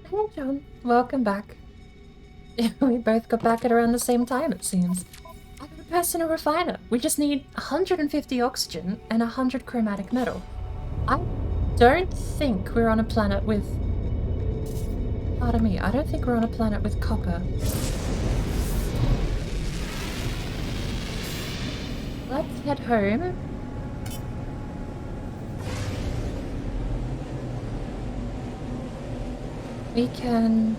Hey, John. Welcome back. We both got back at around the same time, it seems. I got a personal refiner. We just need 150 oxygen and 100 chromatic metal. I don't think we're on a planet with... Pardon me, I don't think we're on a planet with copper. Let's head home. We can...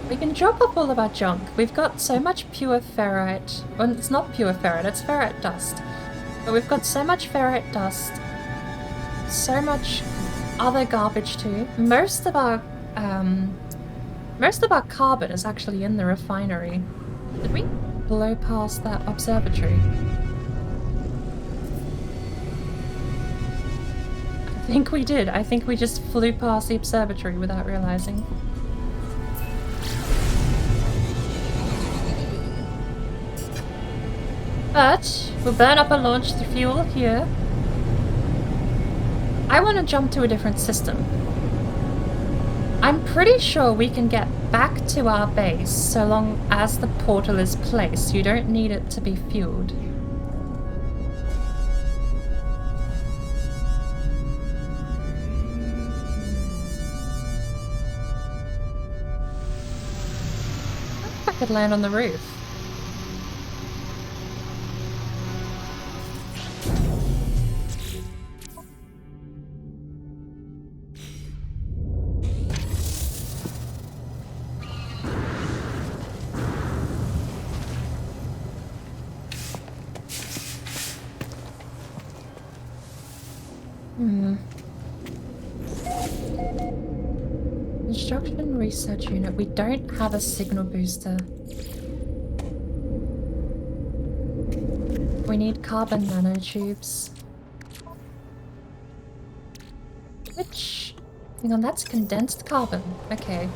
We can drop off all of our junk. We've got so much pure ferrite. Well, it's not pure ferrite, it's ferrite dust. But we've got so much ferrite dust. So much other garbage too. Most of our carbon is actually in the refinery. Did we blow past that observatory? I think we did. I think we just flew past the observatory without realizing. But we'll burn up our launch fuel here. I want to jump to a different system. I'm pretty sure we can get back to our base so long as the portal is placed. You don't need it to be fueled. I think I could land on the roof. Construction research unit. We don't have a signal booster. We need carbon nanotubes. Which... hang on, that's condensed carbon. Okay.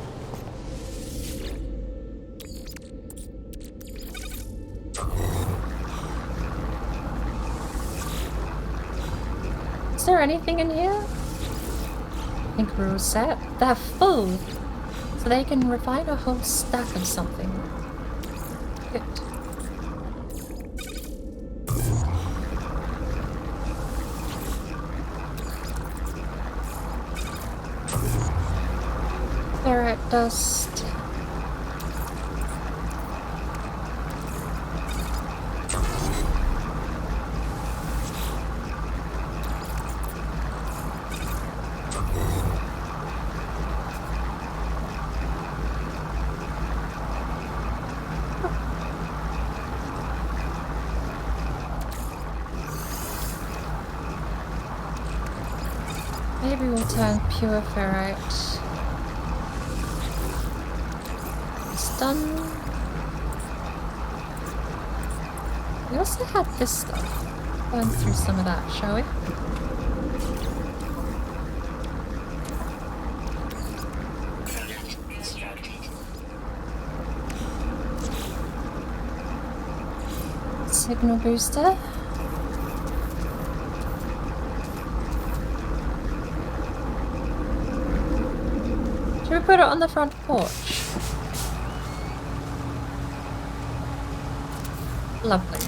Is there anything in here? I think we're all set. They're full! So they can refine a whole stack of something. Good. Ferrite dust. Maybe we'll turn pure ferrite. It's done. We also had this stuff. Burn through some of that, shall we? Product constructed. Signal booster. Should we put it on the front porch? Lovely.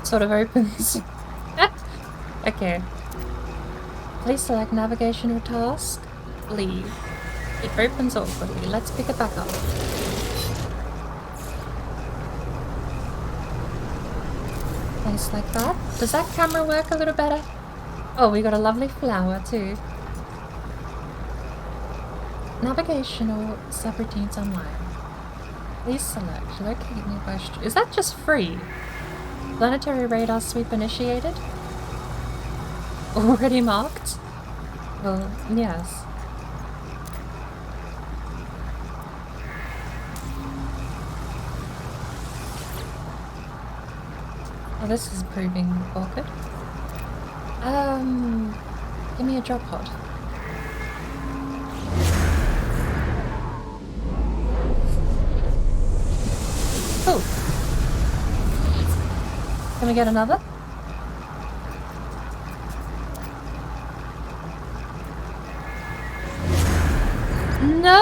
Sort of opens. Okay. Please select navigation or task. Leave. It opens awkwardly. Let's pick it back up. Place like that. Does that camera work a little better? Oh, we got a lovely flower too. Navigational subroutines online. Please select locate nearby street. Is that just free? Planetary radar sweep initiated? Already marked? Well, yes. Oh, this is proving awkward. Give me a drop pod. Oh. Can we get another? No!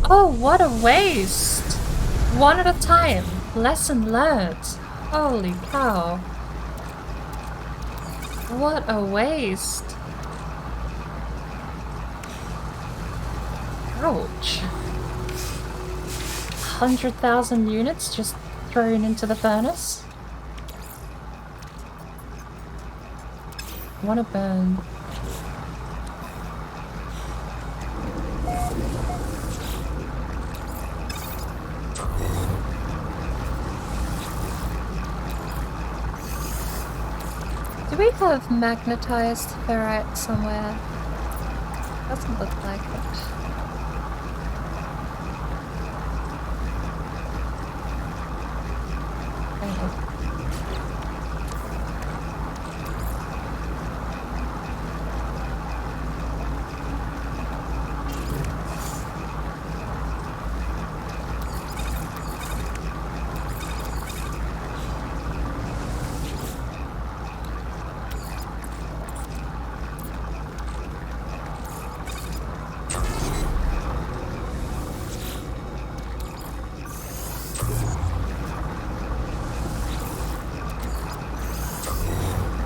Oh, what a waste! One at a time. Lesson learned. Holy cow. What a waste. Ouch. 100,000 units just thrown into the furnace. Wanna burn. Do we have magnetized ferrite somewhere? Doesn't look like it.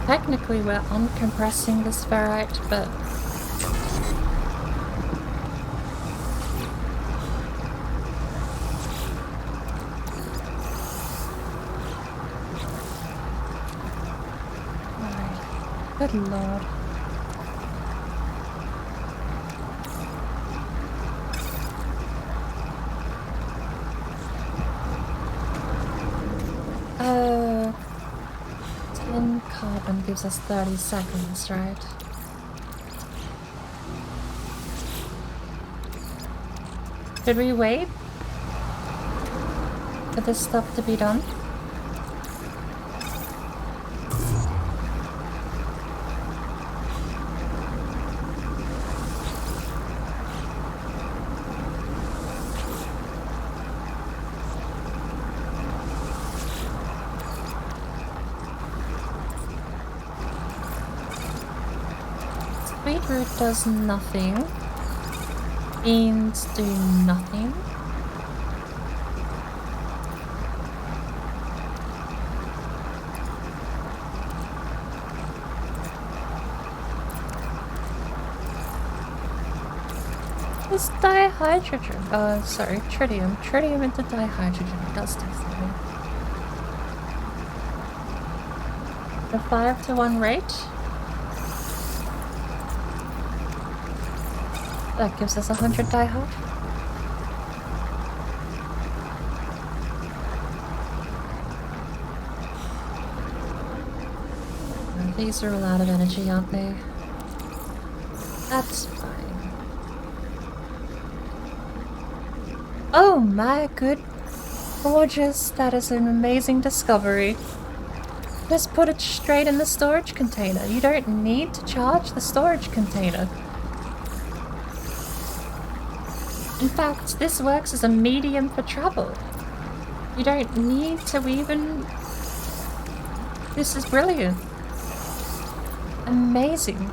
Technically we're uncompressing this ferrite, but alright. Good lord. weapon gives us 30 seconds, right? Should we wait for this stuff to be done? Beetroot does nothing. Beans do nothing. It's dihydrogen. Sorry, tritium. Tritium into dihydrogen does do something. The 5-to-1 rate. That gives us 100 dihyd. These are all out of energy, aren't they? That's fine. Oh my good gorgeous, that is an amazing discovery. Just put it straight in the storage container. You don't need to charge the storage container. In fact, this works as a medium for travel. You don't need to even... This is brilliant. Amazing.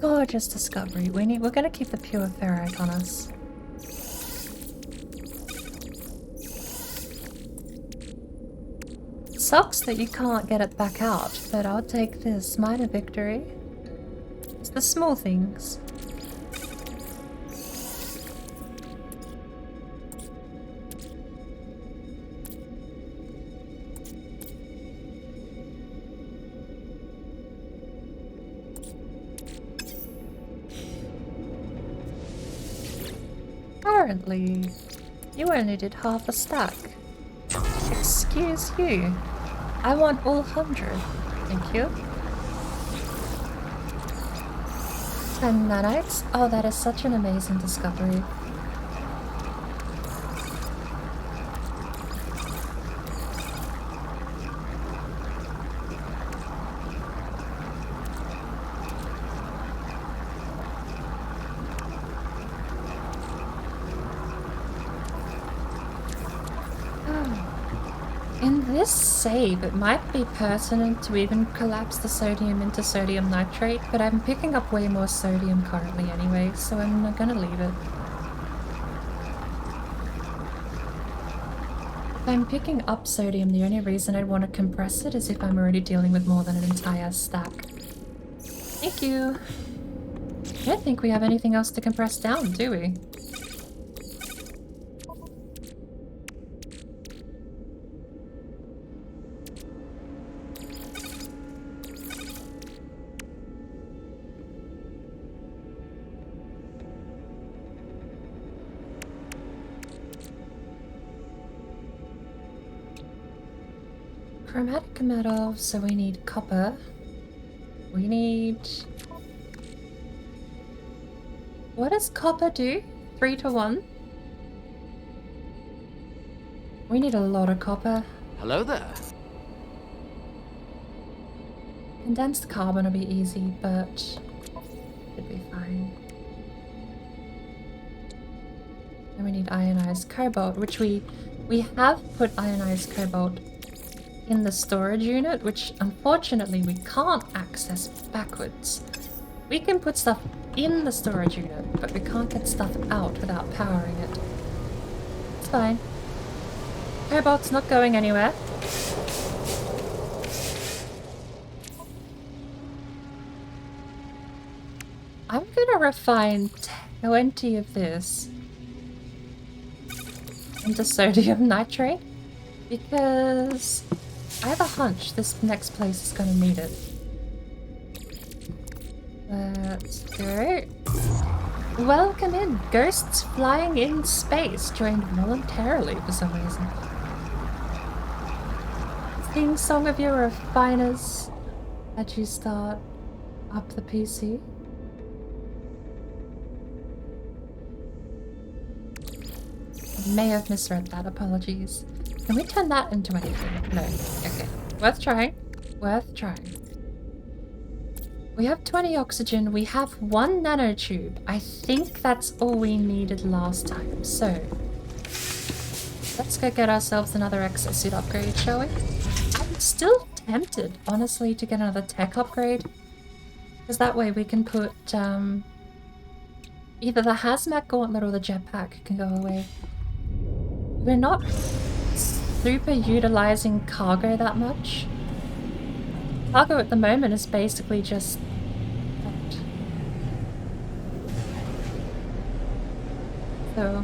Gorgeous discovery. We're gonna keep the pure ferrite on us. Sucks that you can't get it back out, but I'll take this minor victory. It's the small things. Apparently, you only did half a stack. Excuse you. I want all 100. Thank you. 10 nanites? Oh, that is such an amazing discovery. This save, it might be pertinent to even collapse the sodium into sodium nitrate, but I'm picking up way more sodium currently anyway, so I'm not gonna leave it. If I'm picking up sodium, the only reason I'd want to compress it is if I'm already dealing with more than an entire stack. Thank you! I don't think we have anything else to compress down, do we? Chromatic metal, so we need copper. We need... What does copper do? 3-to-1? We need a lot of copper. Hello there. Condensed carbon will be easy, but it'd be fine. And we need ionized cobalt, which we have put ionized cobalt in the storage unit, which unfortunately we can't access backwards. We can put stuff in the storage unit, but we can't get stuff out without powering it. It's fine. Cobalt's not going anywhere. I'm gonna refine 20 of this into sodium nitrate because I have a hunch this next place is gonna need it. Let's go. Welcome in. Ghosts flying in space joined voluntarily for some reason. Theme song of your refiners as you start up the PC. I may have misread that, apologies. Can we turn that into anything? No. Okay. Worth trying. Worth trying. We have 20 oxygen. We have 1 nanotube. I think that's all we needed last time. So, let's go get ourselves another exosuit upgrade, shall we? I'm still tempted, honestly, to get another tech upgrade. Because that way we can put, either the hazmat gauntlet or the jetpack can go away. We're not super utilizing cargo that much. Cargo at the moment is basically just... So...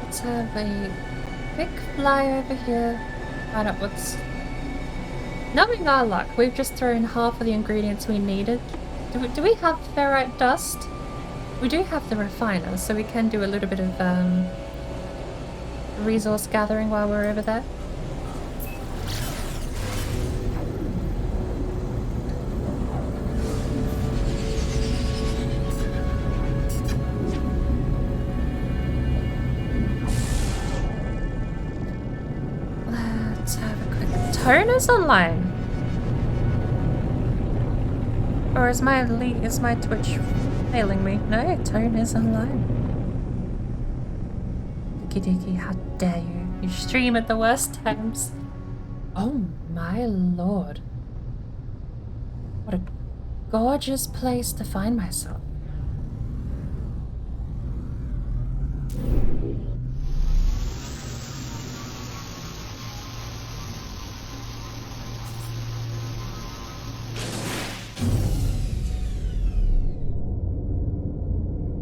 let's have a quick fly over here. Find out what's... Knowing our luck, we've just thrown half of the ingredients we needed. Do we have ferrite dust? We do have the refiner, so we can do a little bit of resource gathering while we're over there. Let's have a quick... Toner's online. Or is my Twitch failing me? No, Tone is online. Dookie, how dare you? You stream at the worst times. Oh my lord. What a gorgeous place to find myself.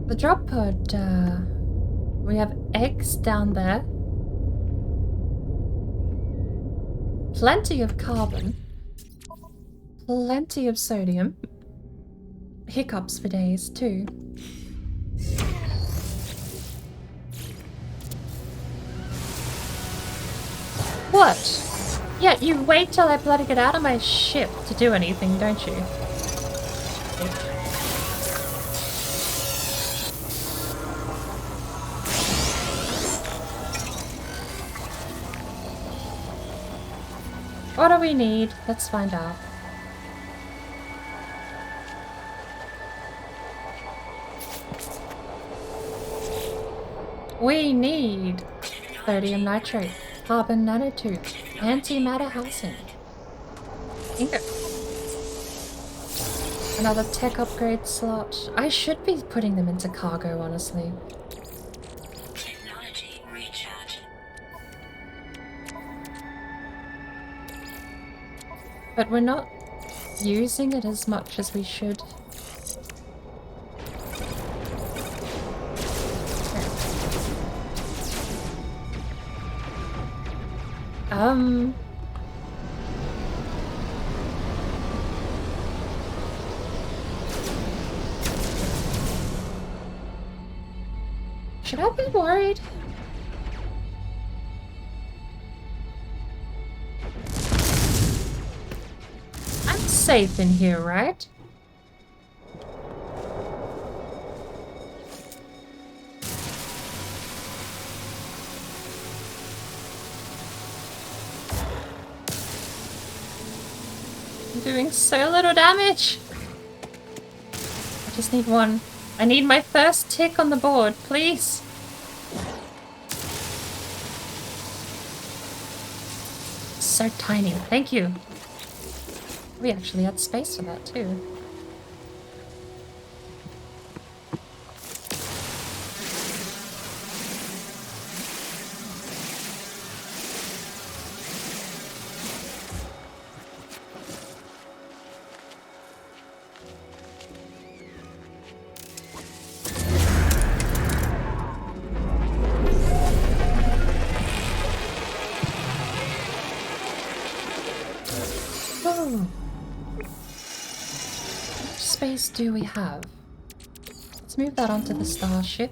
The drop pod, we have eggs down there. Plenty of carbon. Plenty of sodium. Hiccups for days, too. What? Yeah, you wait till I bloody get out of my ship to do anything, don't you? What do we need? Let's find out. We need sodium nitrate, carbon nanotube, antimatter housing. Bingo. Another tech upgrade slot. I should be putting them into cargo, honestly. Technology recharge. But we're not using it as much as we should. Should I be worried? I'm safe in here, right? I'm doing so little damage. I just need one. I need my first tick on the board, please. So tiny. Thank you. We actually had space for that too. Ooh. How much space do we have? Let's move that onto the starship.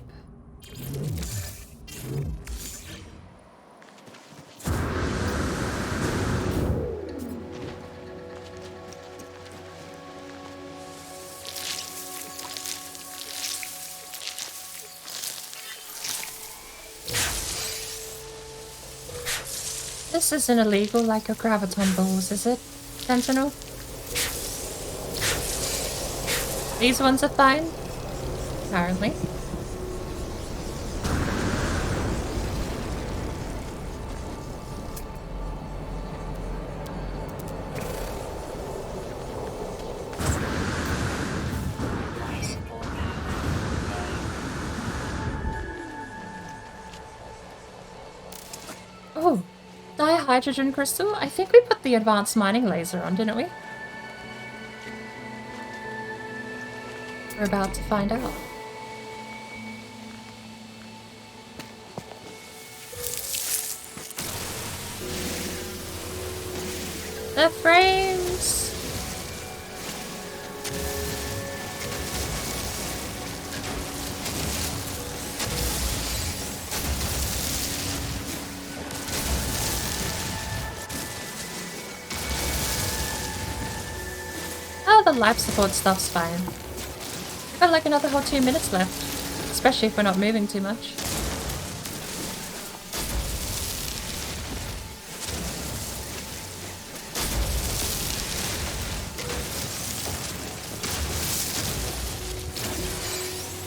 This isn't illegal like your graviton balls, is it, Sentinel? These ones are fine? Apparently. Oh, dihydrogen crystal? I think we put the advanced mining laser on, didn't we? We're about to find out. The frames! Oh, the life support stuff's fine. We've got like another whole 2 minutes left. Especially if we're not moving too much.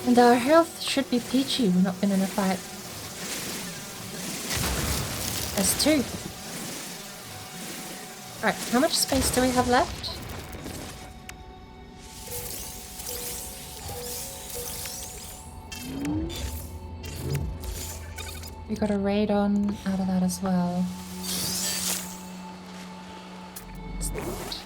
And our health should be peachy. We've not been in a fight. There's 2. Alright, how much space do we have left? We got a radon out of that as well. What's that?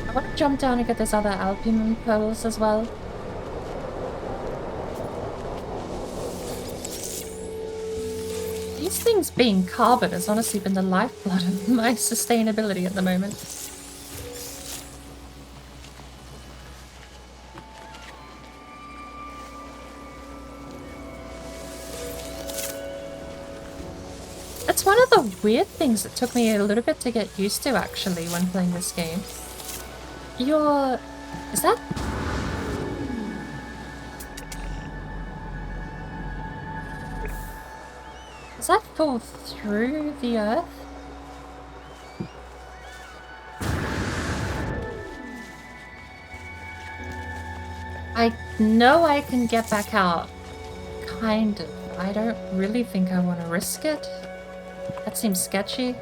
I want to jump down and get those other albumin pearls as well. These things being carbon has honestly been the lifeblood of my sustainability at the moment. It's one of the weird things that took me a little bit to get used to actually when playing this game. Is that? Does that fall through the earth? I know I can get back out. Kind of. I don't really think I want to risk it. That seems sketchy.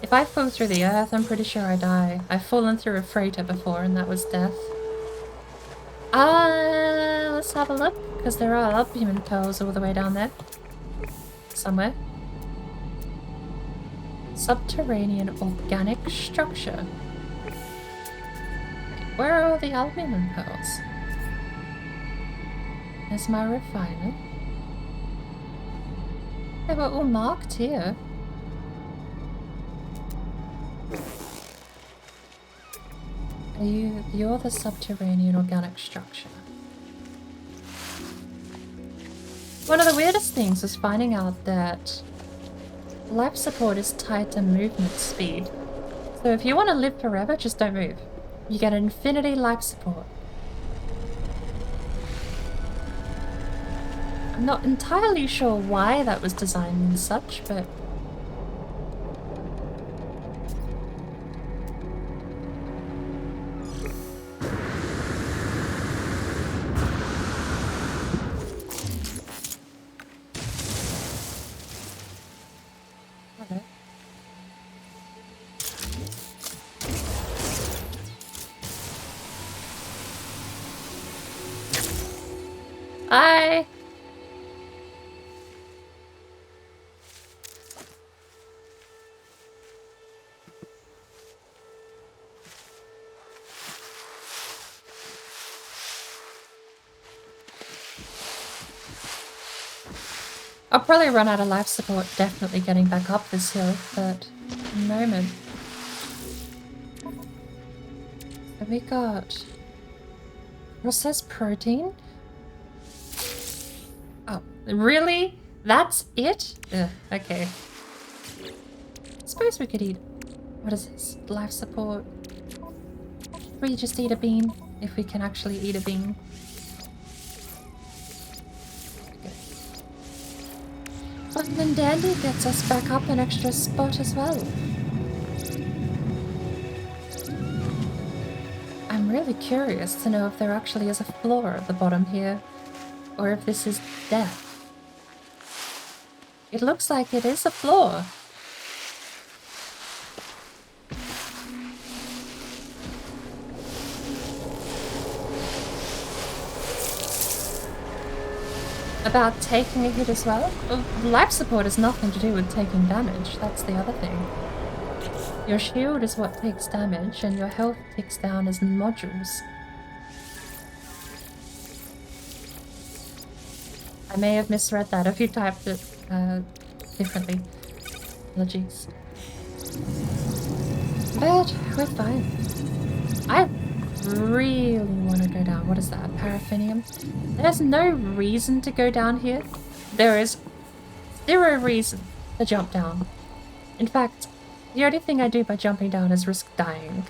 If I fall through the earth, I'm pretty sure I die. I've fallen through a freighter before and that was death. Let's have a look, because there are albumin pearls all the way down there. Somewhere. Subterranean organic structure. Where are all the albumin pearls? There's my refiner. They were all marked here. You're the subterranean organic structure. One of the weirdest things was finding out that life support is tied to movement speed. So if you want to live forever, just don't move. You get infinity life support. I'm not entirely sure why that was designed as such, but... Hi! probably run out of life support definitely getting back up this hill, but at the moment. Have we got processed protein? Oh, really? That's it? Ugh, okay. Suppose we could eat... What is this? Life support. We just eat a bean, if we can actually eat a bean. Okay. Fun and dandy gets us back up an extra spot as well. I'm really curious to know if there actually is a floor at the bottom here, or if this is death. It looks like it is a floor. About taking a hit as well? Well, life support has nothing to do with taking damage, that's the other thing. Your shield is what takes damage, and your health ticks down as modules. I may have misread that if you typed it differently. Apologies. But we're fine. I really want to go down. What is that? Paraffinium? There's no reason to go down here. There is zero reason to jump down. In fact, the only thing I do by jumping down is risk dying.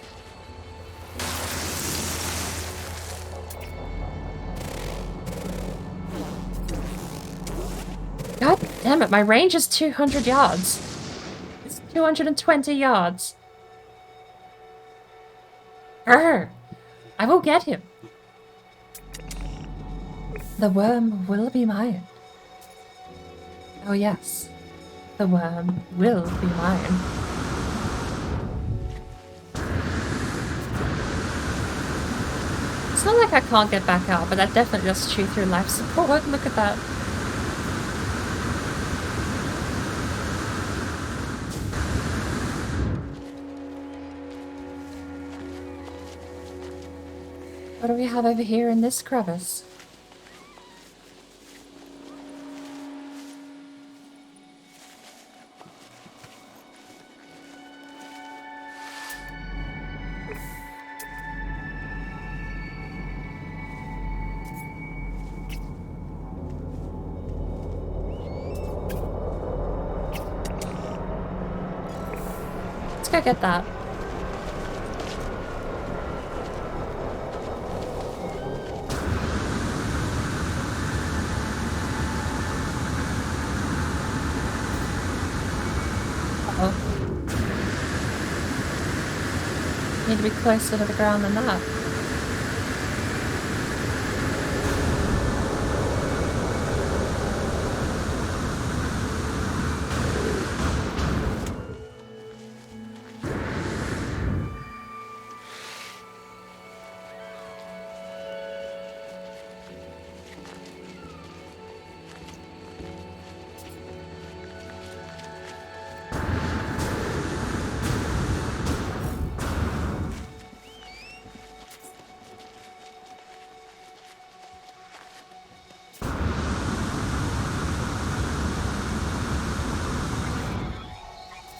God damn it, my range is 200 yards. It's 220 yards. Grr! I will get him. The worm will be mine. Oh yes, the worm will be mine. It's not like I can't get back out, but that definitely does chew through life support. Look at that. What do we have over here in this crevice? Let's go get that. Need to be closer to the ground than that.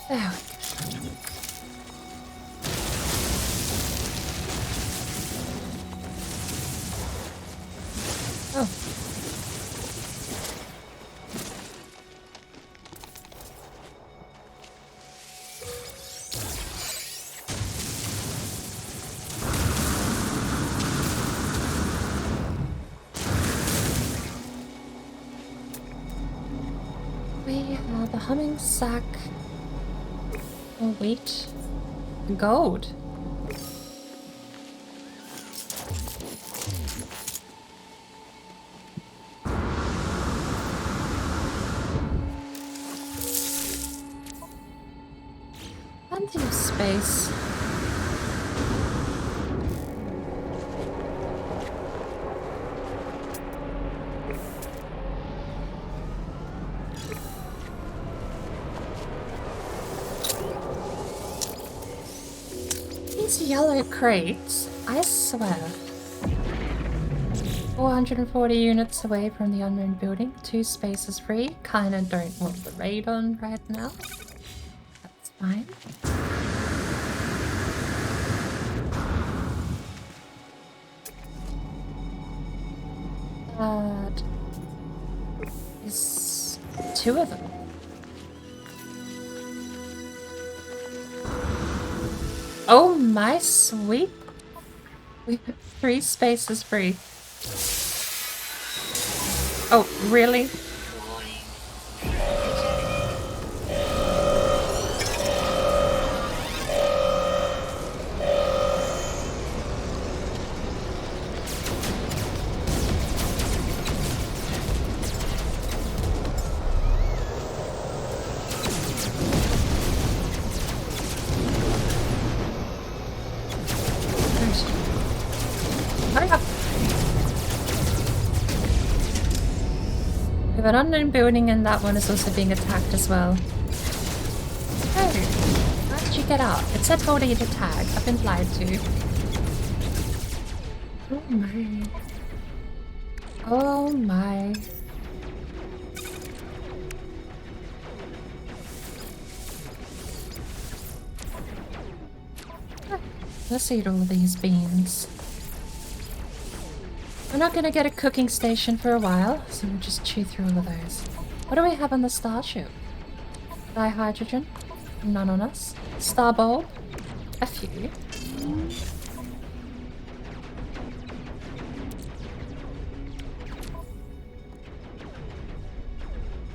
There we go. Oh. We have a humming sack. Oh, wait. Gold. Plenty of space. These yellow crates, I swear. 440 units away from the unknown building. 2 spaces free. Kinda don't want the raid on right now. That's fine. That is 2 of them. Oh my sweet. We have 3 spaces free. Oh, really? Hurry up. We have an unknown building and that one is also being attacked as well. Oh, how did you get out? It said hold A to tag. I've been lied to. Oh my. Oh my. Let's eat all of these beans. We're not gonna get a cooking station for a while, so we'll just chew through all of those. What do we have on the starship? Dihydrogen? None on us. Star bulb? A few.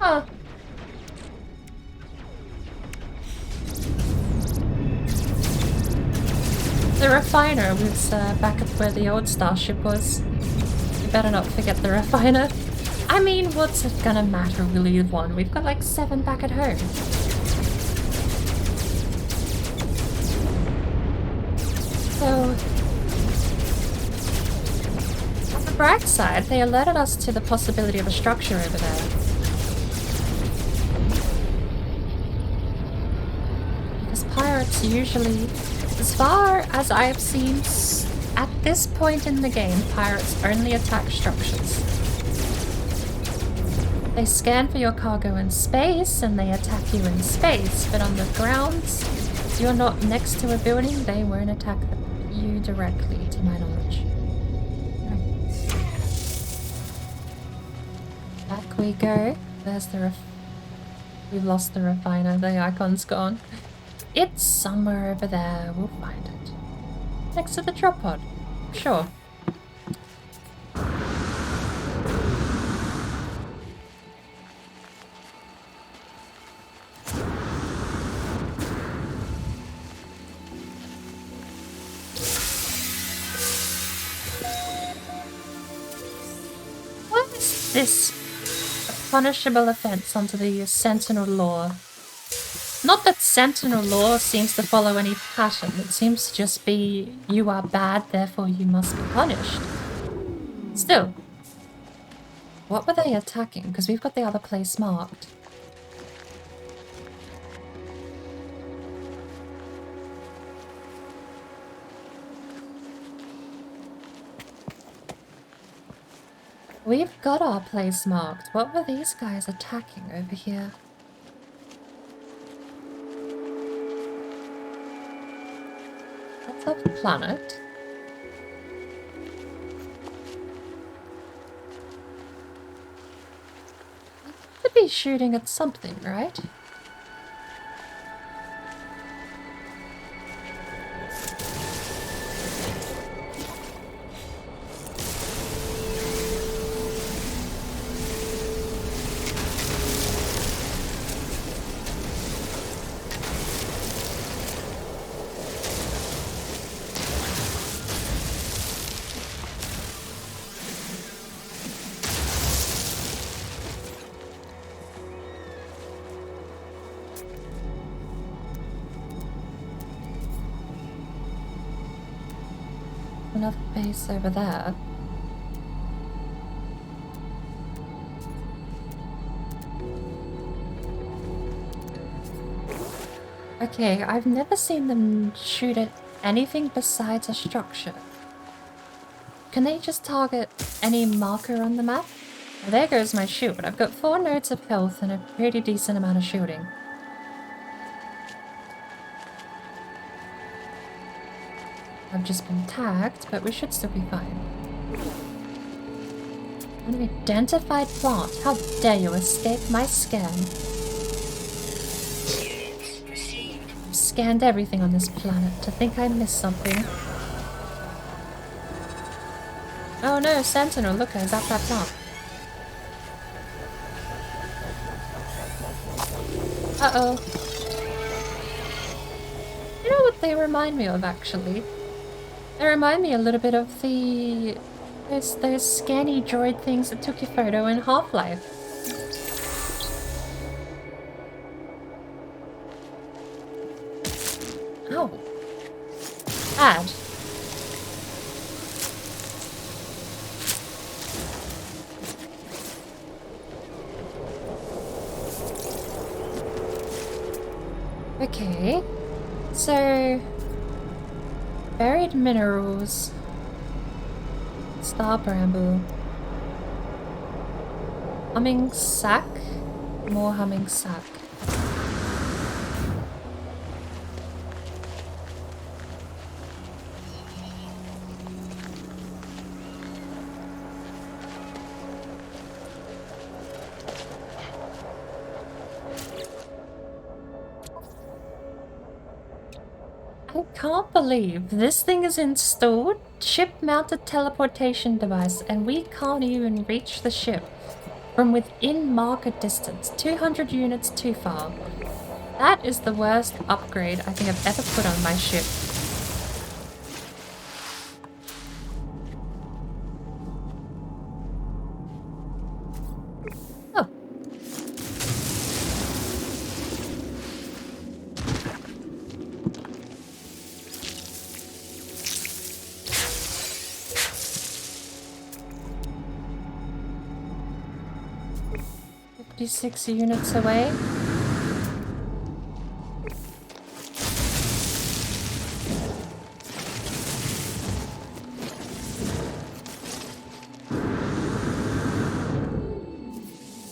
Huh. The refiner was back up where the old starship was. You better not forget the refiner. I mean, what's it gonna matter? We leave one. We've got like 7 back at home. So, on the bright side, they alerted us to the possibility of a structure over there. Because pirates usually, as far as I have seen, at this point in the game, pirates only attack structures. They scan for your cargo in space and they attack you in space, but on the grounds, if you're not next to a building, they won't attack you directly, to my knowledge. Back we go. There's the we've lost the refiner. The icon's gone. It's somewhere over there. We'll find it. Next to the drop pod. Sure. What is this? A punishable offense under the Sentinel law. Not that Sentinel law seems to follow any pattern. It seems to just be, you are bad, therefore you must be punished. Still. What were they attacking? Because we've got the other place marked. We've got our place marked. What were these guys attacking over here? That's a planet. Could be shooting at something, right? Another base over there. Okay, I've never seen them shoot at anything besides a structure. can they just target any marker on the map? Well, there goes my shield. I've got 4 nodes of health and a pretty decent amount of shielding. I've just been tagged, but we should still be fine. An identified plant. How dare you escape my scan? I've scanned everything on this planet to think I missed something. Oh no, Sentinel, look, I zapped that plant. Uh-oh. You know what they remind me of, actually? They remind me a little bit of the... those scanny droid things that took your photo in Half-Life. Oh. Bad. Okay. So... buried minerals. Star bramble. Humming sack. More humming sack. I can't believe this thing is installed, ship-mounted teleportation device, and we can't even reach the ship from within marker distance, 200 units too far. That is the worst upgrade I think I've ever put on my ship. Oh. Six units away. I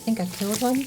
think I killed one.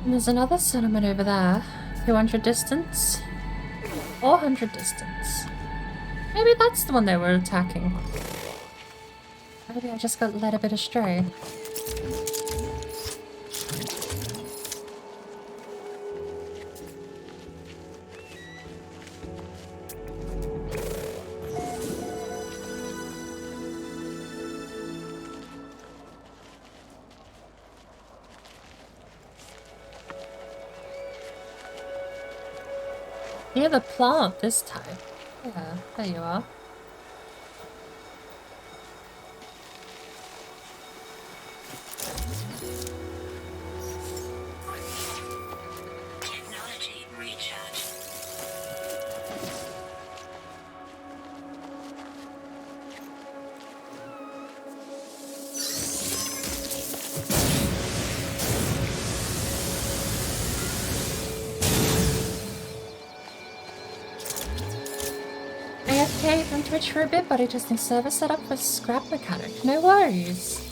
And there's another settlement over there. 200 distance. 400 distance. Maybe that's the one they were attacking. Maybe I just got led a bit astray. Near the plant this time. Yeah, there you are. Technology recharge. AFK from Twitch for a bit, but adjusting server setup for scrap mechanic. No worries.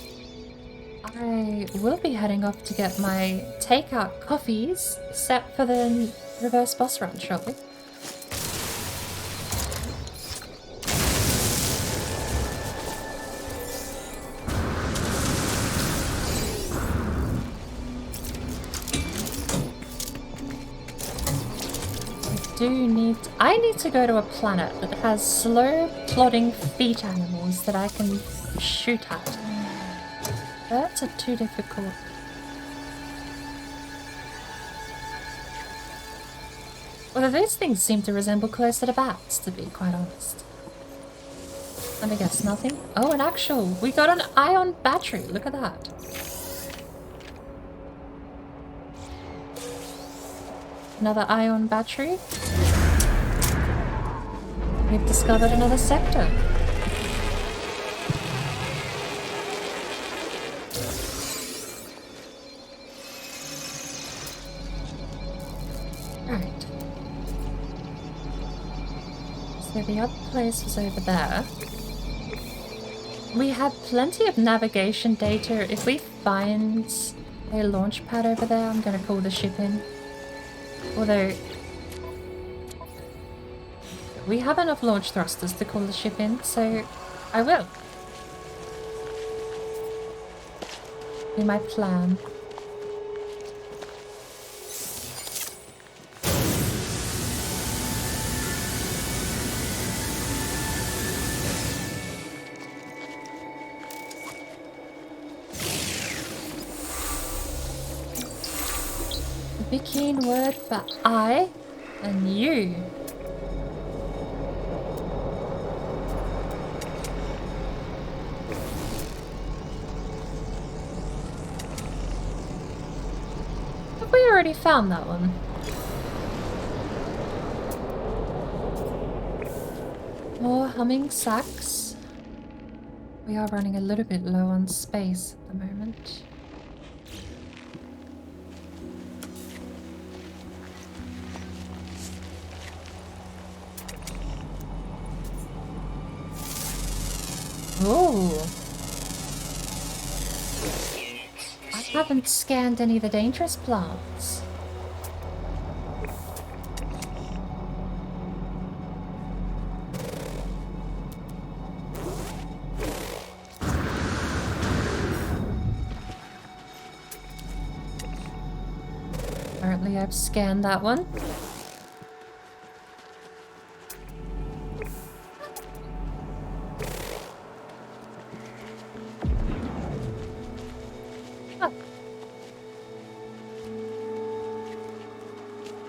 I will be heading off to get my takeout coffees set for the reverse boss run shortly. I need to go to a planet that has slow, plodding feet animals that I can shoot at. Birds are too difficult. Although those things seem to resemble closer to bats, to be quite honest. Let me guess, nothing? Oh, an actual! We got an ion battery! Look at that. Another ion battery. We've discovered another sector. Right. So the other place was over there. We have plenty of navigation data. If we find a launch pad over there, I'm going to call the ship in. Although, we have enough launch thrusters to call the ship in, so I will. Be my plan. A big keen word for I and you. Have we already found that one? More humming sacs. We are running a little bit low on space at the moment. Oh! I haven't scanned any of the dangerous plants. Apparently I've scanned that one.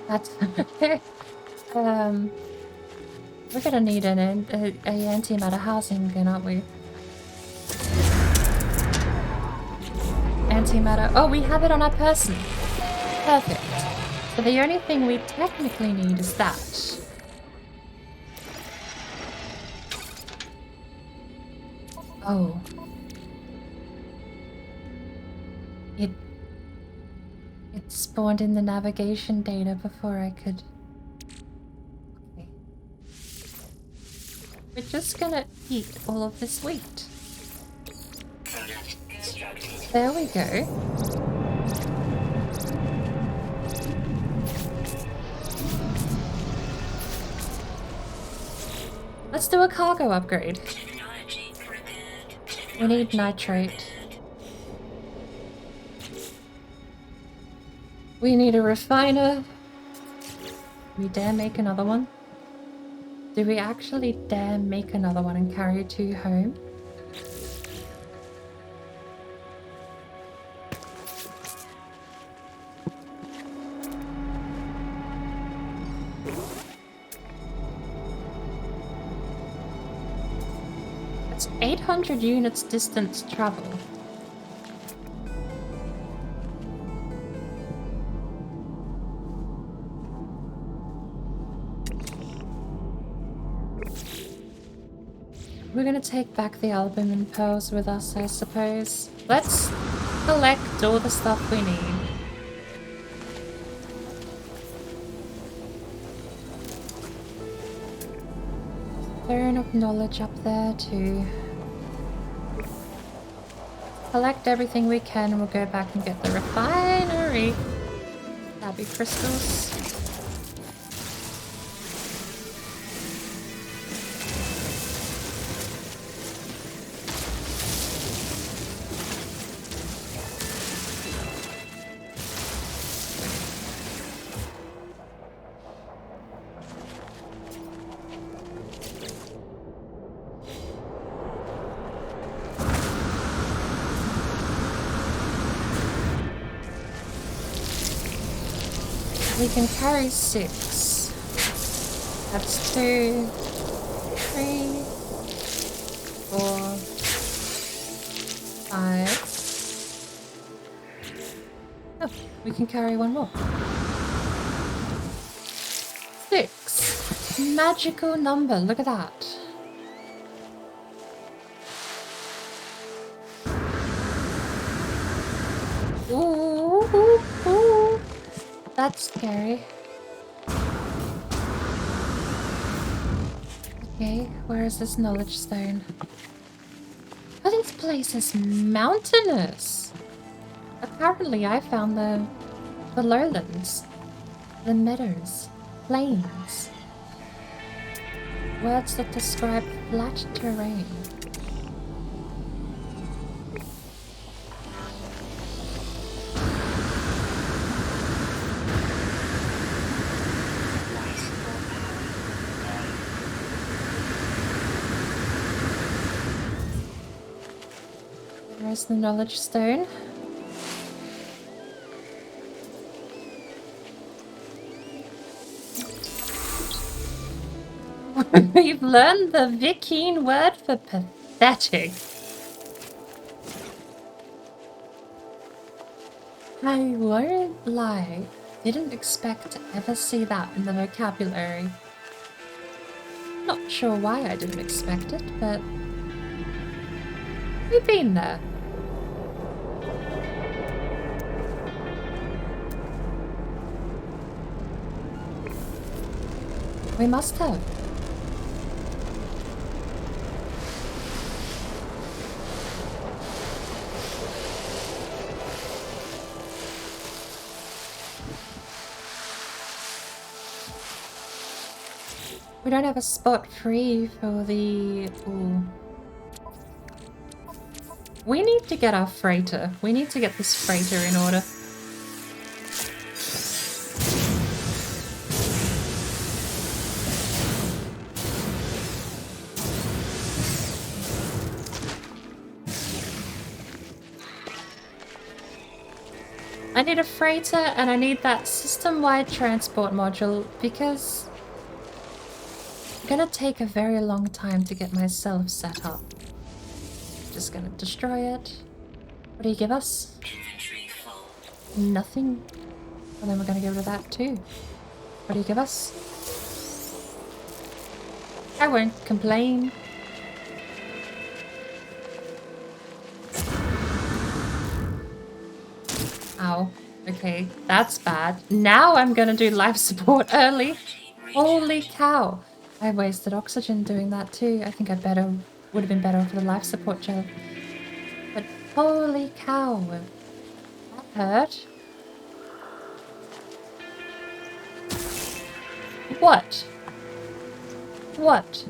That's we're gonna need an antimatter housing again, aren't we? Antimatter. Oh, we have it on our person. Perfect. So the only thing we technically need is that. Oh. It spawned in the navigation data before I could... Okay. We're just gonna eat all of this wheat. There we go. Let's do a cargo upgrade. We need nitrate. We need a refiner. We dare make another one? Do we actually dare make another one and carry two home? It's 800 units distance travel. We're gonna take back the albumin pearls with us, I suppose. Let's collect all the stuff we need. Throne of knowledge up there too. Collect everything we can and we'll go back and get the refinery. That'd be crystals. We can carry 6. That's 2, 3, 4, 5. Oh, we can carry one more. 6. Magical number, look at that. Ooh, ooh, ooh. That's scary. Okay, where is this knowledge stone? Oh, this place is mountainous. Apparently, I found the lowlands, the meadows, plains. Words that describe flat terrain. There's the knowledge stone. We've learned the Viking word for pathetic. I won't lie, didn't expect to ever see that in the vocabulary. Not sure why I didn't expect it, but we've been there. We must have. We don't have a spot free for the... Ooh. We need to get our freighter. We need to get this freighter in order. I need a freighter and I need that system-wide transport module because it's gonna take a very long time to get myself set up. Just gonna destroy it. What do you give us? Inventory full. Nothing. Well, then we're gonna get rid of that too. What do you give us? I won't complain. Ow. Okay, that's bad. Now I'm gonna do life support early. Holy cow. I wasted oxygen doing that too. I think would have been better for the life support gel. But holy cow. That hurt. What? What?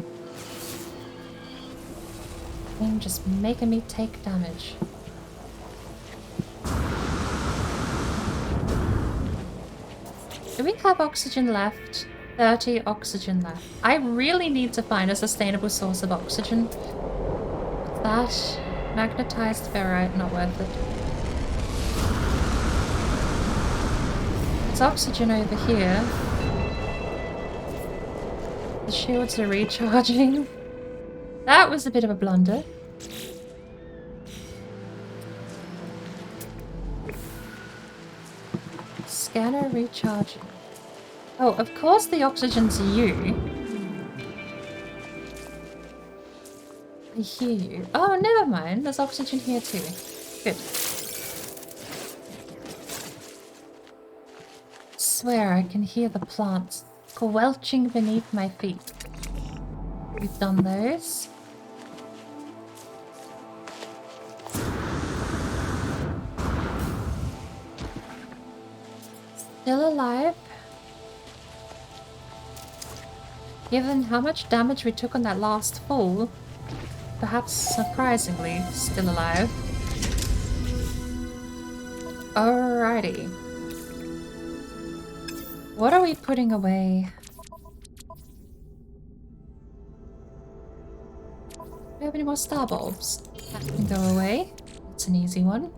Thing just making me take damage. Do we have oxygen left? 30 oxygen left. I really need to find a sustainable source of oxygen. That magnetized ferrite, not worth it. There's oxygen over here. The shields are recharging. That was a bit of a blunder. Scanner recharging. Oh, of course the oxygen's you. I hear you. Oh, never mind. There's oxygen here too. Good. Swear I can hear the plants squelching beneath my feet. We've done those. Still alive. Given how much damage we took on that last fall, perhaps surprisingly still alive. Alrighty. What are we putting away? Do we have any more star bulbs? That can go away. It's an easy one.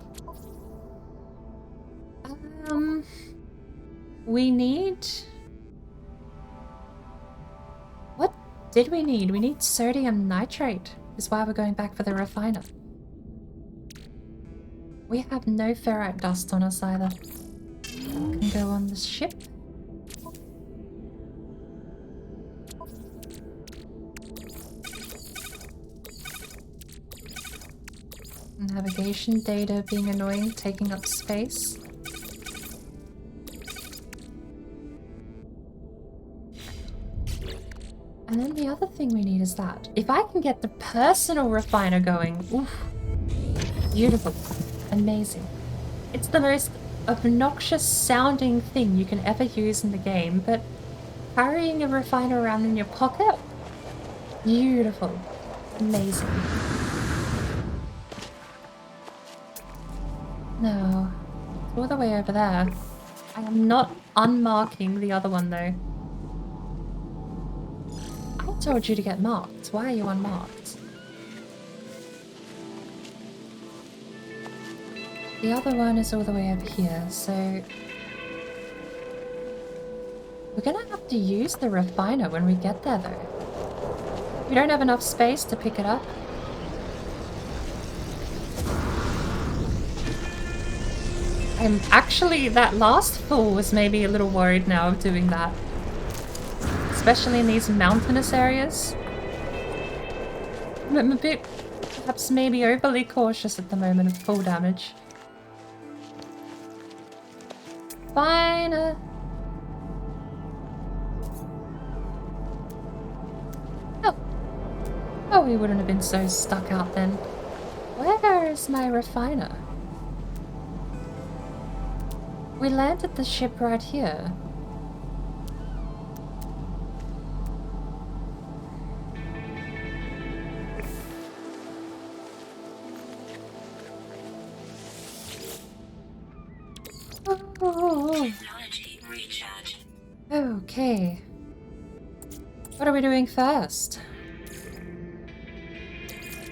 we need... What did we need? We need sodium nitrate. Is why we're going back for the refiner. We have no ferrite dust on us either. Can go on this ship. Navigation data being annoying, taking up space. And then the other thing we need is that. If I can get the personal refiner going, oof, beautiful, amazing. It's the most obnoxious sounding thing you can ever use in the game, but carrying a refiner around in your pocket, beautiful, amazing. No, it's all the way over there. I am not unmarking the other one though. I told you to get marked. Why are you unmarked? The other one is all the way over here, so... We're gonna have to use the refiner when we get there though. We don't have enough space to pick it up. I'm actually, that last fool was maybe a little worried now of doing that. Especially in these mountainous areas. I'm a bit, perhaps maybe overly cautious at the moment of full damage. Fine. Oh. Oh, we wouldn't have been so stuck out then. Where is my refiner? We landed the ship right here. Technology recharge. Okay. What are we doing first?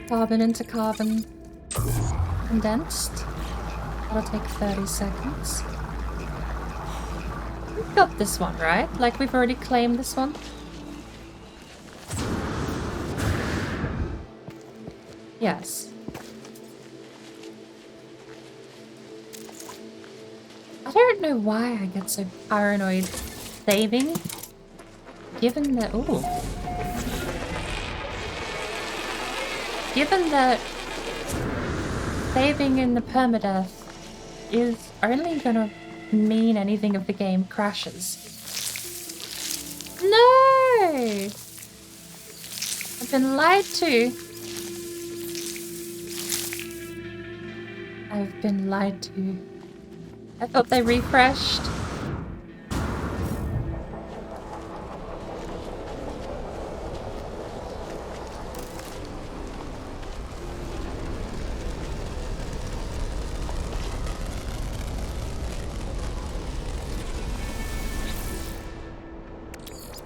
Carbon into carbon. Condensed. That'll take 30 seconds. We've got this one, right? Like we've already claimed this one? Yes. I don't know why I get so paranoid saving. Given that... Ooh. Given that saving in the permadeath is only gonna mean anything if the game crashes. No! I've been lied to. I've been lied to. I thought they refreshed.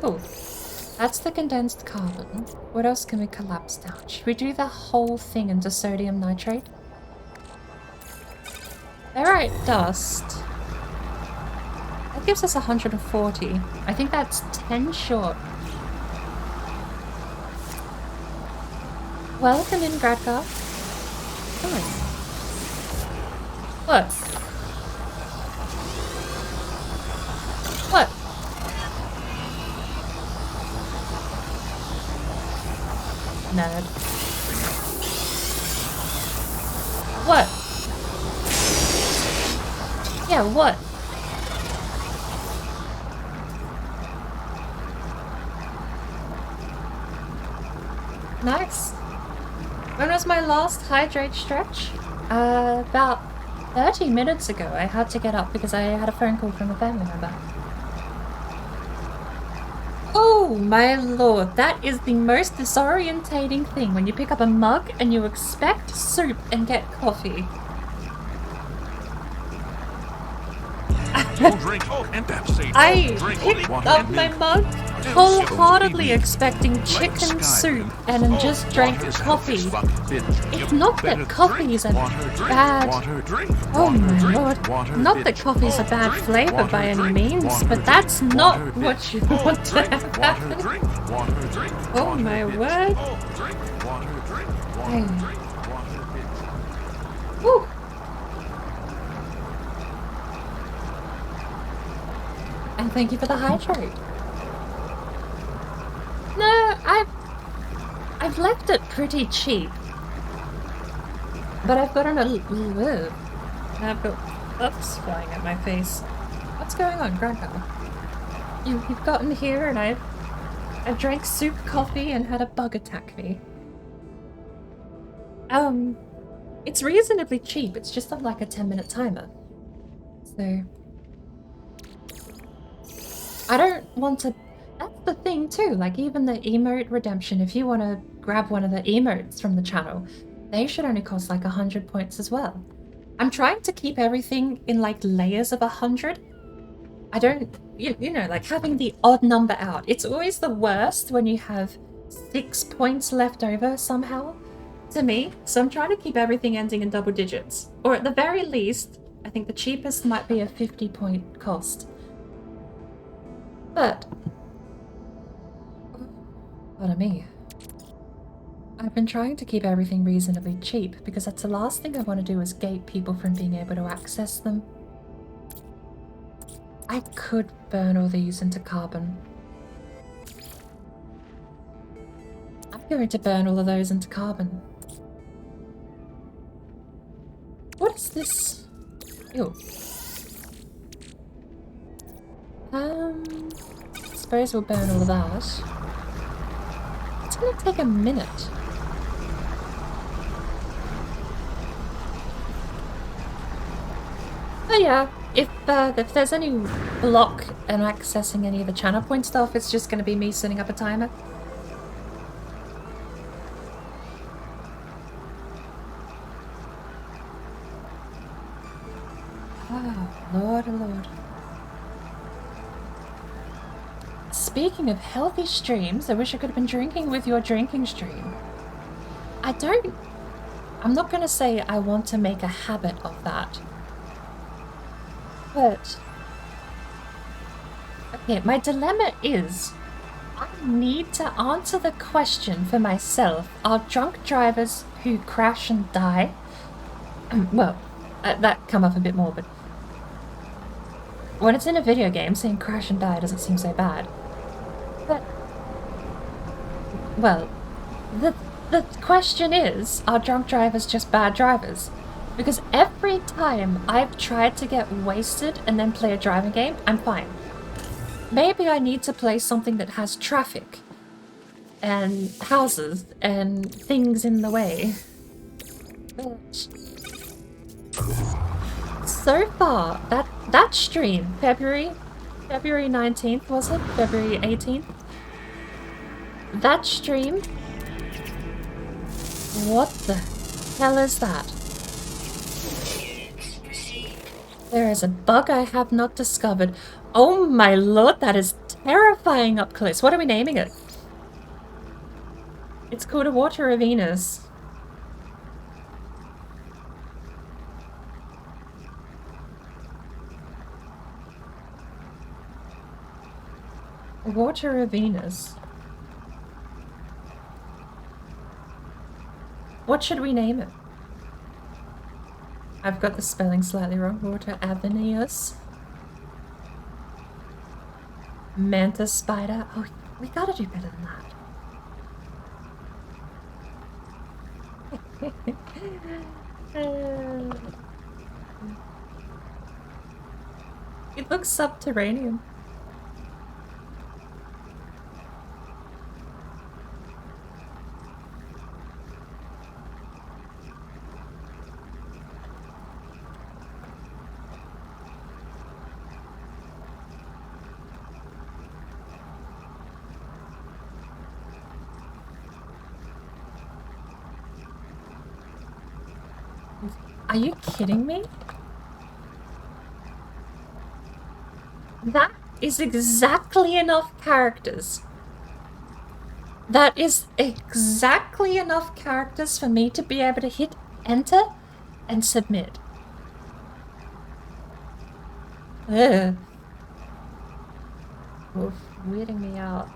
Oh, that's the condensed carbon. What else can we collapse down? Should we do the whole thing into sodium nitrate? Ferrite dust. That gives us 140. I think that's 10 short. Welcome in, Gradgar. Oh. What? What? Nerd. What? Yeah, what? Nice. When was my last hydrate stretch? About 30 minutes ago. I had to get up because I had a phone call from a family member. Oh my lord, that is the most disorientating thing when you pick up a mug and you expect soup and get coffee. Oh, drink. Oh, and that's safe. I Drink. picked Water up and my milk. mug wholeheartedly expecting chicken soup and then just drank coffee. It's not that coffee is a bad... Oh my lord. Not that coffee's a bad flavor by any means, but that's not what you want to have happen. Oh my word. Whew. And thank you for the hydrate. No, I've left it pretty cheap. But I've gotten I've got bugs flying at my face. What's going on, Grandpa? You've gotten here and I've drank soup, coffee, and had a bug attack me. It's reasonably cheap. It's just on like a 10-minute timer. So I don't want to... That's the thing too, like even the emote redemption, if you want to grab one of the emotes from the channel, they should only cost like 100 points as well. I'm trying to keep everything in like layers of 100. I don't, you know, like having the odd number out. It's always the worst when you have 6 points left over somehow, to me. So I'm trying to keep everything ending in double digits. Or at the very least, I think the cheapest might be a 50-point cost. But, pardon me, I've been trying to keep everything reasonably cheap because that's the last thing I want to do is gate people from being able to access them. I could burn all these into carbon. I'm going to burn all of those into carbon. What is this? Ew. Suppose we'll burn all of that. It's gonna take a minute. Oh yeah, if there's any block in accessing any of the channel point stuff, it's just gonna be me setting up a timer. Oh, Lord, oh Lord. Speaking of healthy streams, I wish I could have been drinking with your drinking stream. I'm not gonna say I want to make a habit of that. But, okay, my dilemma is, I need to answer the question for myself. Are drunk drivers who crash and die? Well, that come up a bit more, but when it's in a video game, saying crash and die doesn't seem so bad. But, well, the question is, are drunk drivers just bad drivers? Because every time I've tried to get wasted and then play a driving game, I'm fine. Maybe I need to play something that has traffic and houses and things in the way. But so far, that stream, February 19th, was it? February 18th? That stream? What the hell is that? There is a bug I have not discovered. Oh my lord, that is terrifying up close. What are we naming it? It's called a Water of Venus. Water of Venus. What should we name it? I've got the spelling slightly wrong. Water Avenues. Manta spider. Oh, we gotta do better than that. It looks subterranean. Are you kidding me? That is exactly enough characters. That is exactly enough characters for me to be able to hit enter and submit. Ugh. Oof, weirding me out.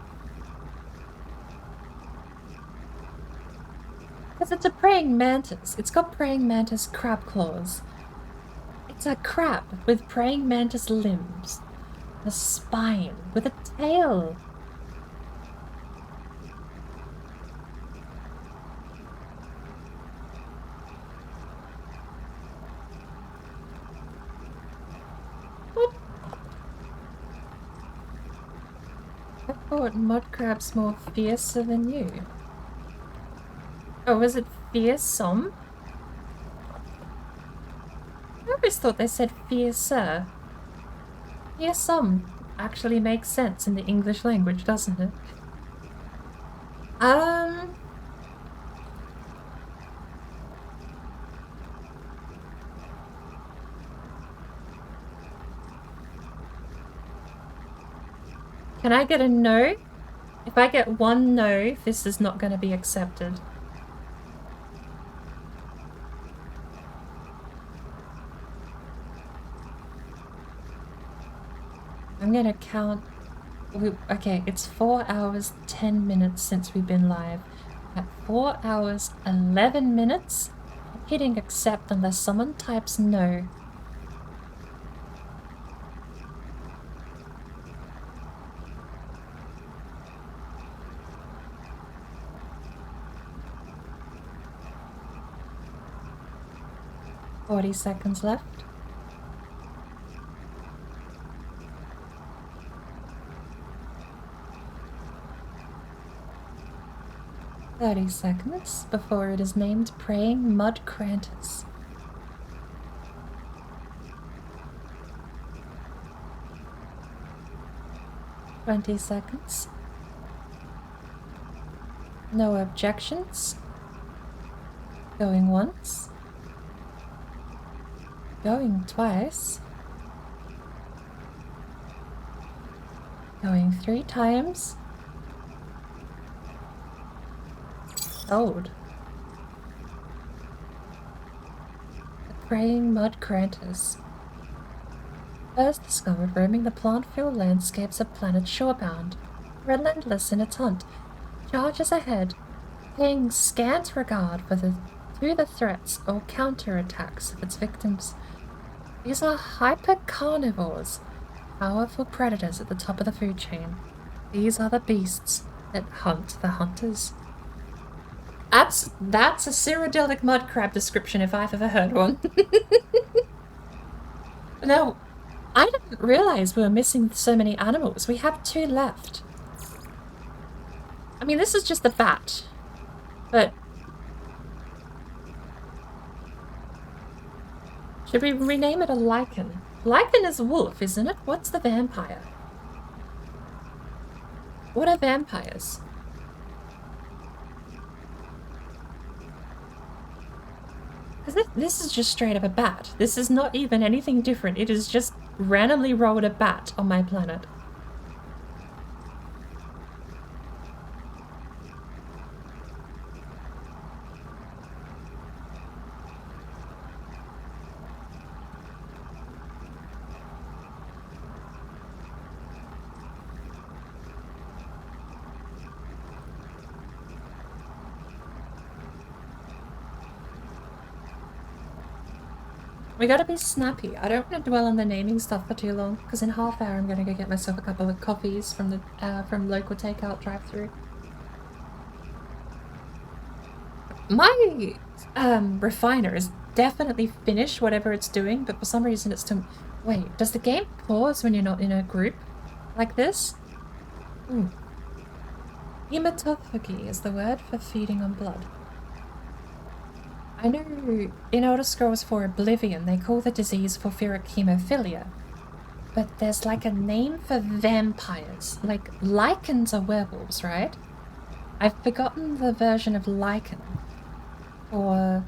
Because it's a praying mantis. It's got praying mantis crab claws. It's a crab with praying mantis limbs. A spine with a tail. What? I thought mud crab's more fiercer than you. Oh, was it fearsome? I always thought they said fiercer. Fearsome actually makes sense in the English language, doesn't it? Can I get a no? If I get one no, this is not going to be accepted. I'm going to count. Okay, it's 4 hours, 10 minutes since we've been live. At 4 hours, 11 minutes, I'm hitting accept unless someone types no. "40 seconds left. "30 seconds before it is named Praying Mud Crantus. "20 seconds. No objections. Going once. Going twice. Going 3 times. Old. The Praying Mud Crantus. First discovered roaming the plant-filled landscapes of planet Shorebound, relentless in its hunt, charges ahead, paying scant regard to the threats or counterattacks of its victims. These are hyper-carnivores, powerful predators at the top of the food chain. These are the beasts that hunt the hunters." That's a cyrodiilic mud crab description if I've ever heard one. Now, I didn't realize we were missing so many animals. We have 2 left. I mean, this is just the bat, but should we rename it a lichen? Lichen is wolf, isn't it? What's the vampire? What are vampires? Because this is just straight up a bat. This is not even anything different. It is just randomly rolled a bat on my planet. We gotta be snappy. I don't want to dwell on the naming stuff for too long, because in half hour I'm gonna go get myself a couple of coffees from the from local takeout drive-thru. My refiner is definitely finished whatever it's doing, but for some reason it's to... Wait, does the game pause when you're not in a group like this? Ooh. Hematophagy is the word for feeding on blood. I know in Elder Scrolls 4 Oblivion they call the disease sulfuric hemophilia, but there's like a name for vampires. Like, lichens are werewolves, right? I've forgotten the version of lichen for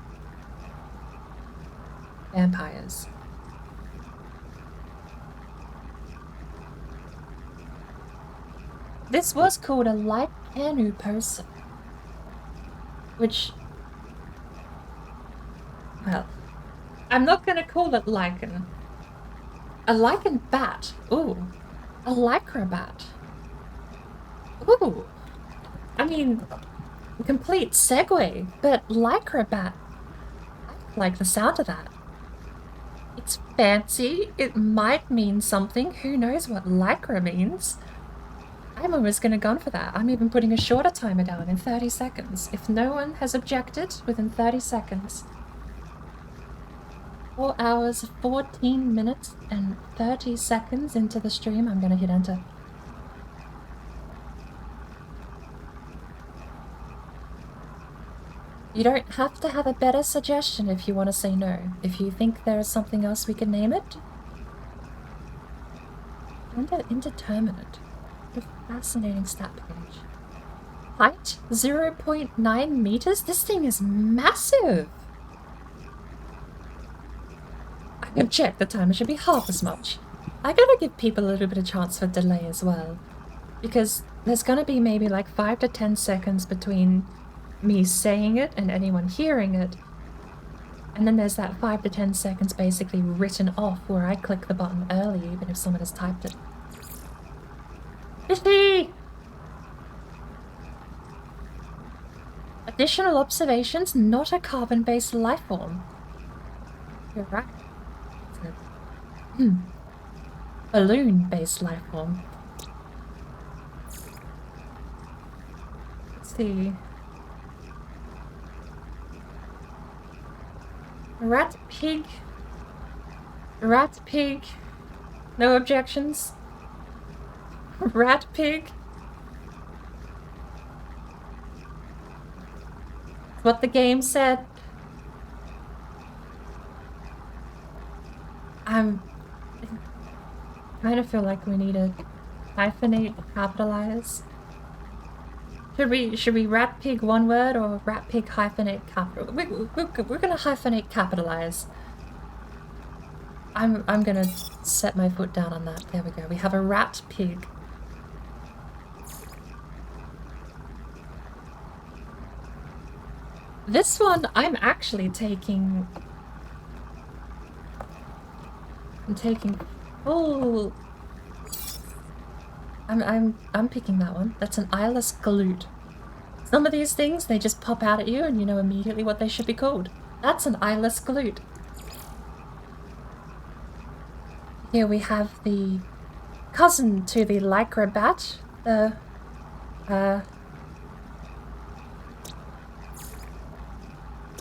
vampires. this was called a Lycanu person. Which... Well, I'm not gonna call it lichen. A lichen bat. Ooh. A lycra bat. Ooh. I mean, complete segue, but lycra bat. I like the sound of that. It's fancy. It might mean something. Who knows what lycra means? I'm almost gonna go for that. I'm even putting a shorter timer down in 30 seconds. If no one has objected, within 30 seconds. 4 hours, 14 minutes, and 30 seconds into the stream, I'm gonna hit enter. You don't have to have a better suggestion if you want to say no. If you think there is something else we can name it. Indeterminate. What a fascinating stat page. Height 0.9 meters? This thing is massive! I'm gonna check the timer should be half as much. I gotta give people a little bit of chance for delay as well. Because there's gonna be maybe like 5 to 10 seconds between me saying it and anyone hearing it. And then there's that 5 to 10 seconds basically written off where I click the button early even if someone has typed it. 50! Additional observations, not a carbon-based life form. You're right. It's a balloon-based life form. Let's see. Rat pig. Rat pig. No objections. Rat pig. What the game said. I kind of feel like we need to hyphenate, capitalize. Should we rat pig one word or rat pig hyphenate capital? We're gonna hyphenate capitalize. I'm gonna set my foot down on that. There we go. We have a rat pig. This one I'm actually taking. I'm taking full. I'm picking that one. That's an eyeless glute. Some of these things, they just pop out at you and you know immediately what they should be called. That's an eyeless glute. Here we have the cousin to the lycra bat, the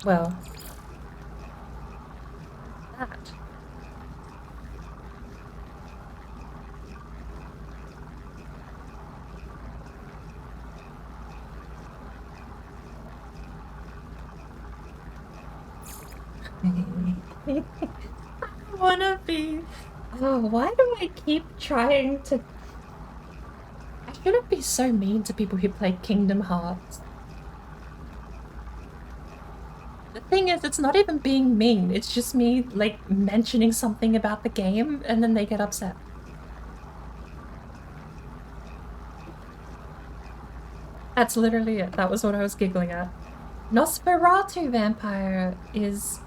well, that. I wanna be... Oh, why do I keep trying to... I shouldn't be so mean to people who play Kingdom Hearts. The thing is, it's not even being mean, it's just me, like, mentioning something about the game, and then they get upset. That's literally it, that was what I was giggling at. Nosferatu vampire is...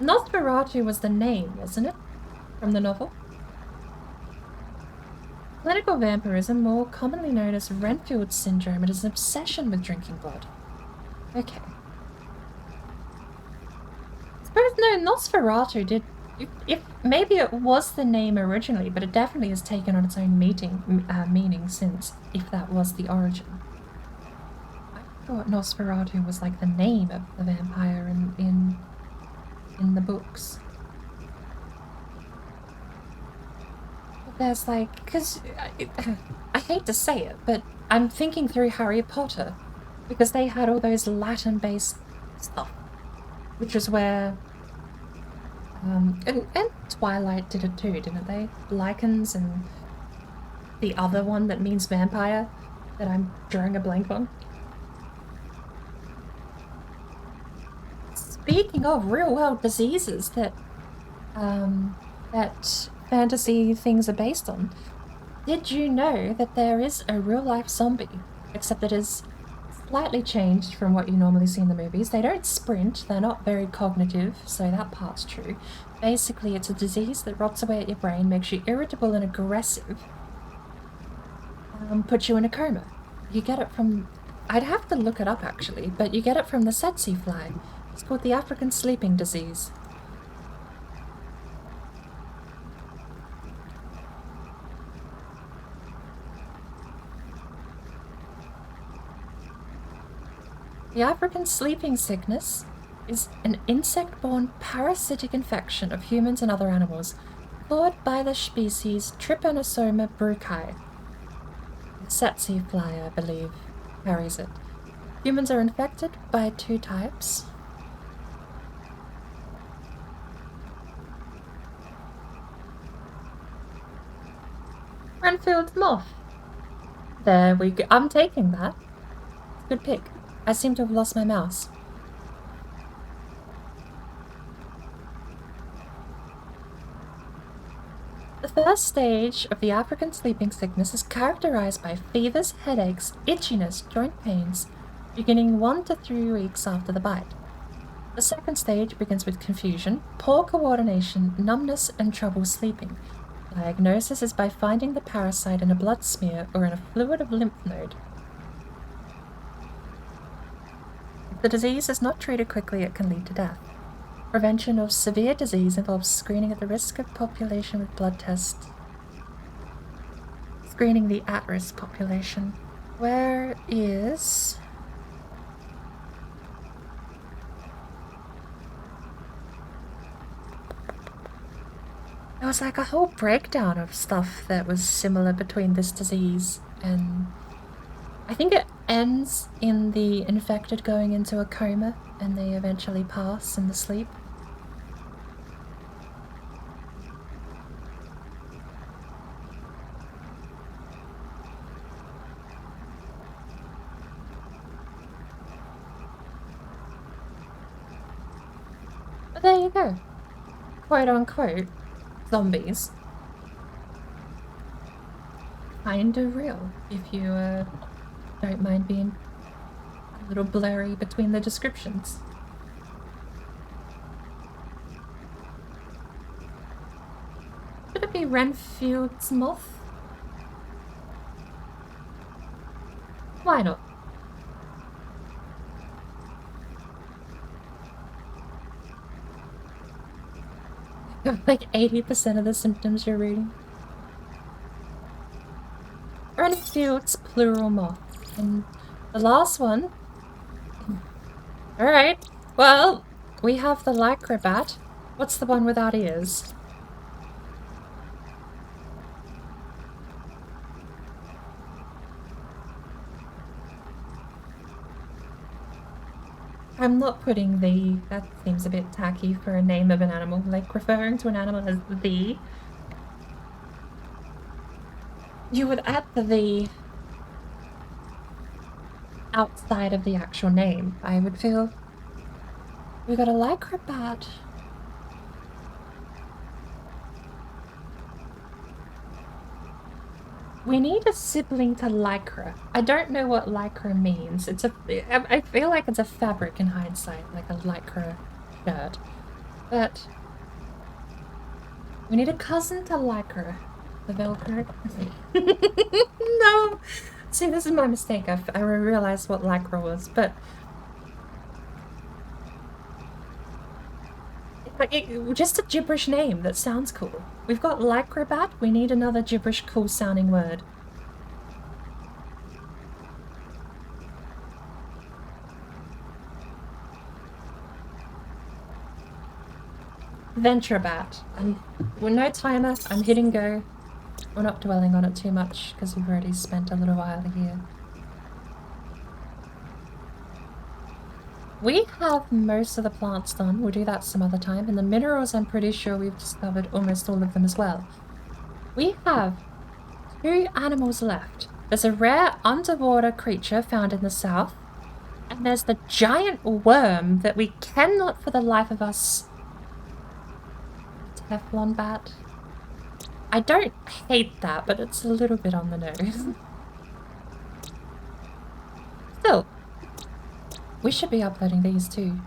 Nosferatu was the name, wasn't it? From the novel? Clinical vampirism, more commonly known as Renfield syndrome, it is an obsession with drinking blood. Okay. I suppose no, Nosferatu did... If maybe it was the name originally, but it definitely has taken on its own meaning since, if that was the origin. I thought Nosferatu was like the name of the vampire in the books. But there's like, because I hate to say it, but I'm thinking through Harry Potter because they had all those Latin-based stuff, which is where and Twilight did it too, didn't they? Lichens and the other one that means vampire that I'm drawing a blank on. Speaking of real-world diseases that that fantasy things are based on, Did you know that there is a real-life zombie, except it is slightly changed from what you normally see in the movies? They don't sprint, they're not very cognitive, so that part's true. Basically, it's a disease that rots away at your brain, makes you irritable and aggressive, puts you in a coma. You get it from... I'd have to look it up, actually, but you get it from the tsetse fly. It's called the African sleeping disease. The African sleeping sickness is an insect-borne parasitic infection of humans and other animals, caused by the species Trypanosoma brucei. The tsetse fly, I believe, carries it. Humans are infected by 2 types. Renfield moth. There we go. I'm taking that. Good pick. I seem to have lost my mouse. The first stage of the African sleeping sickness is characterized by fevers, headaches, itchiness, joint pains, beginning 1 to 3 weeks after the bite. The second stage begins with confusion, poor coordination, numbness, and trouble sleeping. Diagnosis is by finding the parasite in a blood smear or in a fluid of lymph node. If the disease is not treated quickly, it can lead to death. Prevention of severe disease involves screening at the risk of population with blood tests. Screening the at-risk population. Where is... There was like a whole breakdown of stuff that was similar between this disease and... I think it ends in the infected going into a coma and they eventually pass in the sleep. But there you go. Quote unquote, zombies. Kinda real, if you don't mind being a little blurry between the descriptions. Could it be Renfield's moth? Why not? Like 80% of the symptoms you're reading. Renfield's plural moth. And the last one. Alright, well, we have the lycra bat. What's the one without ears? I'm not putting the... That seems a bit tacky for a name of an animal. Like, referring to an animal as the... You would add the outside of the actual name. I would feel... We got a lycra bat. We need a sibling to lycra. I don't know what lycra means. It's a... I feel like it's a fabric in hindsight, like a lycra shirt. But... we need a cousin to lycra. The Velcro. No! See, this is my mistake. I realized what lycra was, but... just a gibberish name that sounds cool. We've got lycra bat, we need another gibberish cool sounding word. Venture bat. With no timer, I'm hitting go. We're not dwelling on it too much because we've already spent a little while here. We have most of the plants done. We'll do that some other time. And the minerals, I'm pretty sure we've discovered almost all of them as well. We have 2 animals left. There's a rare underwater creature found in the south. And there's the giant worm that we cannot for the life of us... Teflon bat? I don't hate that, but it's a little bit on the nose. Still, we should be uploading these too.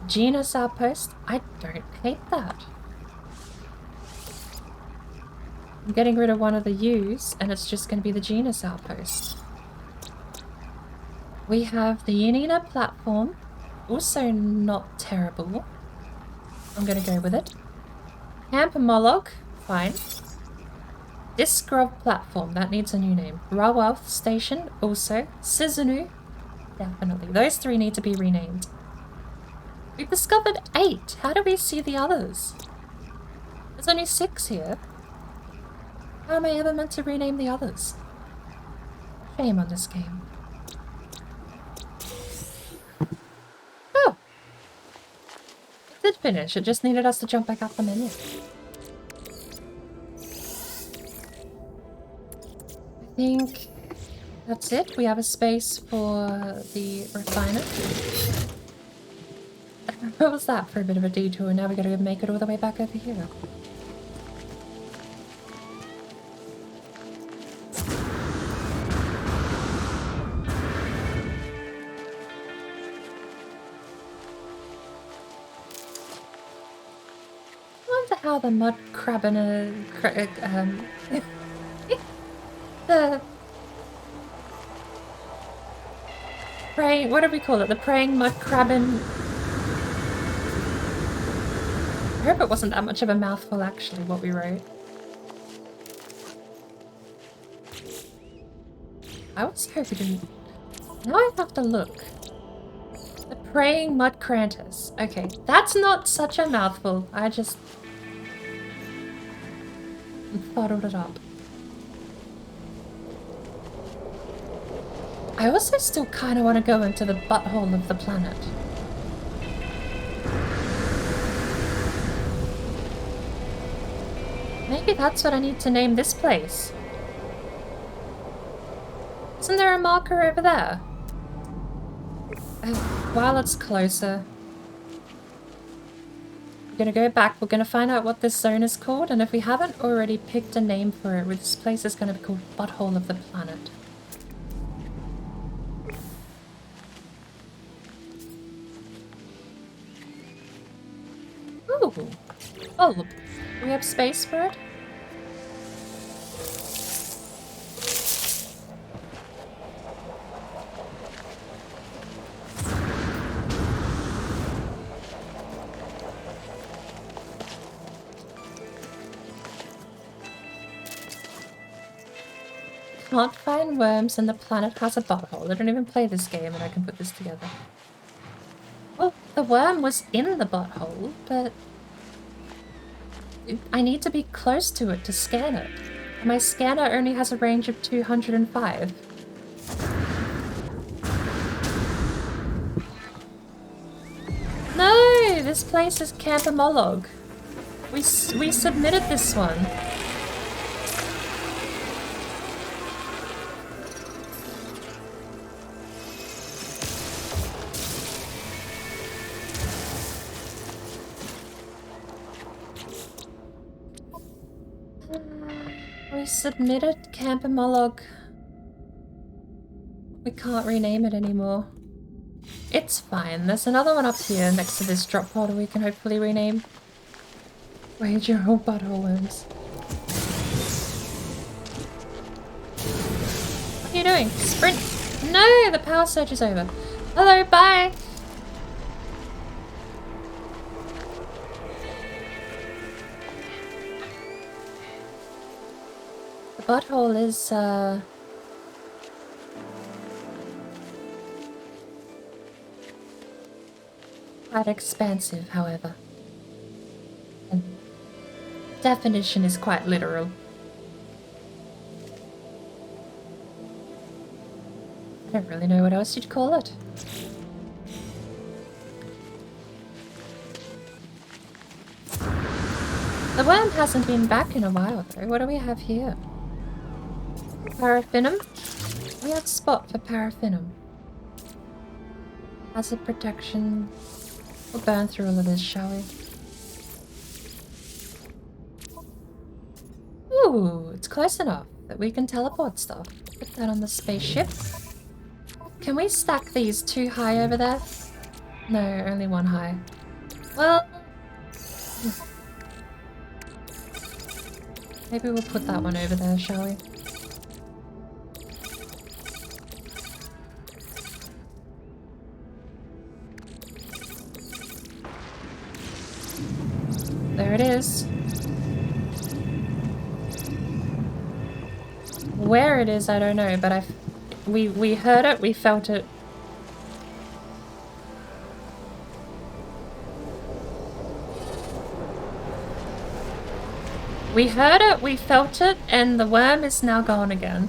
Genus outpost, I don't hate that. I'm getting rid of one of the U's, and it's just going to be the genus outpost. We have the Unina platform, also not terrible. I'm going to go with it. Hampermolog, fine. Discgrov platform, that needs a new name. Rawealth station, also. Sizunu, definitely. Those three need to be renamed. We've discovered 8. How do we see the others? There's only 6 here. How am I ever meant to rename the others? Shame on this game. Oh! It did finish, it just needed us to jump back up the menu. I think that's it. We have a space for the refiner. What was that for a bit of a detour? Now we gotta make it all the way back over here. How the mud crab and the praying, what do we call it? The praying mud crabbin. I hope it wasn't that much of a mouthful actually what we wrote. I was hoping. Now I have to look. The praying mud crantus. Okay, that's not such a mouthful. I just bottled it up. I also still kind of want to go into the butthole of the planet. Maybe that's what I need to name this place. Isn't there a marker over there? While it's closer. We're gonna go back, we're gonna find out what this zone is called, and if we haven't already picked a name for it, this place is gonna be called Butthole of the Planet. Ooh! Bulb. Do we have space for it? Can't find worms and the planet has a butthole. I don't even play this game and I can put this together. Well, the worm was in the butthole, but I need to be close to it to scan it. My scanner only has a range of 205. No! This place is Campermolog. We submitted this one. Submitted Campermolog. We can't rename it anymore. It's fine. There's another one up here next to this drop pod we can hopefully rename. Wage your whole butthole worms. What are you doing? Sprint! No! The power surge is over. Hello, bye! Butthole is, quite expansive, however. And definition is quite literal. I don't really know what else you'd call it. The worm hasn't been back in a while, though. What do we have here? Paraffinum? We have a spot for paraffinum. Hazard protection. We'll burn through all of this, shall we? Ooh, it's close enough that we can teleport stuff. Put that on the spaceship. Can we stack these 2 high over there? No, only 1 high. Well... maybe we'll put that one over there, shall we? There it is. Where it is, I don't know, but we heard it, we felt it. We heard it, we felt it, and the worm is now gone again.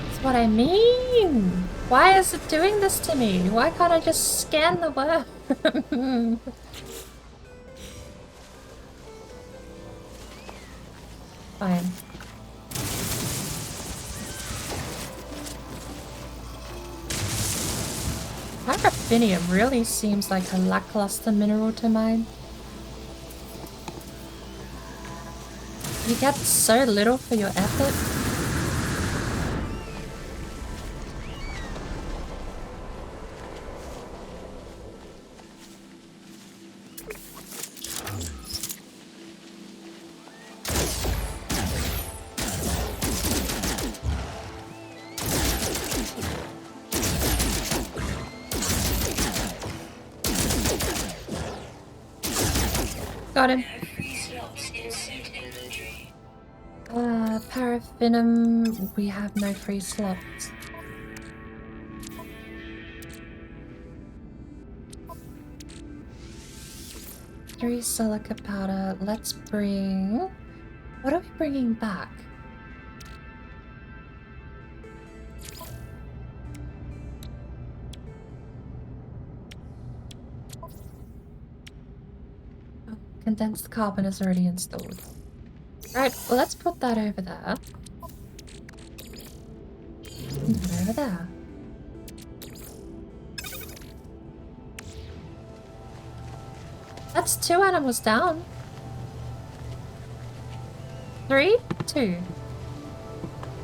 That's what I mean. Why is it doing this to me? Why can't I just scan the worm? Fine. Paraffinium really seems like a lackluster mineral to mine. You get so little for your effort. Got him. Paraffinum, we have no free slots. Three silica powder. Let's bring... what are we bringing back? Oh, condensed carbon is already installed. Right, well let's put that over there. And then over there. That's 2 animals down. 3, 2.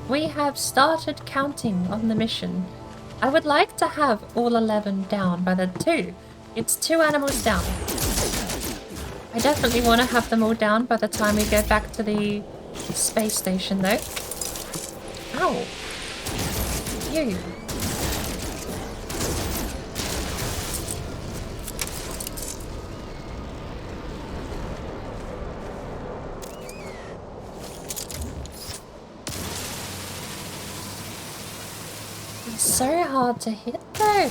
We have started counting on the mission. I would like to have all 11 down by the 2. It's 2 animals down. I definitely want to have them all down by the time we go back to the space station, though. Ow. You. It's so hard to hit, though.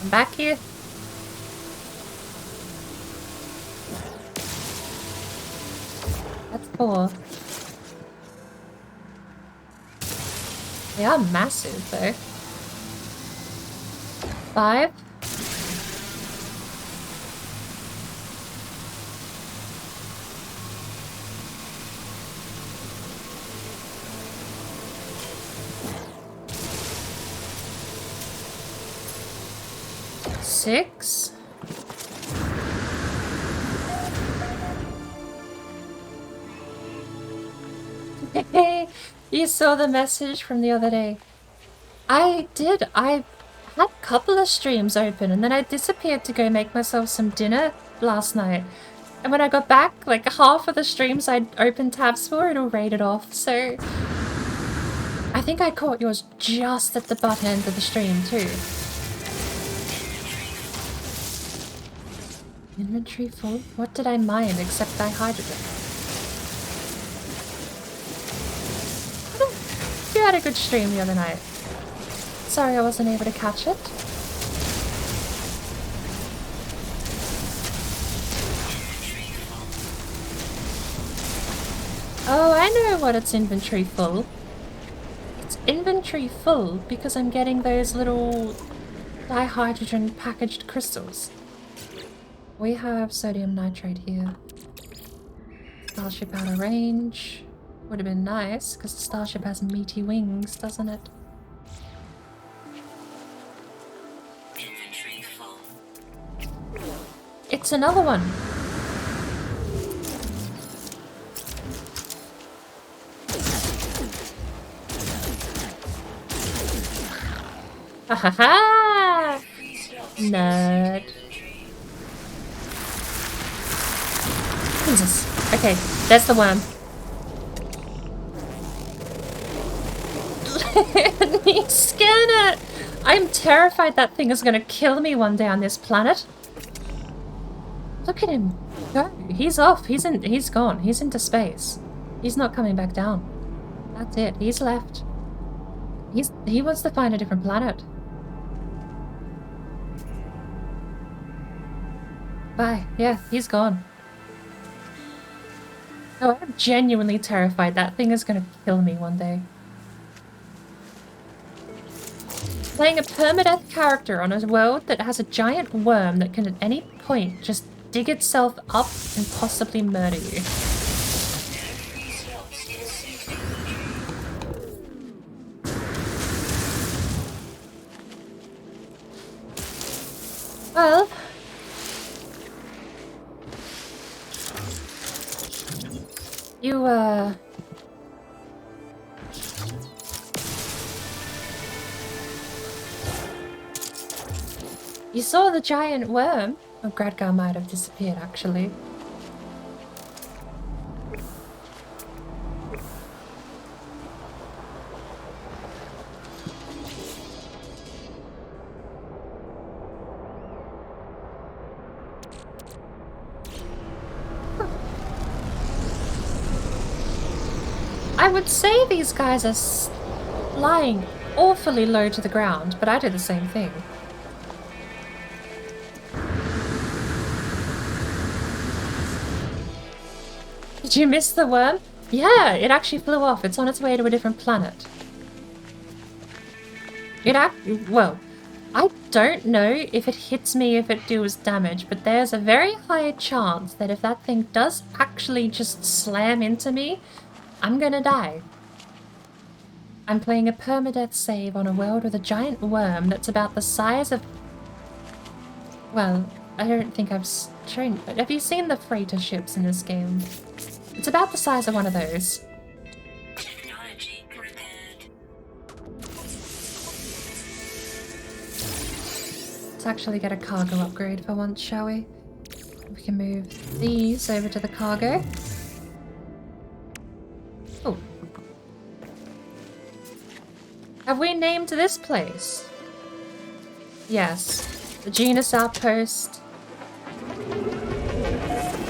I'm back here. That's 4. They are massive, though. 5. Six. You saw the message from the other day. I did. I had a couple of streams open and then I disappeared to go make myself some dinner last night. And when I got back, like half of the streams I'd opened tabs for, it all raided off. So I think I caught yours just at the butt end of the stream too. Inventory full? What did I mine except dihydrogen? You had a good stream the other night. Sorry I wasn't able to catch it. Oh, I know what it's inventory full. It's inventory full because I'm getting those little dihydrogen packaged crystals. We have sodium nitrate here. Starship out of range. Would have been nice, because the Starship has meaty wings, doesn't it? It's another one. Ha ha ha! Nerd. Jesus. Okay, there's the worm. He's scared it! I'm terrified that thing is gonna kill me one day on this planet. Look at him go. He's off. He's gone. He's into space. He's not coming back down. That's it. He's left. He wants to find a different planet. Bye. Yeah, he's gone. Oh, I'm genuinely terrified that thing is gonna kill me one day. Playing a permadeath character on a world that has a giant worm that can at any point just dig itself up and possibly murder you. Well, you saw the giant worm? Oh, Gradgar might have disappeared, actually. I would say these guys are lying awfully low to the ground, but I do the same thing. Did you miss the worm? Yeah, it actually flew off. It's on its way to a different planet. Well, I don't know if it hits me if it deals damage, but there's a very high chance that if that thing does actually just slam into me, I'm gonna die. I'm playing a permadeath save on a world with a giant worm that's about the size of... Well, I don't think I've shown... Have you seen the freighter ships in this game? It's about the size of one of those. Technology prepared. Let's actually get a cargo upgrade for once, shall we? We can move these over to the cargo. Oh. Have we named this place? Yes. The Genus Outpost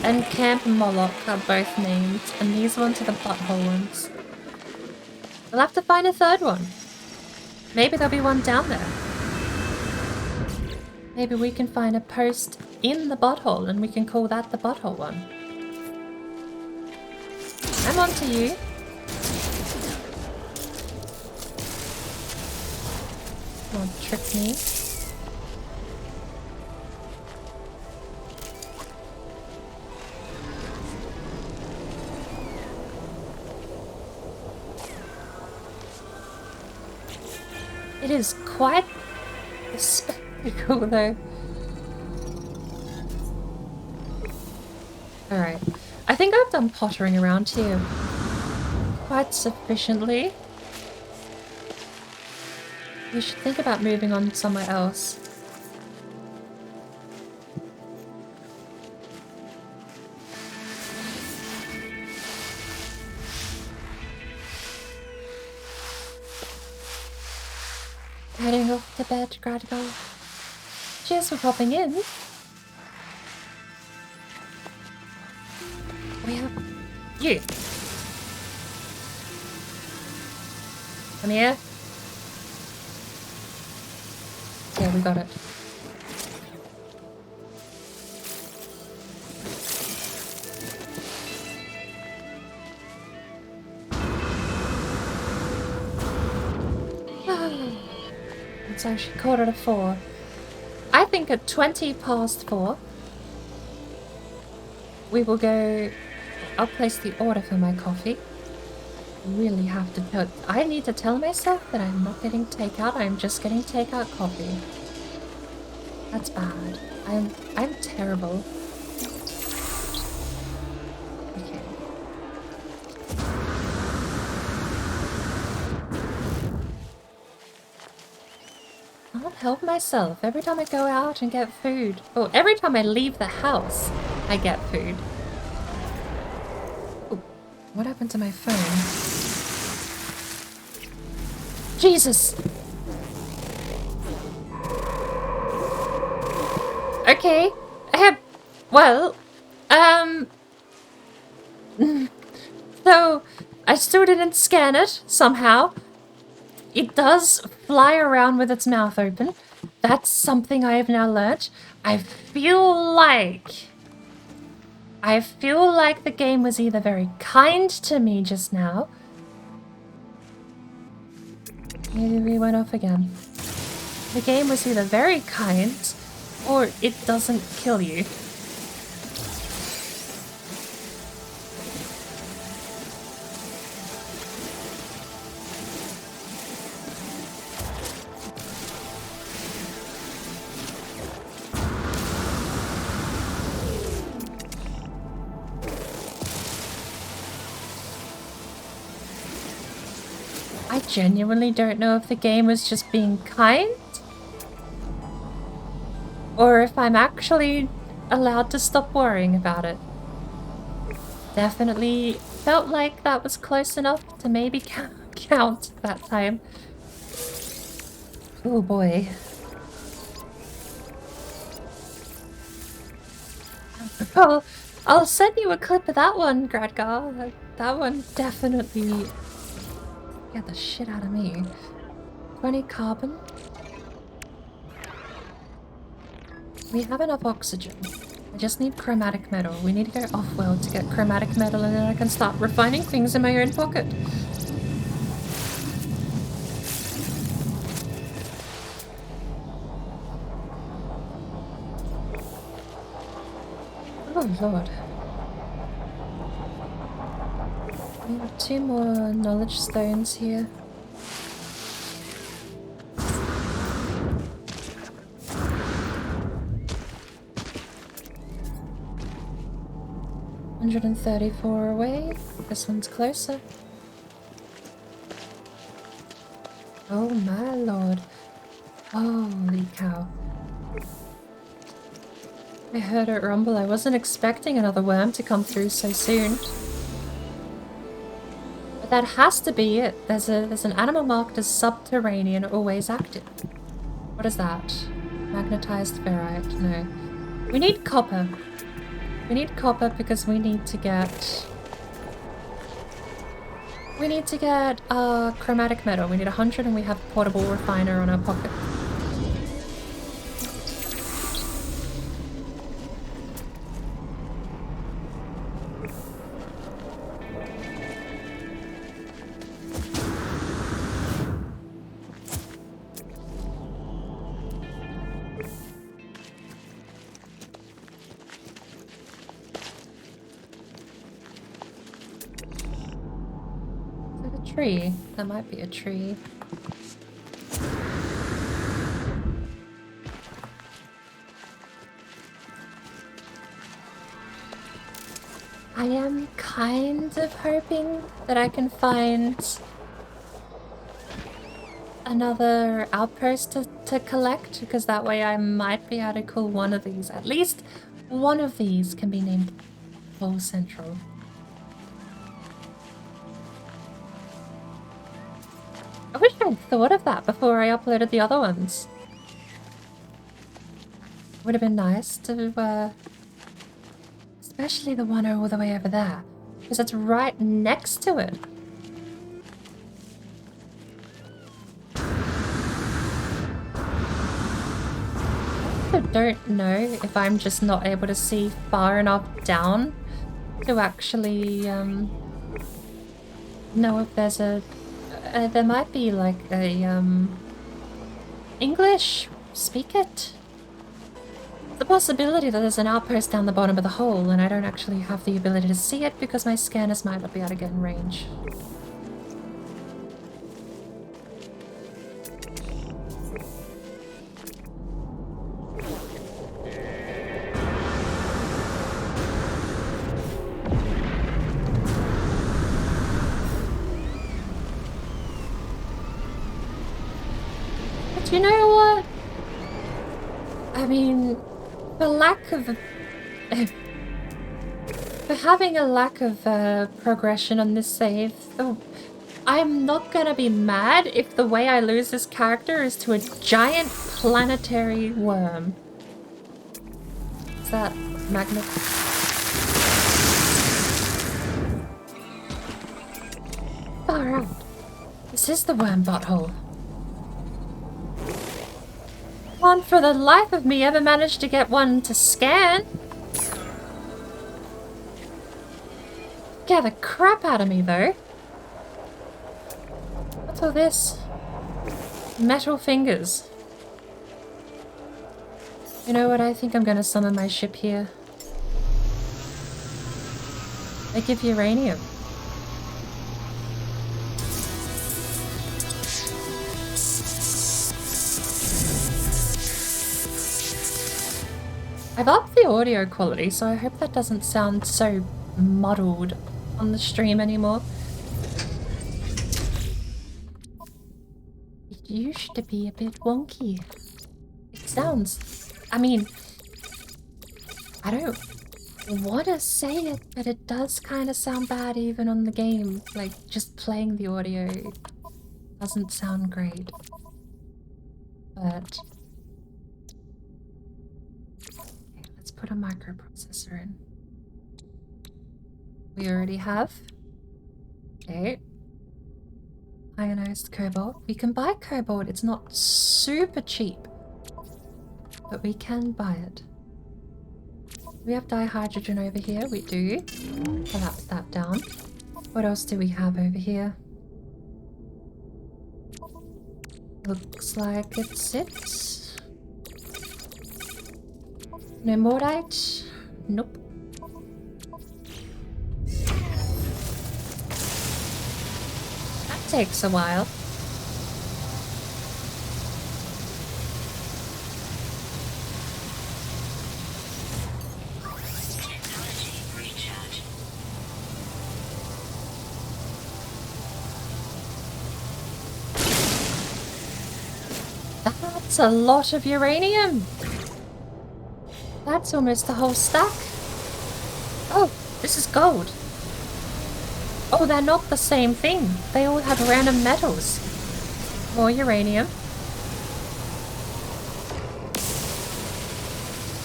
and Camp Moloch are both named, and these ones are the butthole ones. We'll have to find a third one. Maybe there'll be one down there. Maybe we can find a post in the butthole and we can call that the butthole one. I'm on to you. Don't trick me. It is quite a spectacle, though. Alright. I think I've done pottering around here quite sufficiently. We should think about moving on somewhere else. Heading off to bed, Gradigal. Cheers for popping in. We have you. Come here. Yeah, we got it. It's actually 4:15. I think at 4:20, we will go... I'll place the order for my coffee. Really have to tell... I need to tell myself that I'm not getting takeout, I'm just getting takeout coffee. That's bad. I'm terrible. help myself. Every time I go out and get food, or every time I leave the house, I get food. Ooh, what happened to my phone? Jesus! Okay. Well, so I still didn't scan it somehow. It does fly around with its mouth open. That's something I have now learnt. I feel like the game was either very kind to me just now. Maybe we went off again. The game was either very kind or it doesn't kill you. I genuinely don't know if the game was just being kind or if I'm actually allowed to stop worrying about it. Definitely felt like that was close enough to maybe count that time. Oh boy. Well, I'll send you a clip of that one, Gradgar. That one definitely scared the shit out of me. 20 carbon. We have enough oxygen. I just need chromatic metal. We need to go off-world to get chromatic metal and then I can start refining things in my own pocket. Oh lord. We have 2 more knowledge stones here. $134 away. This one's closer. Oh my lord. Holy cow. I heard it rumble. I wasn't expecting another worm to come through so soon. But that has to be it. There's an animal marked as subterranean, always active. What is that? Magnetized ferrite. No. We need copper. We need copper because we need to get chromatic metal. We need 100 and we have a portable refiner on our pocket. Tree. That might be a tree. I am kind of hoping that I can find another outpost to collect, because that way I might be able to call one of these. At least one of these can be named Pole Central. I wish I'd thought of that before I uploaded the other ones. Would have been nice to, especially the one all the way over there, because it's right next to it. I don't know if I'm just not able to see far enough down to actually, know if there's a... there might be like a, English? Speak it? The possibility that there's an outpost down the bottom of the hole and I don't actually have the ability to see it because my scanners might not be able to get in range. You know what? I mean, for lack of... for having a lack of progression on this save, I'm not gonna be mad if the way I lose this character is to a giant planetary worm. Is that magnet? Far out. This is the worm butthole. Can't for the life of me ever manage to get one to scan. Scare the crap out of me though. What's all this? Metal fingers. You know what? I think I'm gonna summon my ship here. They give uranium. I've upped the audio quality, so I hope that doesn't sound so muddled on the stream anymore. It used to be a bit wonky. It sounds... I mean... I don't want to say it, but it does kind of sound bad even on the game. Like, just playing the audio doesn't sound great. But... put a microprocessor in. We already have. Okay. Ionized cobalt. We can buy cobalt. It's not super cheap. But we can buy it. We have dihydrogen over here. We do. Collapse that down. What else do we have over here? Looks like it's it. No mortite? Nope. That takes a while. Technology recharge. That's a lot of uranium. That's almost the whole stack. Oh, this is gold. Oh, they're not the same thing. They all have random metals. More uranium.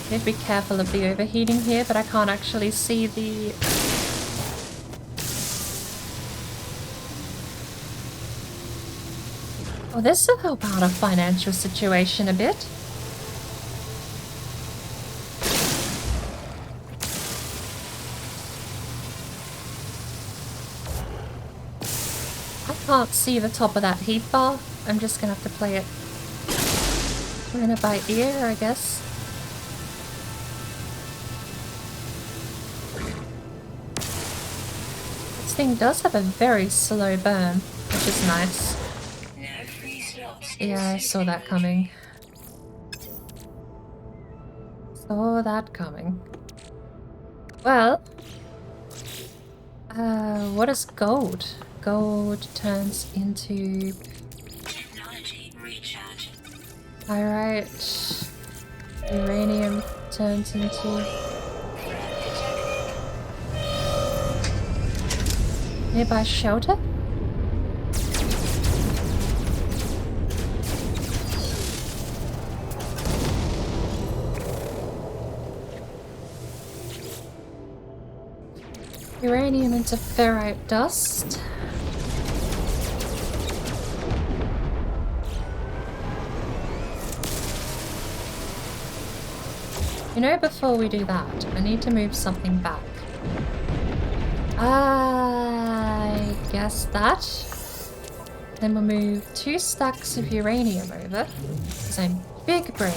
Need to be careful of the overheating here, but I can't actually see the... Oh, this will help out our financial situation a bit. Can't see the top of that heat bar. I'm just gonna have to play it by ear, I guess. This thing does have a very slow burn, which is nice. Yeah, I saw that coming. Saw that coming. Well, what is gold? Gold turns into Technology recharge. pyrite. Uranium turns into nearby shelter. Uranium into ferrite dust. You know, before we do that, I need to move something back. I guess that. Then we'll move 2 stacks of uranium over, because I'm big brain.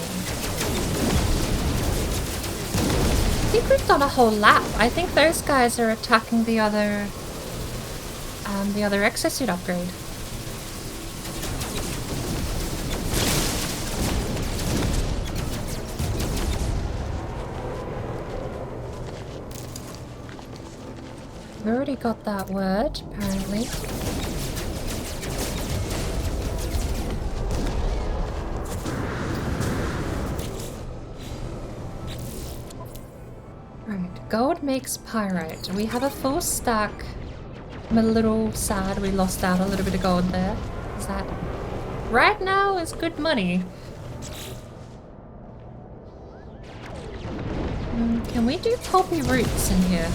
I think we've done a whole lap. I think those guys are attacking the other exosuit upgrade. We've already got that word, apparently. Gold makes pyrite. We have a full stack. I'm a little sad we lost out a little bit of gold there. Is that right now is good money. Can we do pulpy roots in here?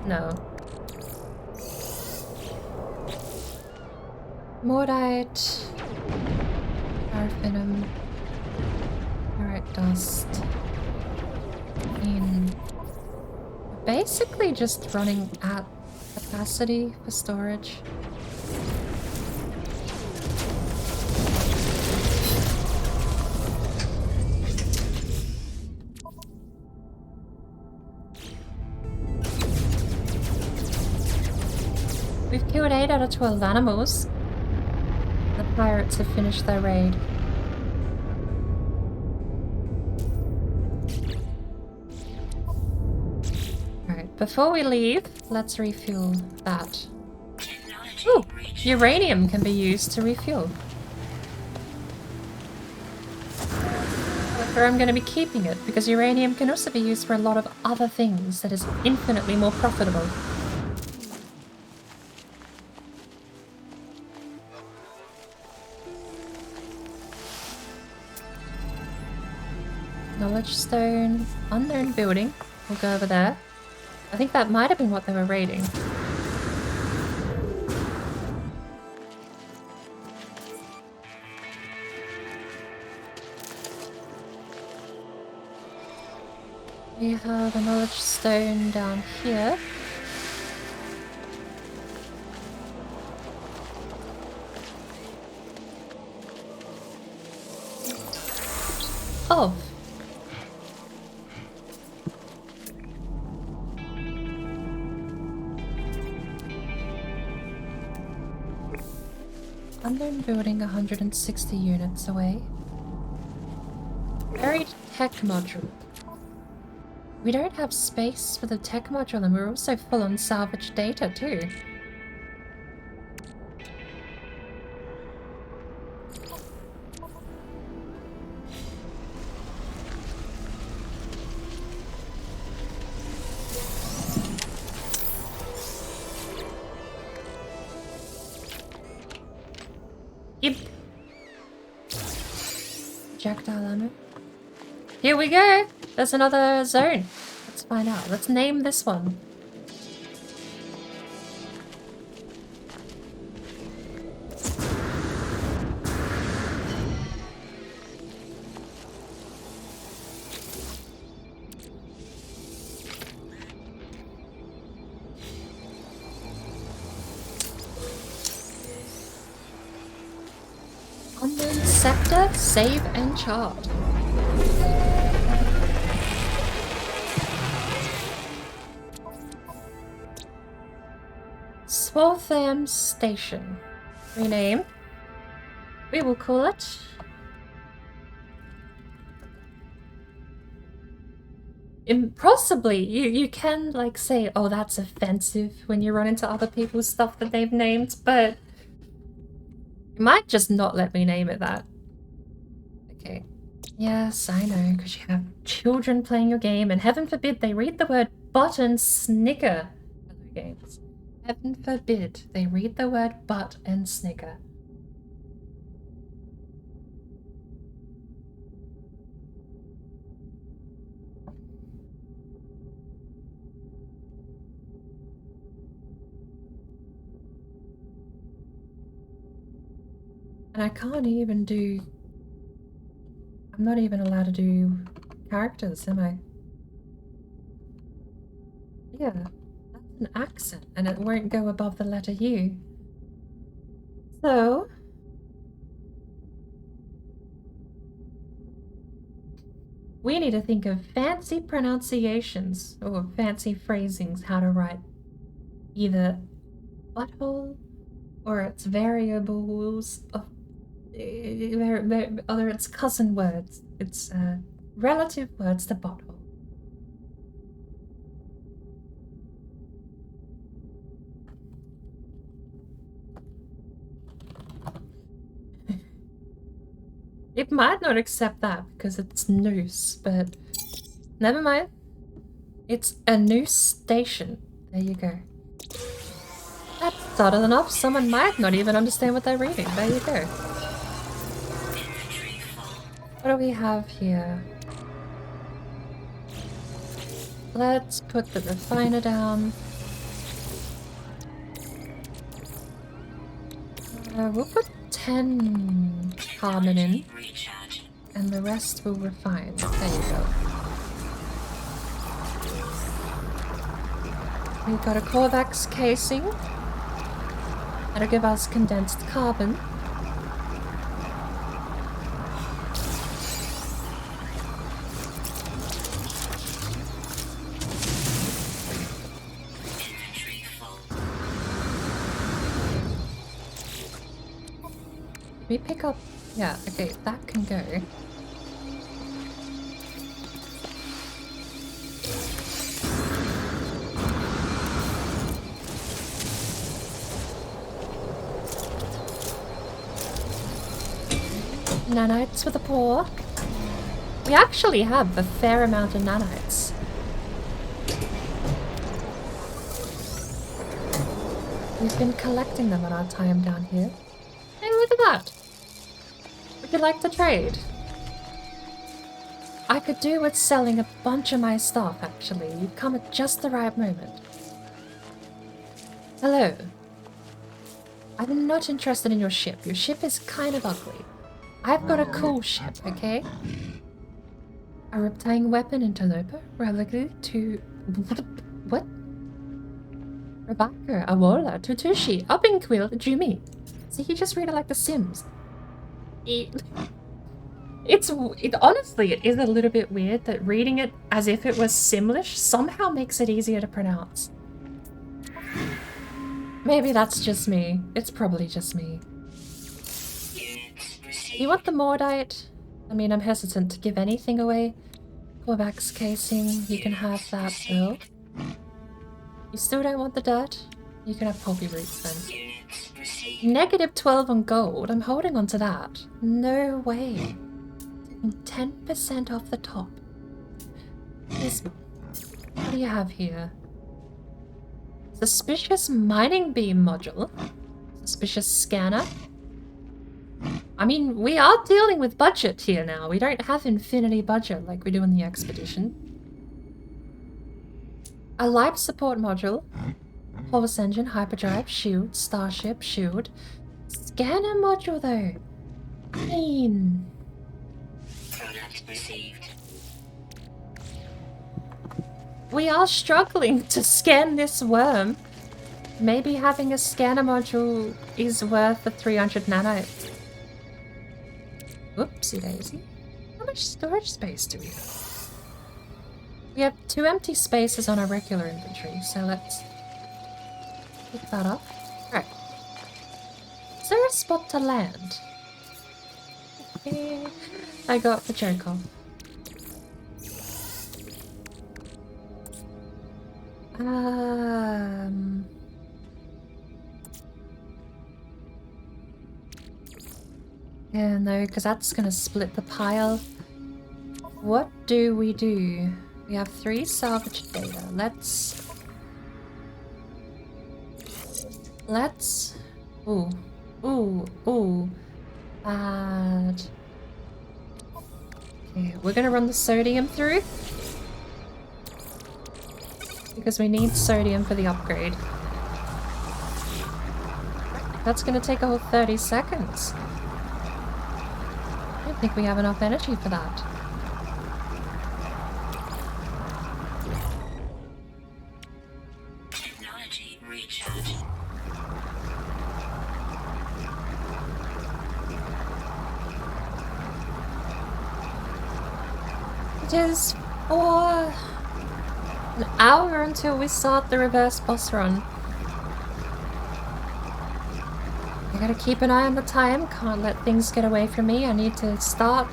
No. Mortite. Paraffinum. Pyrite dust. Basically just running at capacity for storage. We've killed 8 out of 12 animals. The pirates have finished their raid. Before we leave, let's refuel that. Ooh, uranium can be used to refuel. However, I'm going to be keeping it because uranium can also be used for a lot of other things that is infinitely more profitable. Knowledge stone, unknown building. We'll go over there. I think that might have been what they were raiding. We have a knowledge stone down here. Oh. Unknown building 160 units away. Buried tech module. We don't have space for the tech module and we're also full on salvage data too. Yep. Projectile ammo. Here we go! There's another zone. Let's find out. Let's name this one. Unknown sector, save and chart. Swartham Station. Rename. We will call it possibly you can like say, oh, that's offensive when you run into other people's stuff that they've named, but you might just not let me name it that. Okay. Yes, I know, because you have children playing your game, and heaven forbid they read the word butt and snicker in their games. Heaven forbid they read the word butt and snicker. And I can't even do... I'm not even allowed to do characters, am I? Yeah, that's an accent, and it won't go above the letter U. So... we need to think of fancy pronunciations, or fancy phrasings, how to write either butthole, or its variables of... other its cousin words, its relative words to butthole. It might not accept that because it's noose, but Never mind. It's a new station. There you go. That's subtle enough. Someone might not even understand what they're reading. There you go. What do we have here? Let's put the refiner down. We'll put 10 carbon in, and the rest will refine. There you go. We've got a Corvax casing. That'll give us condensed carbon. We pick up... Yeah, okay, that can go. Nanites for the poor. We actually have a fair amount of nanites. We've been collecting them on our time down here. Hey, look at that! Would you like to trade? I could do with selling a bunch of my stuff, actually. You've come at just the right moment. Hello. I'm not interested in your ship. Your ship is kind of ugly. I've got a cool ship, okay? A reptile weapon interloper, relegated to... What? Rebecca, Awola, Tutushi, Uppingquill, Jumi. See, you just read it like The Sims. It honestly, it is a little bit weird that reading it as if it was Simlish somehow makes it easier to pronounce. Maybe that's just me. It's probably just me. You want the Mordite? I mean, I'm hesitant to give anything away. Corvax casing, you can have that though. You still don't want the dirt? You can have poppy roots then. Negative 12 on gold. I'm holding on to that. No way. 10% off the top. What do you have here? Suspicious mining beam module. Suspicious scanner. I mean, we are dealing with budget here now. We don't have infinity budget like we do in the expedition. A life support module. Pulse engine, hyperdrive, shield, starship, shield. Scanner module though. I mean... We are struggling to scan this worm. Maybe having a scanner module is worth the 300 nanites. Whoopsie daisy. How much storage space do we have? We have 2 empty spaces on our regular inventory, so let's pick that up. Alright. Is there a spot to land? I got the joke off. Yeah, no, because that's gonna split the pile. What do? We have 3 salvage data. Let's... Ooh. Bad. Okay, we're gonna run the sodium through. Because we need sodium for the upgrade. That's gonna take a whole 30 seconds. I don't think we have enough energy for that. Technology recharge. It is for an hour until we start the reverse boss run. I gotta keep an eye on the time, can't let things get away from me. I need to start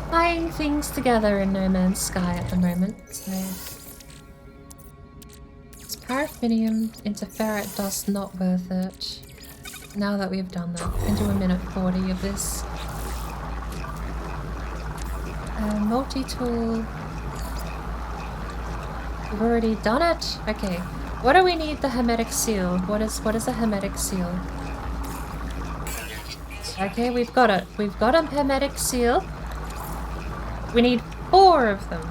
tying things together in No Man's Sky at the moment. So it's paraffinium into ferrite dust, not worth it. Now that we've done that, we can do a minute 40 of this. Multi-tool. We've already done it. Okay. What do we need the hermetic seal? What is a hermetic seal? Okay, we've got it. We've got a hermetic seal. We need 4 of them.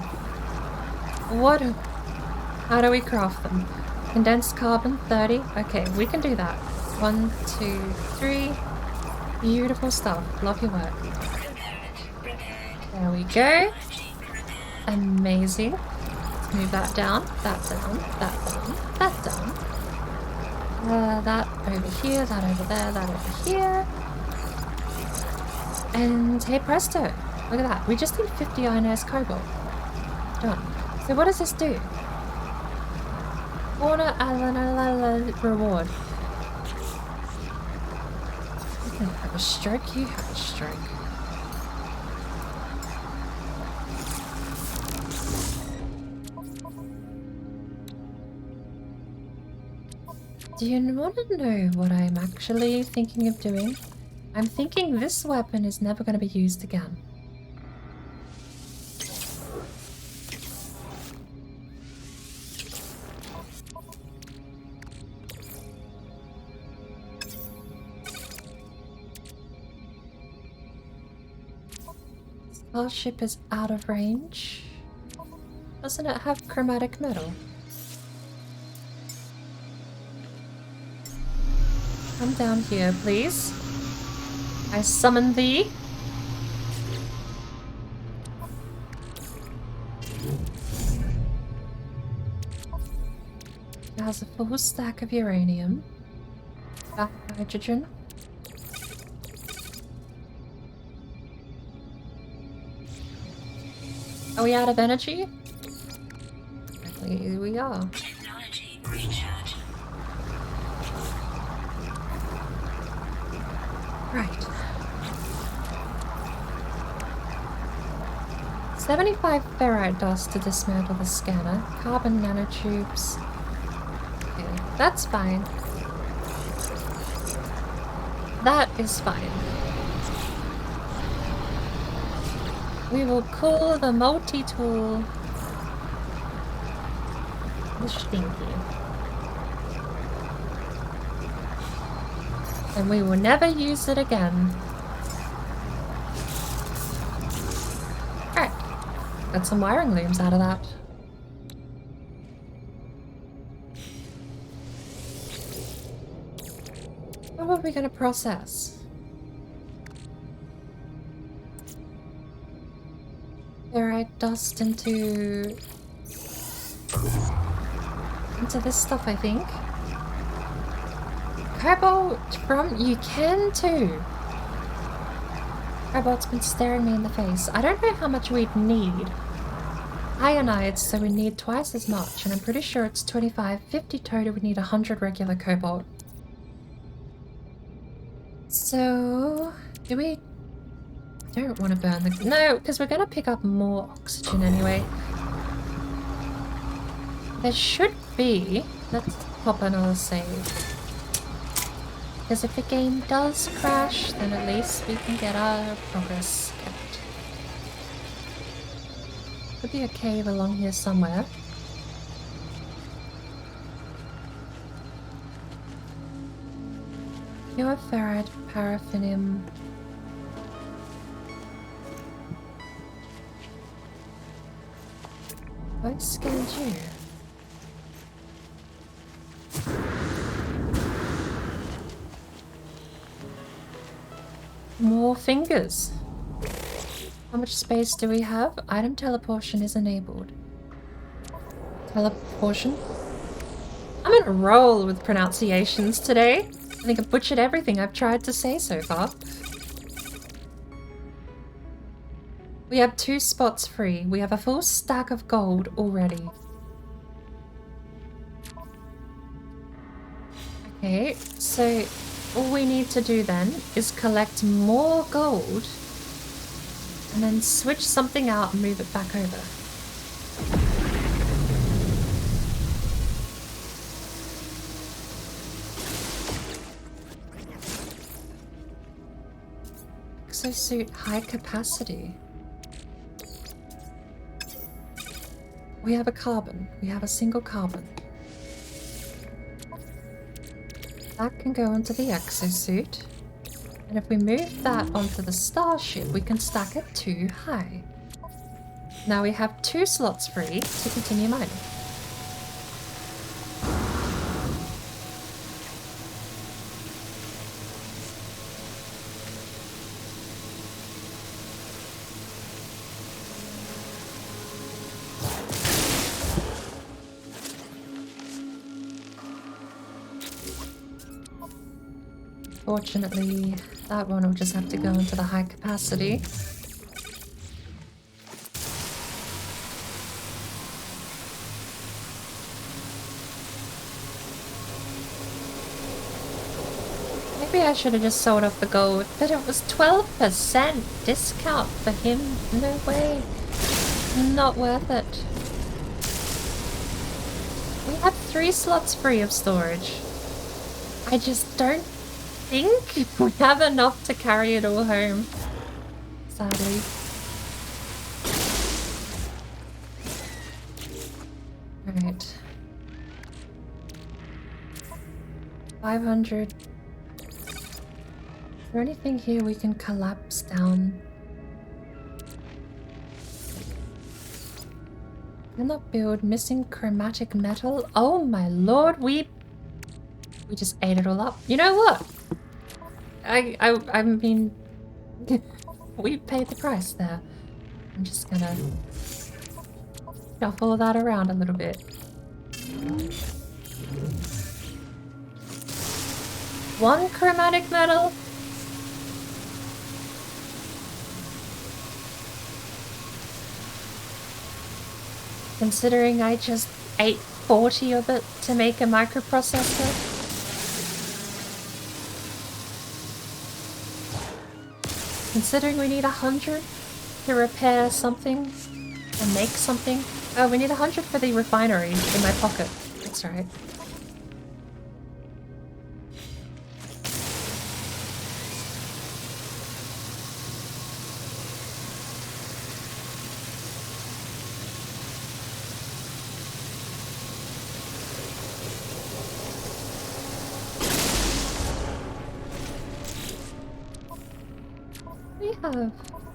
How do we craft them? Condensed carbon, 30. Okay, we can do that. 1, 2, 3. Beautiful stuff. Love your work. There we go. Amazing. Let's move that down, that down, that down, that down. That over here, that over there, that over here. And hey presto. Look at that. We just need 50 ionized cobalt. Done. So what does this do? Order reward. You can have a stroke, you have a stroke. Do you want to know what I'm actually thinking of doing? I'm thinking this weapon is never going to be used again. Starship is out of range. Doesn't it have chromatic metal? Come down here, please. I summon thee. It has a full stack of uranium. Hydrogen. Are we out of energy? Apparently we are. Technology recharge. Right. 75 ferrite dust to dismantle the scanner. Carbon nanotubes. Okay, that's fine. That is fine. We will call the multi-tool the Stinky. And we will never use it again. Alright. Got some wiring looms out of that. What are we going to process? Ferrite dust into this stuff, I think. Cobalt from... You can too! Cobalt's been staring me in the face. I don't know how much we'd need. Ionides, so we need twice as much, and I'm pretty sure it's 25. 50 total, we need 100 regular cobalt. So... do we... I don't want to burn the... No, because we're going to pick up more oxygen anyway. There should be... Let's pop another save. Because if the game does crash, then at least we can get our progress kept. Could be a cave along here somewhere. Pure ferrite, paraffinium. I scanned you. More fingers. How much space do we have? Item teleportation is enabled. Teleportation? I'm on a roll with pronunciations today. I think I butchered everything I've tried to say so far. We have 2 spots free. We have a full stack of gold already. Okay, so all we need to do then is collect more gold and then switch something out and move it back over. Exosuit high capacity. we have a carbon. We have a single carbon. That can go into the exosuit. And if we move that onto the starship, we can stack it 2 high. Now we have 2 slots free to continue mining. Fortunately, that one will just have to go into the high capacity. Maybe I should have just sold off the gold, but it was 12% discount for him. No way. Not worth it. We have 3 slots free of storage. I just don't think we have enough to carry it all home. Sadly. Alright. 500. Is there anything here we can collapse down? Cannot build missing chromatic metal. Oh my lord, we just ate it all up. You know what? I mean, we paid the price there. I'm just gonna shuffle that around a little bit. 1 chromatic metal. Considering I just ate 40 of it to make a microprocessor. Considering we need 100 to repair something and make something. Oh, we need 100 for the refinery in my pocket. That's right.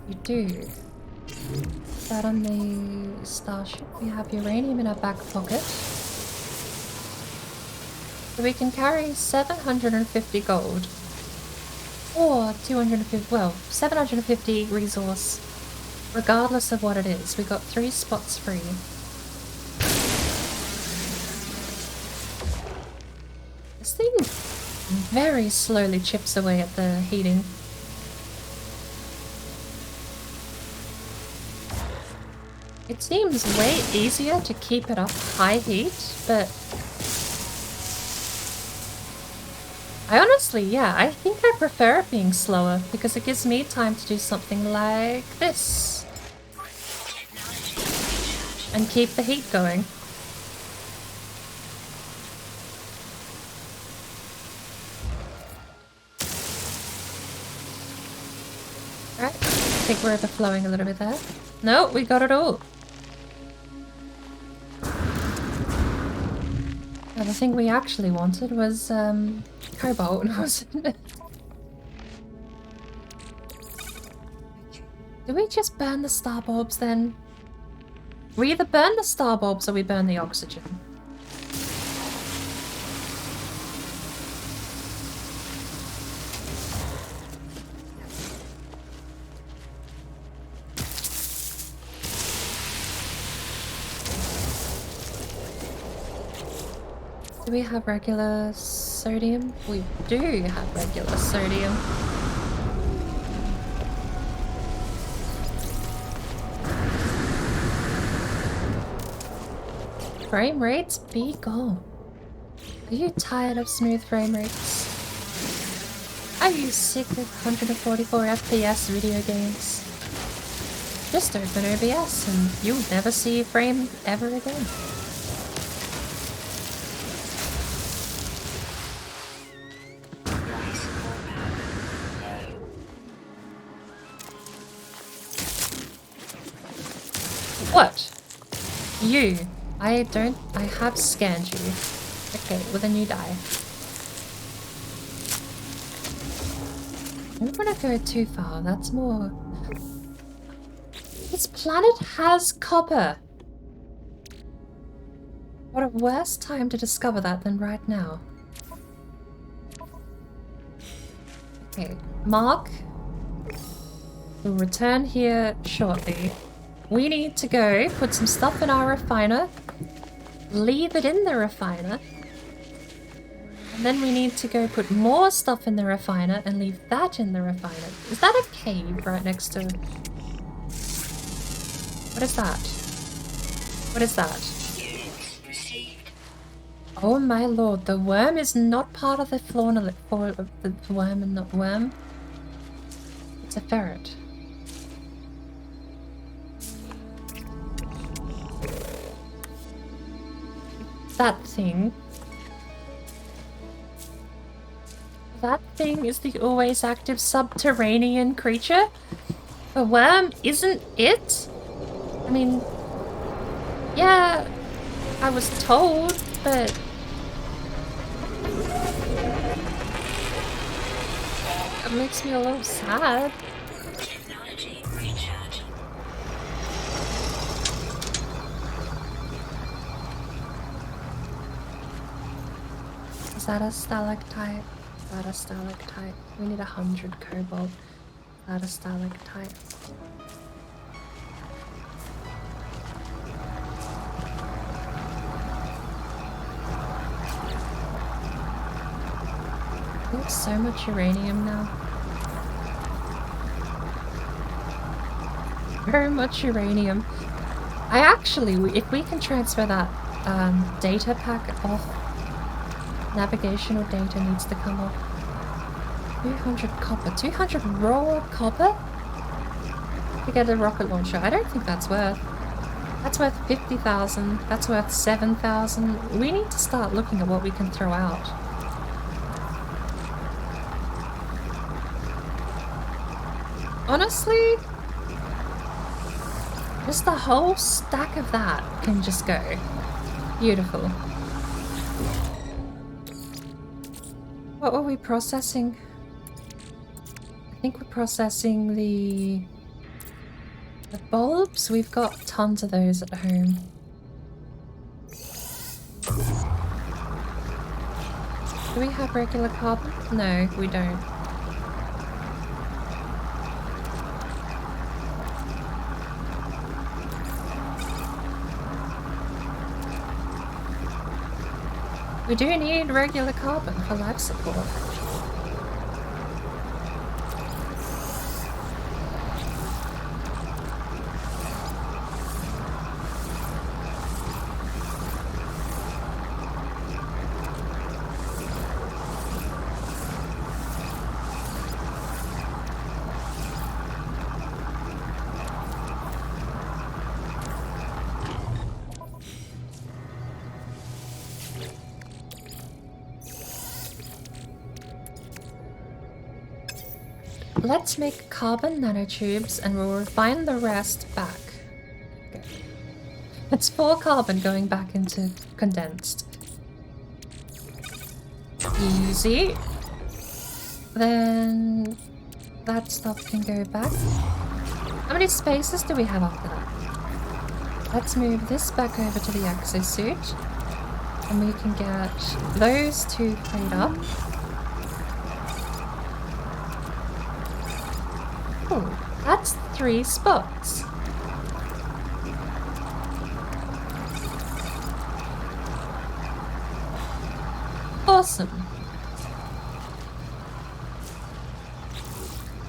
You do. That on the starship. We have uranium in our back pocket. So we can carry 750 gold. Or 250, well, 750 resource. Regardless of what it is. We got 3 spots free. This thing very slowly chips away at the heating. It seems way easier to keep it up high heat, but I honestly, yeah, I think I prefer it being slower because it gives me time to do something like this and keep the heat going. Alright, I think we're overflowing a little bit there. No, we got it all. Now, the thing we actually wanted was, cobalt, wasn't it? Do we just burn the star bulbs then? We either burn the star bulbs or we burn the oxygen. Do we have regular sodium? We do have regular sodium. Frame rates be gone. Are you tired of smooth frame rates? Are you sick of 144 FPS video games? Just open OBS and you'll never see a frame ever again. What? You. I have scanned you. Okay, well then you die. I don't want to go too far, that's more... This planet has copper! What a worse time to discover that than right now. Okay, Mark. We'll return here shortly. We need to go put some stuff in our refiner. Leave it in the refiner. And then we need to go put more stuff in the refiner and leave that in the refiner. Is that a cave right next to... What is that? What is that? Units received. Oh my lord, the worm is not part of the fauna of the worm and not worm. It's a ferret. That thing. That thing is the always active subterranean creature? A worm isn't it? I mean, yeah, I was told, but... It makes me a little sad. Technology recharge. Is that a stalactite? Is that a stalactite? We need 100 cobalt. Is that a stalactite? We have so much uranium now. Very much uranium. I actually, if we can transfer that data pack off, navigational data needs to come off. 200 copper. 200 raw copper? To get a rocket launcher. I don't think that's worth. That's worth 50,000. That's worth 7,000. We need to start looking at what we can throw out. Honestly, just a whole stack of that can just go. Beautiful. What were we processing? I think we're processing the bulbs. We've got tons of those at home. Do we have regular carbon? No, we don't. We do need regular carbon for life support. Let's make carbon nanotubes and we'll refine the rest back. Okay. It's 4 carbon going back into condensed. Easy. Then that stuff can go back. How many spaces do we have after that? Let's move this back over to the exosuit. And we can get those 2 freed up. Oh, that's 3 spots. Awesome.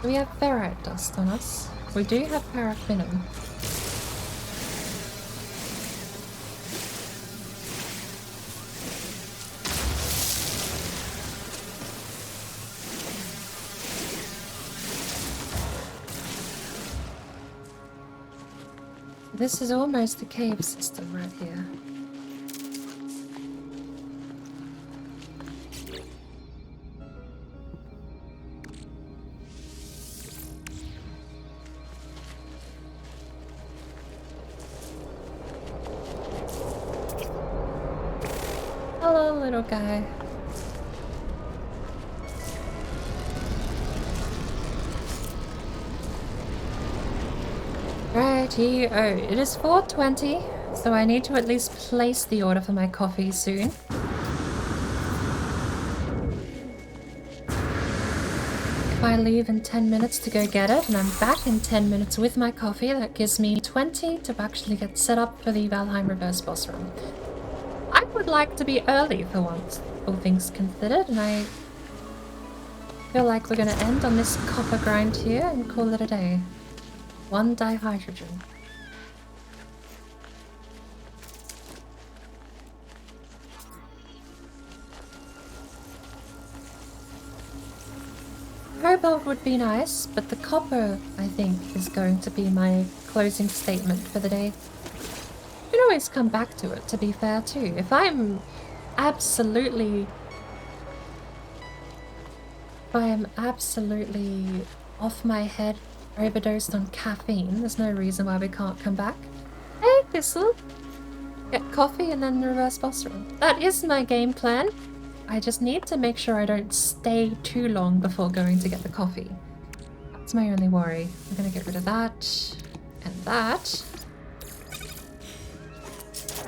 We have ferrite dust on us. We do have paraffinum. This is almost a cave system right here. little guy. Righty-o. It is 4:20, so I need to at least place the order for my coffee soon. If I leave in 10 minutes to go get it, and I'm back in 10 minutes with my coffee, that gives me 20 to actually get set up for the Valheim reverse boss run. I would like to be early for once, all things considered, and I feel like we're going to end on this copper grind here and call it a day. 1 dihydrogen. Cobalt would be nice, but the copper, I think, is going to be my closing statement for the day. You can always come back to it, to be fair, too. If I'm absolutely off my head, overdosed on caffeine, there's no reason why we can't come back. Hey, Thistle! Get coffee and then the reverse boss run. That is my game plan. I just need to make sure I don't stay too long before going to get the coffee. That's my only worry. I'm gonna get rid of that and that.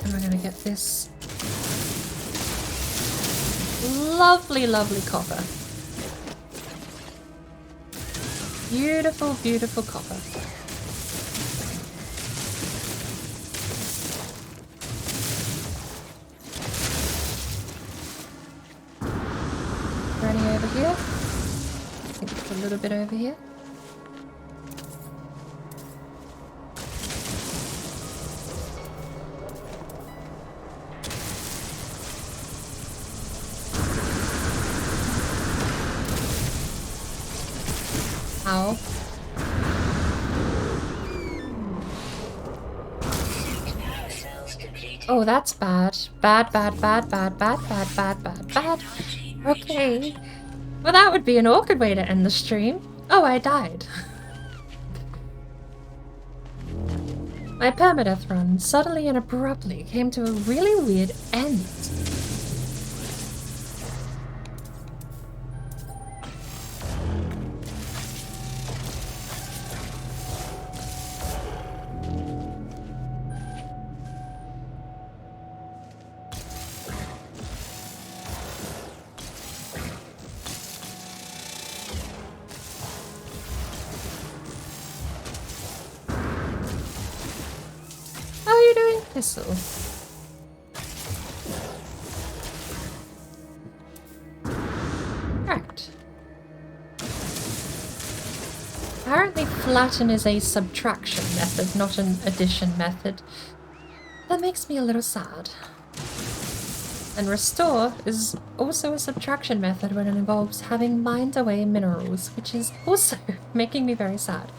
And we're gonna get this lovely, lovely copper. Beautiful, beautiful copper. Running over here. I think it's a little bit over here. Ow. Oh, that's bad. Bad, bad, bad, bad, bad, bad, bad, bad, bad. Okay. Well, that would be an awkward way to end the stream. Oh, I died. My permadeath run suddenly and abruptly came to a really weird end. Thistle. Correct. Apparently flatten is a subtraction method, not an addition method. That makes me a little sad. And restore is also a subtraction method when it involves having mined away minerals, which is also making me very sad.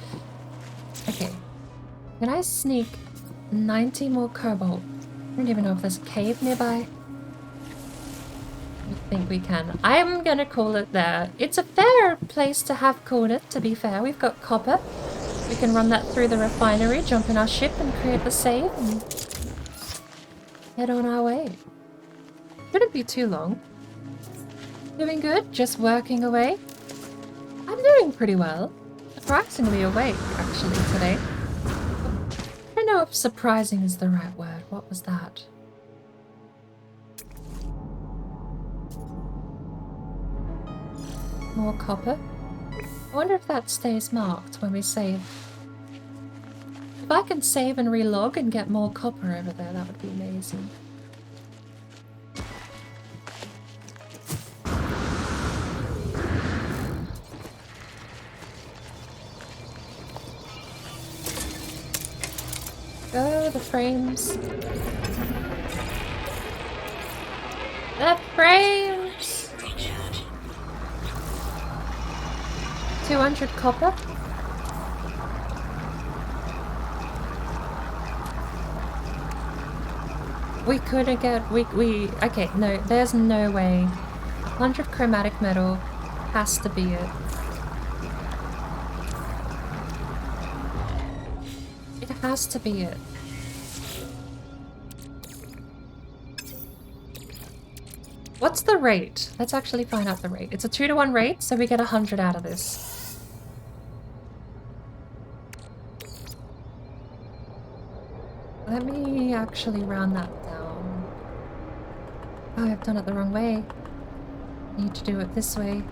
Okay. Can I sneak 90 more cobalt? I don't even know if there's a cave nearby. I think we can. I'm gonna call it there. It's a fair place to have called it, to be fair. We've got copper. We can run that through the refinery, jump in our ship and create the save and head on our way. Shouldn't be too long. Doing good? Just working away? I'm doing pretty well. Surprisingly awake, actually, today. I don't know if surprising is the right word. What was that? More copper? I wonder if that stays marked when we save. If I can save and relog and get more copper over there, that would be amazing. Go, the frames. The frames! 200 copper. We could get, okay, no, there's no way. 100 chromatic metal has to be it. It has to be it. What's the rate? Let's actually find out the rate. It's a 2-to-1 rate, so we get 100 out of this. Let me actually round that down. Oh, I've done it the wrong way. Need to do it this way.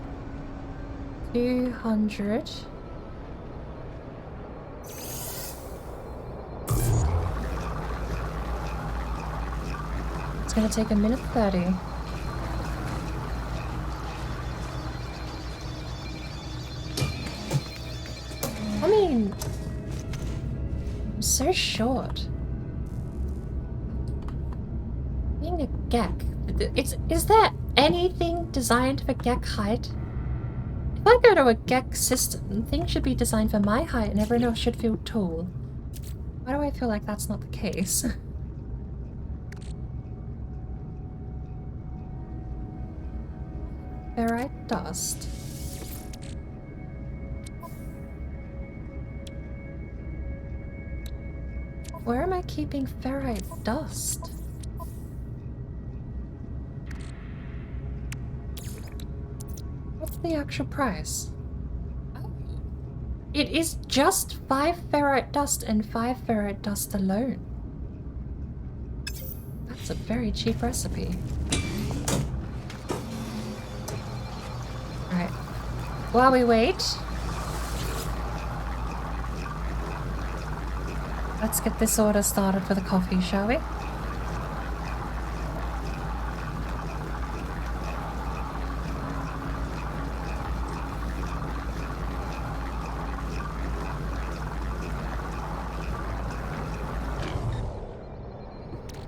200. It's gonna take 1:30. I mean, I'm so short. Being a gek. Is there anything designed for gek height? If I go to a gek system, things should be designed for my height and everyone else should feel tall. Why do I feel like that's not the case? Ferrite dust. Where am I keeping ferrite dust? What's the actual price? Oh. It is just 5 ferrite dust and 5 ferrite dust alone. That's a very cheap recipe. Alright. While we wait, let's get this order started for the coffee, shall we?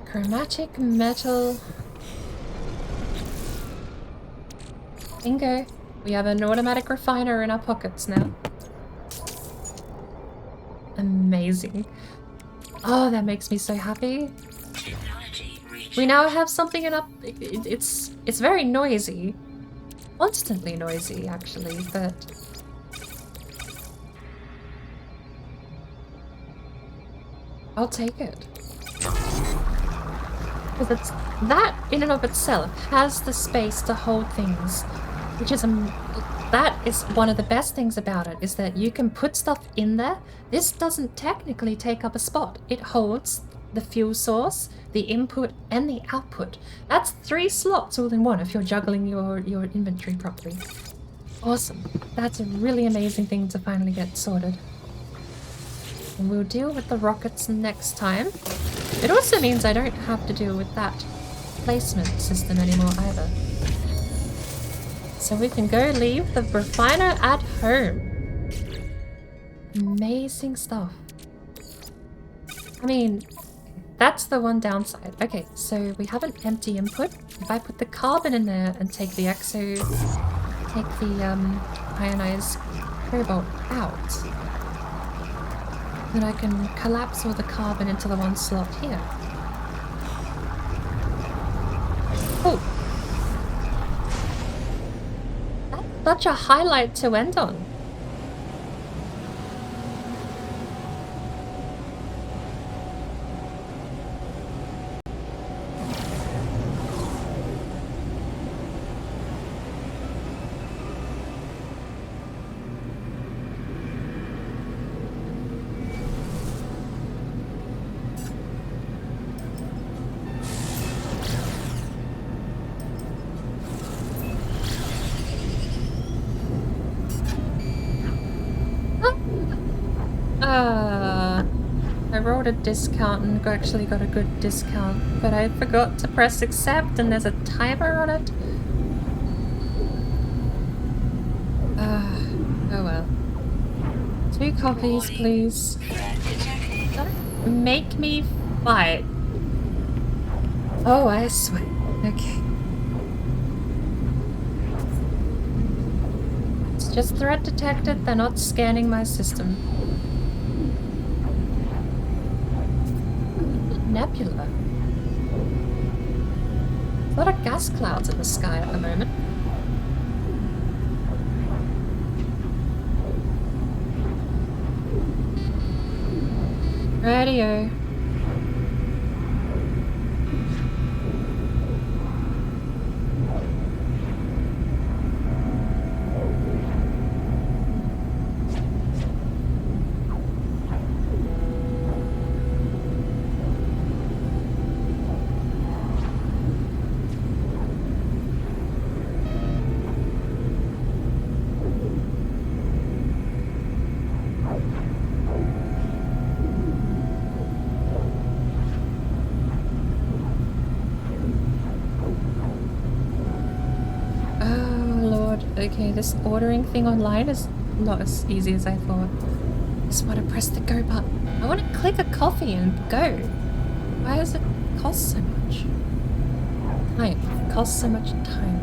Chromatic metal. Bingo. We have an automatic refiner in our pockets now. Amazing. Oh, that makes me so happy. We now have something in up. It's very noisy. Constantly noisy, actually, but... I'll take it. Because it's... That, in and of itself, has the space to hold things. Which is... that is one of the best things about it, is that you can put stuff in there. This doesn't technically take up a spot. It holds the fuel source, the input, and the output. That's 3 slots all in one if you're juggling your inventory properly. Awesome. That's a really amazing thing to finally get sorted. And we'll deal with the rockets next time. It also means I don't have to deal with that placement system anymore either. So we can go leave the refiner at home. Amazing stuff. I mean, that's the one downside. Okay, so we have an empty input. If I put the carbon in there and take the ionized cobalt out, then I can collapse all the carbon into the one slot here. Oh! That's such a highlight to end on. I rolled a discount and actually got a good discount, but I forgot to press accept and there's a timer on it. Oh well. 2 coffees, please. Don't make me fight. Oh, I swear. Okay. It's just threat detected, they're not scanning my system. Nebula. A lot of gas clouds in the sky at the moment. Radio. Okay, this ordering thing online is not as easy as I thought. I just want to press the go button. I want to click a coffee and go. Why does it cost so much? Time. It costs so much time.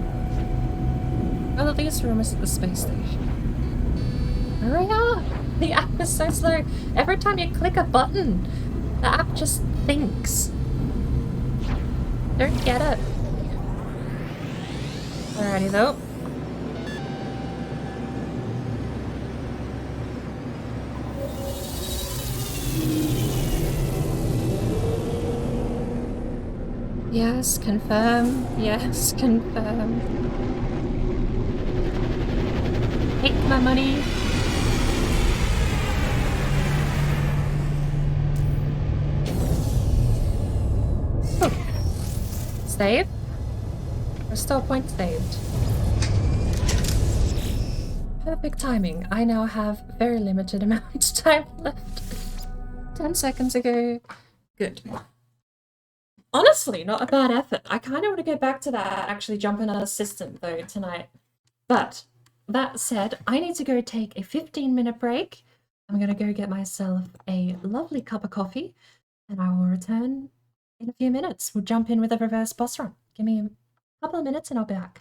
Oh, this room is at the space station. Hurry up! The app is so slow. Every time you click a button, the app just thinks. Don't get it. Alrighty though. Yes, confirm. Yes, confirm. Take my money. Oh. Save. Restore point saved. Perfect timing. I now have very limited amount of time left. 10 seconds ago. Good. Honestly, not a bad effort. I kind of want to go back to that, actually jump another system though tonight. But that said, I need to go take a 15-minute break. I'm going to go get myself a lovely cup of coffee and I will return in a few minutes. We'll jump in with a reverse boss run. Give me a couple of minutes and I'll be back.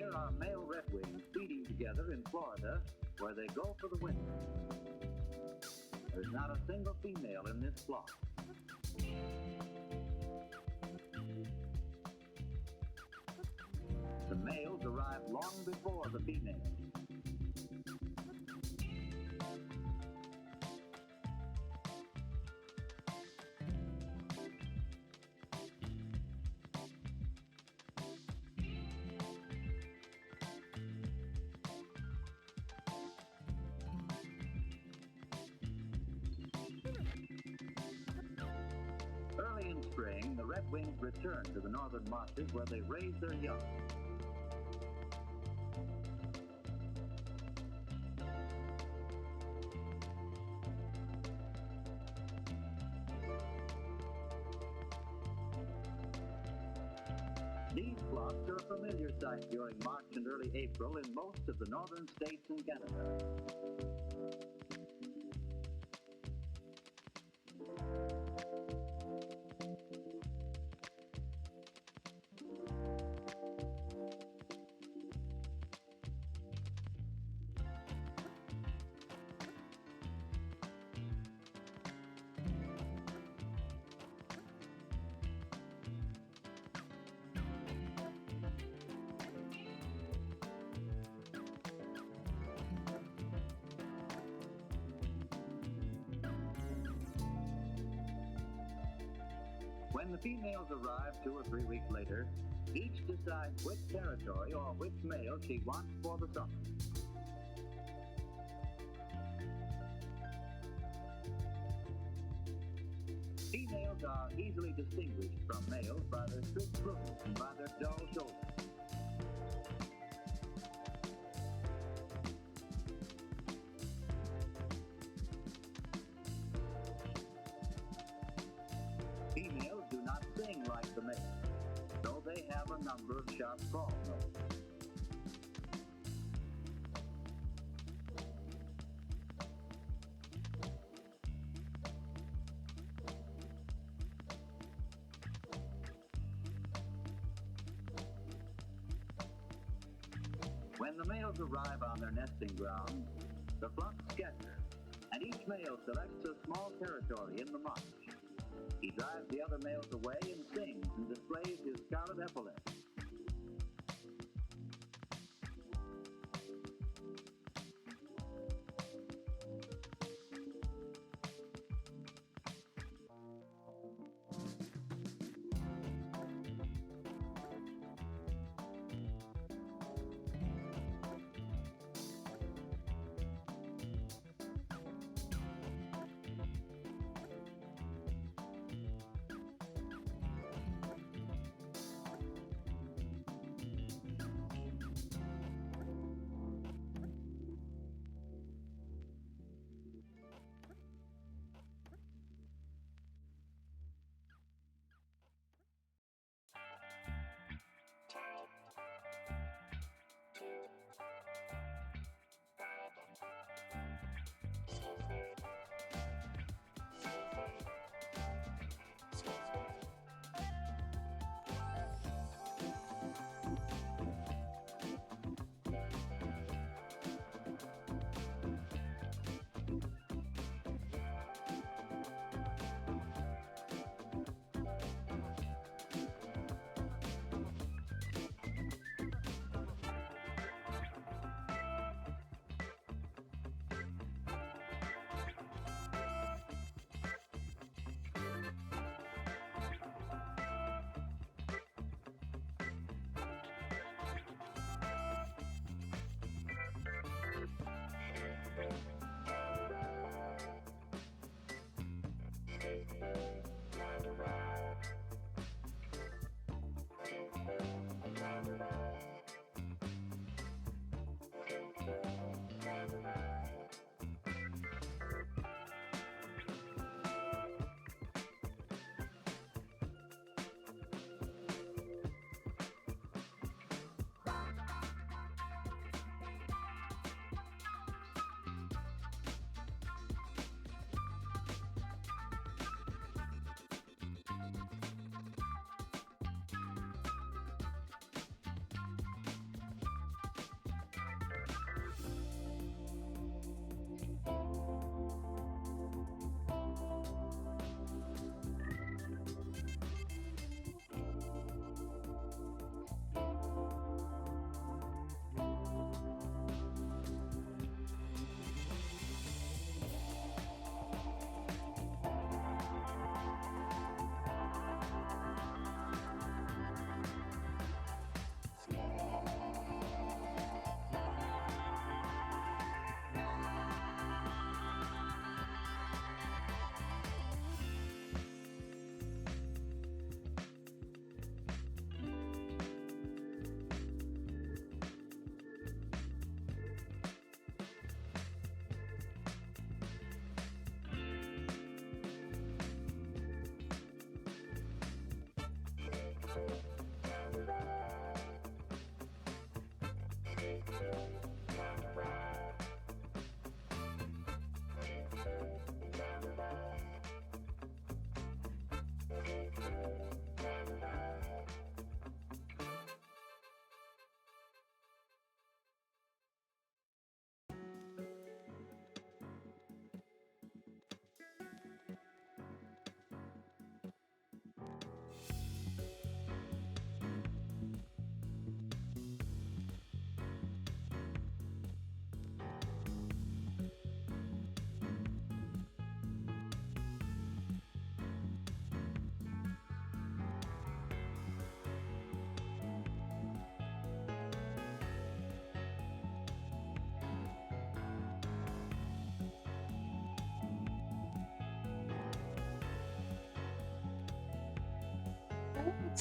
Here are male redwings feeding together in Florida, where they go for the winter. There's not a single female in this flock. The males arrive long before the females. Early in spring, the redwings return to the northern marshes where they raise their young. These flocks are a familiar sight during March and early April in most of the northern states and Canada. When the females arrive 2 or 3 weeks later, each decides which territory or which male she wants for the summer. Females are easily distinguished from males by their straight plumage and by their dull shoulders. Females do not sing like the males, though they have a number of sharp call notes. When the males arrive on their nesting grounds, the flocks scatter, and each male selects a small territory in the marsh. He drives the other males away and sings and displays his scarlet epaulets.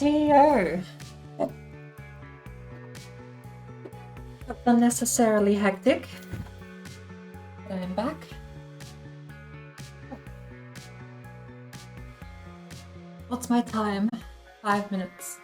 Dear. Not unnecessarily hectic. But I'm back. What's my time? 5 minutes.